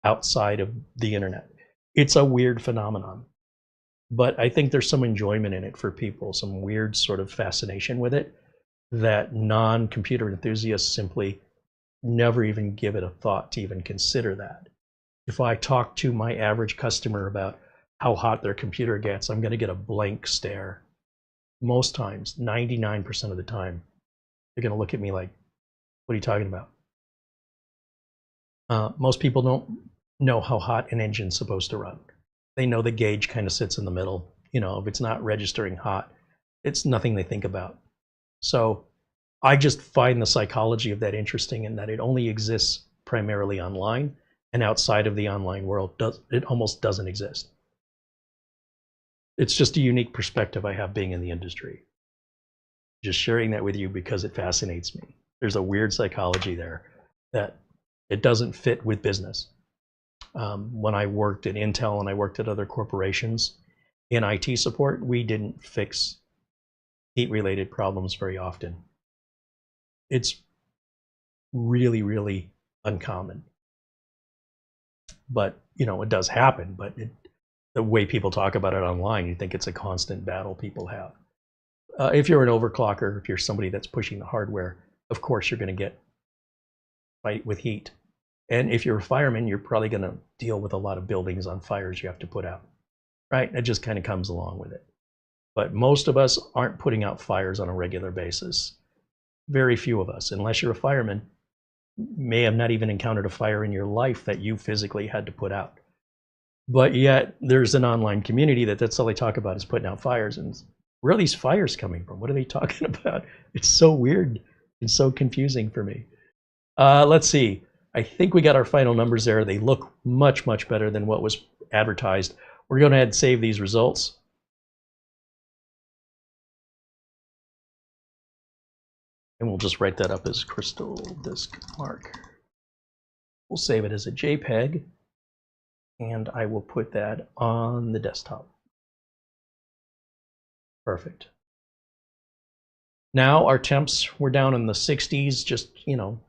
outside of the internet. It's a weird phenomenon. But I think there's some enjoyment in it for people, some weird sort of fascination with it that non-computer enthusiasts simply never even give it a thought to even consider that. If I talk to my average customer about how hot their computer gets, I'm going to get a blank stare. Most times, 99% of the time, they're going to look at me like, what are you talking about? Most people don't know how hot an engine's supposed to run. They know the gauge kind of sits in the middle. You know, if it's not registering hot, it's nothing they think about. So I just find the psychology of that interesting in that it only exists primarily online, and outside of the online world, it almost doesn't exist. It's just a unique perspective I have being in the industry. Just sharing that with you because it fascinates me. There's a weird psychology there that it doesn't fit with business. When I worked at Intel and I worked at other corporations in IT support, we didn't fix heat-related problems very often. It's really, really uncommon. But, you know, it does happen, but the way people talk about it online, you think it's a constant battle people have. If you're an overclocker, if you're somebody that's pushing the hardware, of course you're going to get fight with heat. And if you're a fireman, you're probably going to deal with a lot of buildings on fires you have to put out, right? It just kind of comes along with it. But most of us aren't putting out fires on a regular basis. Very few of us, unless you're a fireman, may have not even encountered a fire in your life that you physically had to put out. But yet there's an online community that's all they talk about is putting out fires. And where are these fires coming from? What are they talking about? It's so weird and so confusing for me. Let's see. I think we got our final numbers there. They look much, much better than what was advertised. We're going to ahead and save these results. And we'll just write that up as crystal disk mark. We'll save it as a JPEG. And I will put that on the desktop. Perfect. Now our temps were down in the 60s, just, you know,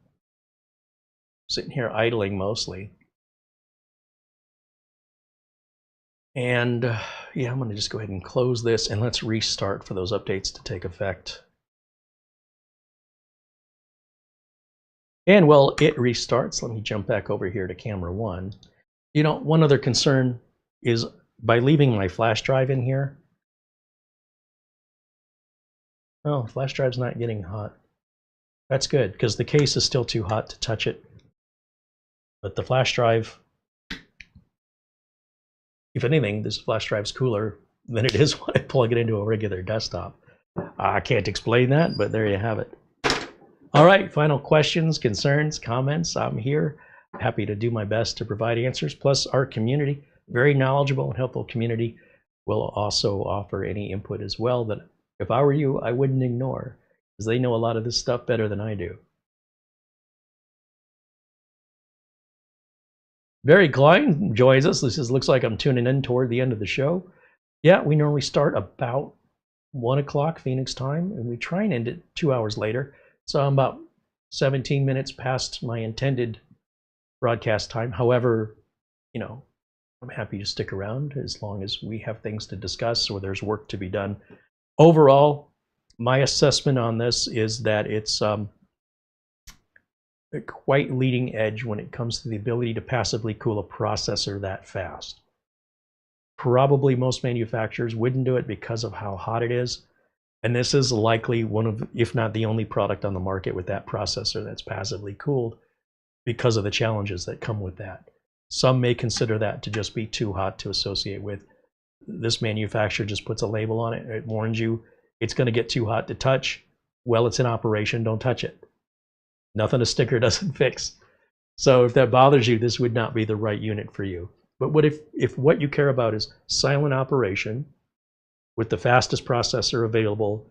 sitting here idling mostly. And yeah, I'm going to just go ahead and close this, and let's restart for those updates to take effect. And while it restarts, let me jump back over here to camera 1. You know, one other concern is by leaving my flash drive in here. Oh, flash drive's not getting hot. That's good, because the case is still too hot to touch it. But the flash drive, if anything, this flash drive's cooler than it is when I plug it into a regular desktop. I can't explain that, but there you have it. All right, final questions, concerns, comments. I'm here. Happy to do my best to provide answers. Plus, our community, very knowledgeable and helpful community, will also offer any input as well that if I were you, I wouldn't ignore, because they know a lot of this stuff better than I do. Barry Klein joins us. This looks like I'm tuning in toward the end of the show. Yeah, we normally start about 1 o'clock Phoenix time, and we try and end it 2 hours later. So I'm about 17 minutes past my intended broadcast time. However, you know, I'm happy to stick around as long as we have things to discuss or there's work to be done. Overall, my assessment on this is that it's quite leading edge when it comes to the ability to passively cool a processor that fast. Probably most manufacturers wouldn't do it because of how hot it is. And this is likely one of, if not the only product on the market with that processor that's passively cooled because of the challenges that come with that. Some may consider that to just be too hot to associate with. This manufacturer just puts a label on it. It warns you it's going to get too hot to touch. Well, it's in operation. Don't touch it. Nothing a sticker doesn't fix. So if that bothers you, this would not be the right unit for you. But what if what you care about is silent operation with the fastest processor available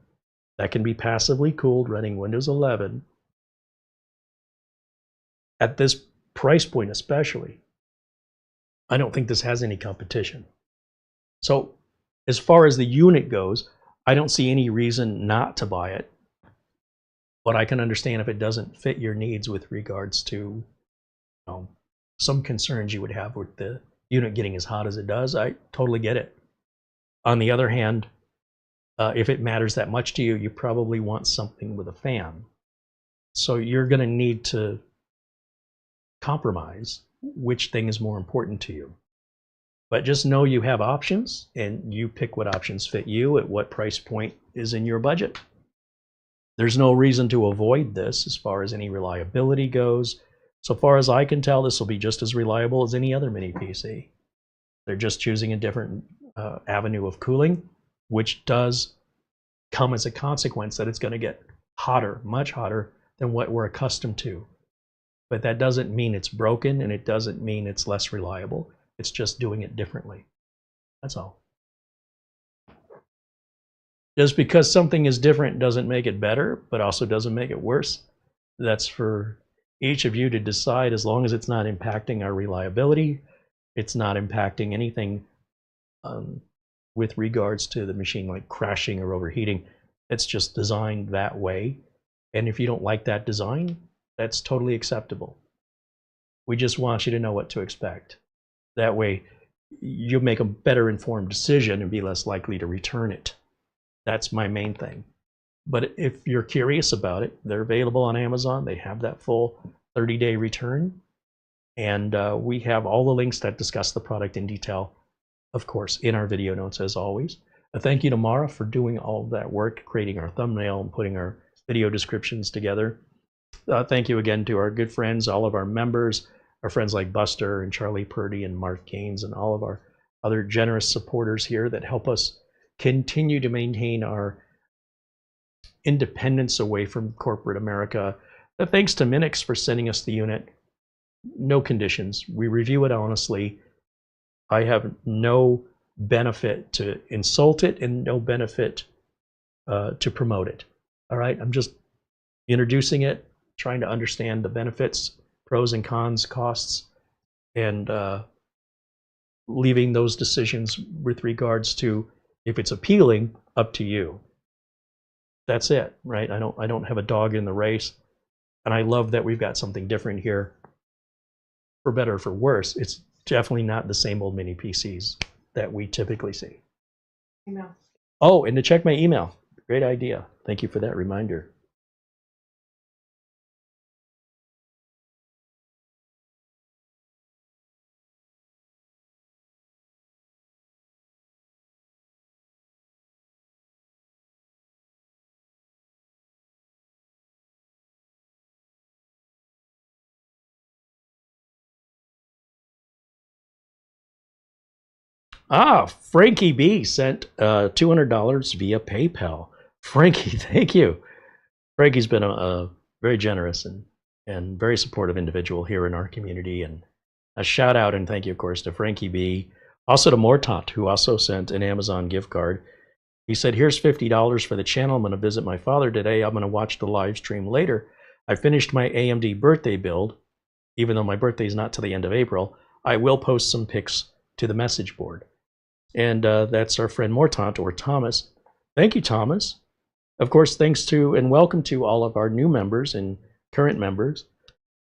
that can be passively cooled running Windows 11 at this price point especially, I don't think this has any competition. So as far as the unit goes, I don't see any reason not to buy it. But I can understand if it doesn't fit your needs with regards to, you know, some concerns you would have with the unit getting as hot as it does. I totally get it. On the other hand, if it matters that much to you, you probably want something with a fan. So you're going to need to compromise which thing is more important to you. But just know you have options, and you pick what options fit you at what price point is in your budget. There's no reason to avoid this as far as any reliability goes. So far as I can tell, this will be just as reliable as any other mini PC. They're just choosing a different avenue of cooling, which does come as a consequence that it's going to get hotter, much hotter than what we're accustomed to. But that doesn't mean it's broken, and it doesn't mean it's less reliable. It's just doing it differently. That's all. Just because something is different doesn't make it better, but also doesn't make it worse. That's for each of you to decide, as long as it's not impacting our reliability, it's not impacting anything with regards to the machine, like crashing or overheating. It's just designed that way. And if you don't like that design, that's totally acceptable. We just want you to know what to expect. That way, you'll make a better informed decision and be less likely to return it. That's my main thing. But if you're curious about it, they're available on Amazon. They have that full 30-day return. And we have all the links that discuss the product in detail, of course, in our video notes, as always. A thank you to Mara for doing all of that work, creating our thumbnail and putting our video descriptions together. Thank you again to our good friends, all of our members, our friends like Buster and Charlie Purdy and Mark Gaines, and all of our other generous supporters here that help us continue to maintain our independence away from corporate America. Thanks to Minix for sending us the unit. No conditions. We review it honestly. I have no benefit to insult it and no benefit to promote it. All right, I'm just introducing it, trying to understand the benefits, pros and cons, costs, and leaving those decisions with regards to if it's appealing up to you. that's it, right? I don't have a dog in the race, and I love that we've got something different here. For better or for worse, it's definitely not the same old mini PCs that we typically see. Email. Oh, and to check my email. Great idea. Thank you for that reminder. Ah, Frankie B sent $200 via PayPal. Frankie, thank you. Frankie's been a very generous and very supportive individual here in our community. And a shout out and thank you, of course, to Frankie B. Also to Mortant, who also sent an Amazon gift card. He said, here's $50 for the channel. I'm going to visit my father today. I'm going to watch the live stream later. I finished my AMD birthday build. Even though my birthday is not till the end of April, I will post some pics to the message board. And that's our friend Mortant, or Thomas. Thank you, Thomas. Of course, thanks to and welcome to all of our new members and current members.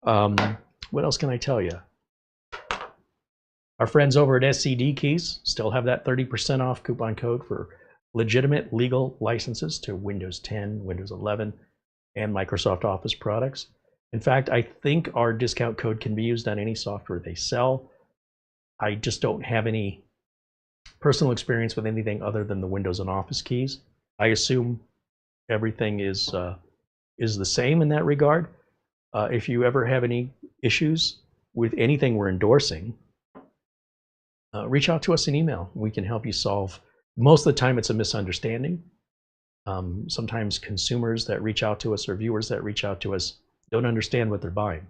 What else can I tell you? Our friends over at SCD Keys still have that 30% off coupon code for legitimate legal licenses to Windows 10, Windows 11, and Microsoft Office products. In fact, I think our discount code can be used on any software they sell. I just don't have any personal experience with anything other than the Windows and Office keys. I assume everything is the same in that regard. If you ever have any issues with anything we're endorsing, reach out to us in email. We can help you solve. Most of the time it's a misunderstanding. Sometimes consumers that reach out to us or viewers that reach out to us don't understand what they're buying.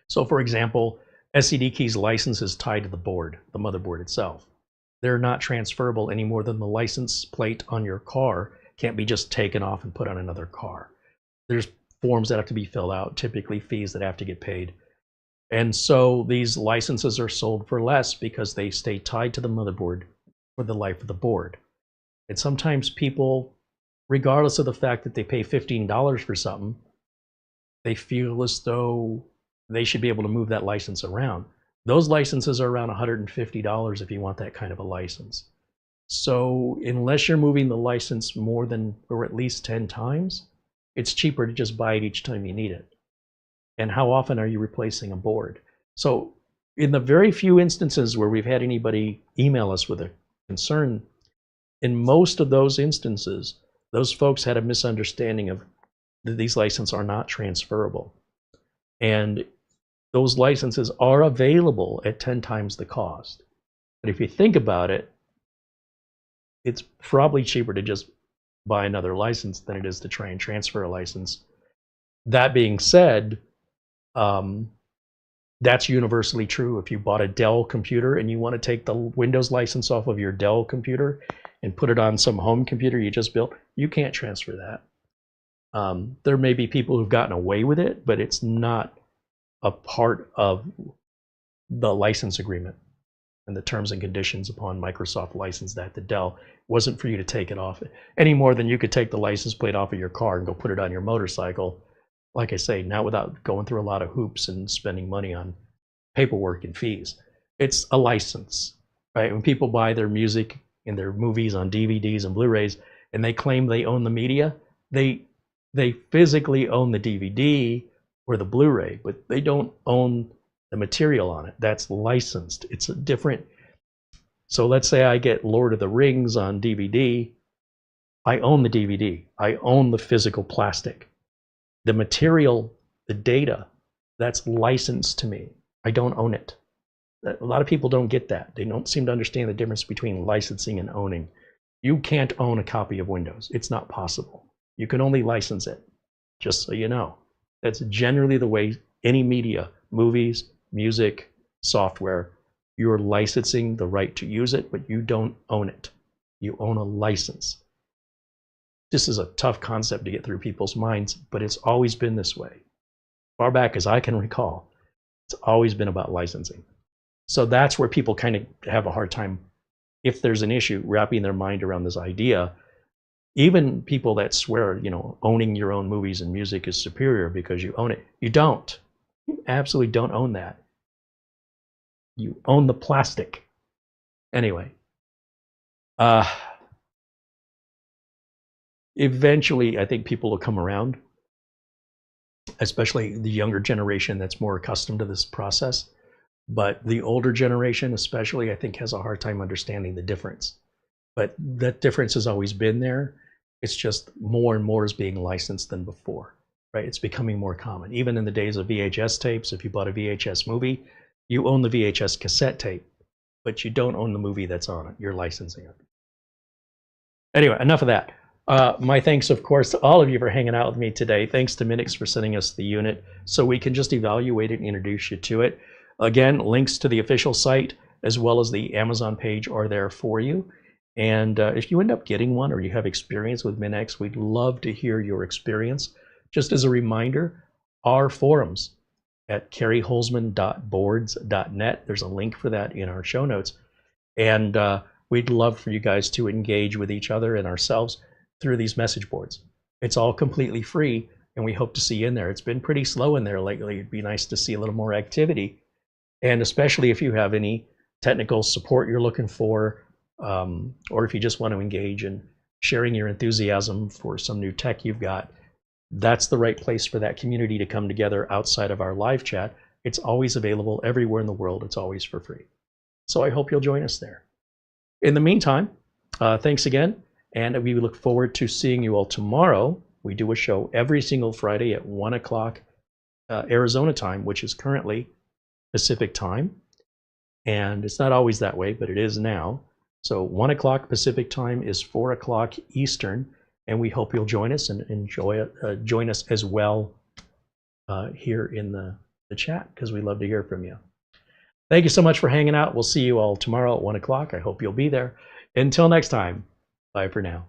So for example, SCD Keys license is tied to the board, the motherboard itself. They're not transferable any more than the license plate on your car can't be just taken off and put on another car. There's forms that have to be filled out, typically fees that have to get paid. And so these licenses are sold for less because they stay tied to the motherboard for the life of the board. And sometimes people, regardless of the fact that they pay $15 for something, they feel as though they should be able to move that license around. Those licenses are around $150 if you want that kind of a license. So unless you're moving the license more than, or at least 10 times, it's cheaper to just buy it each time you need it. And how often are you replacing a board? So in the very few instances where we've had anybody email us with a concern, in most of those instances, those folks had a misunderstanding of that these licenses are not transferable. And those licenses are available at 10 times the cost. But if you think about it, it's probably cheaper to just buy another license than it is to try and transfer a license. That being said, that's universally true. If you bought a Dell computer and you want to take the Windows license off of your Dell computer and put it on some home computer you just built, you can't transfer that. There may be people who've gotten away with it, but it's not a part of the license agreement and the terms and conditions upon Microsoft license that to Dell. It wasn't for you to take it off any more than you could take the license plate off of your car and go put it on your motorcycle. Like I say, not without going through a lot of hoops and spending money on paperwork and fees. It's a license, right? When people buy their music and their movies on DVDs and Blu-rays and they claim they own the media, they physically own the DVD or the Blu-ray, but they don't own the material on it. That's licensed. It's a different. So let's say I get Lord of the Rings on DVD. I own the DVD. I own the physical plastic. The material, the data, that's licensed to me. I don't own it. A lot of people don't get that. They don't seem to understand the difference between licensing and owning. You can't own a copy of Windows. It's not possible. You can only license it, just so you know. That's generally the way any media, movies, music, software, you're licensing the right to use it, but you don't own it. You own a license. This is a tough concept to get through people's minds, but it's always been this way. Far back as I can recall, it's always been about licensing. So that's where people kind of have a hard time, if there's an issue, wrapping their mind around this idea. Even people that swear, you know, owning your own movies and music is superior because you own it. You don't. You absolutely don't own that. You own the plastic. Anyway. Eventually, I think people will come around, especially the younger generation that's more accustomed to this process. But the older generation, especially, I think has a hard time understanding the difference. But that difference has always been there. It's just more and more is being licensed than before, right? It's becoming more common. Even in the days of VHS tapes, if you bought a VHS movie, you own the VHS cassette tape, but you don't own the movie that's on it. You're licensing it. Anyway, enough of that. My thanks, of course, to all of you for hanging out with me today. Thanks to Minix for sending us the unit so we can just evaluate it and introduce you to it. Again, links to the official site as well as the Amazon page are there for you. And if you end up getting one or you have experience with Minix, we'd love to hear your experience. Just as a reminder, our forums at kerryholzman.boards.net. There's a link for that in our show notes. And we'd love for you guys to engage with each other and ourselves through these message boards. It's all completely free, and we hope to see you in there. It's been pretty slow in there lately. It'd be nice to see a little more activity. And especially if you have any technical support you're looking for, or if you just want to engage in sharing your enthusiasm for some new tech you've got, that's the right place for that community to come together outside of our live chat. It's always available everywhere in the world. It's always for free. So I hope you'll join us there. In the meantime, thanks again, and we look forward to seeing you all tomorrow. We do a show every single Friday at 1 o'clock Arizona time, which is currently Pacific time. And it's not always that way, but it is now. So 1 o'clock Pacific time is 4 o'clock Eastern, and we hope you'll join us and join us as well here in the chat, because we love to hear from you. Thank you so much for hanging out. We'll see you all tomorrow at 1 o'clock. I hope you'll be there. Until next time, bye for now.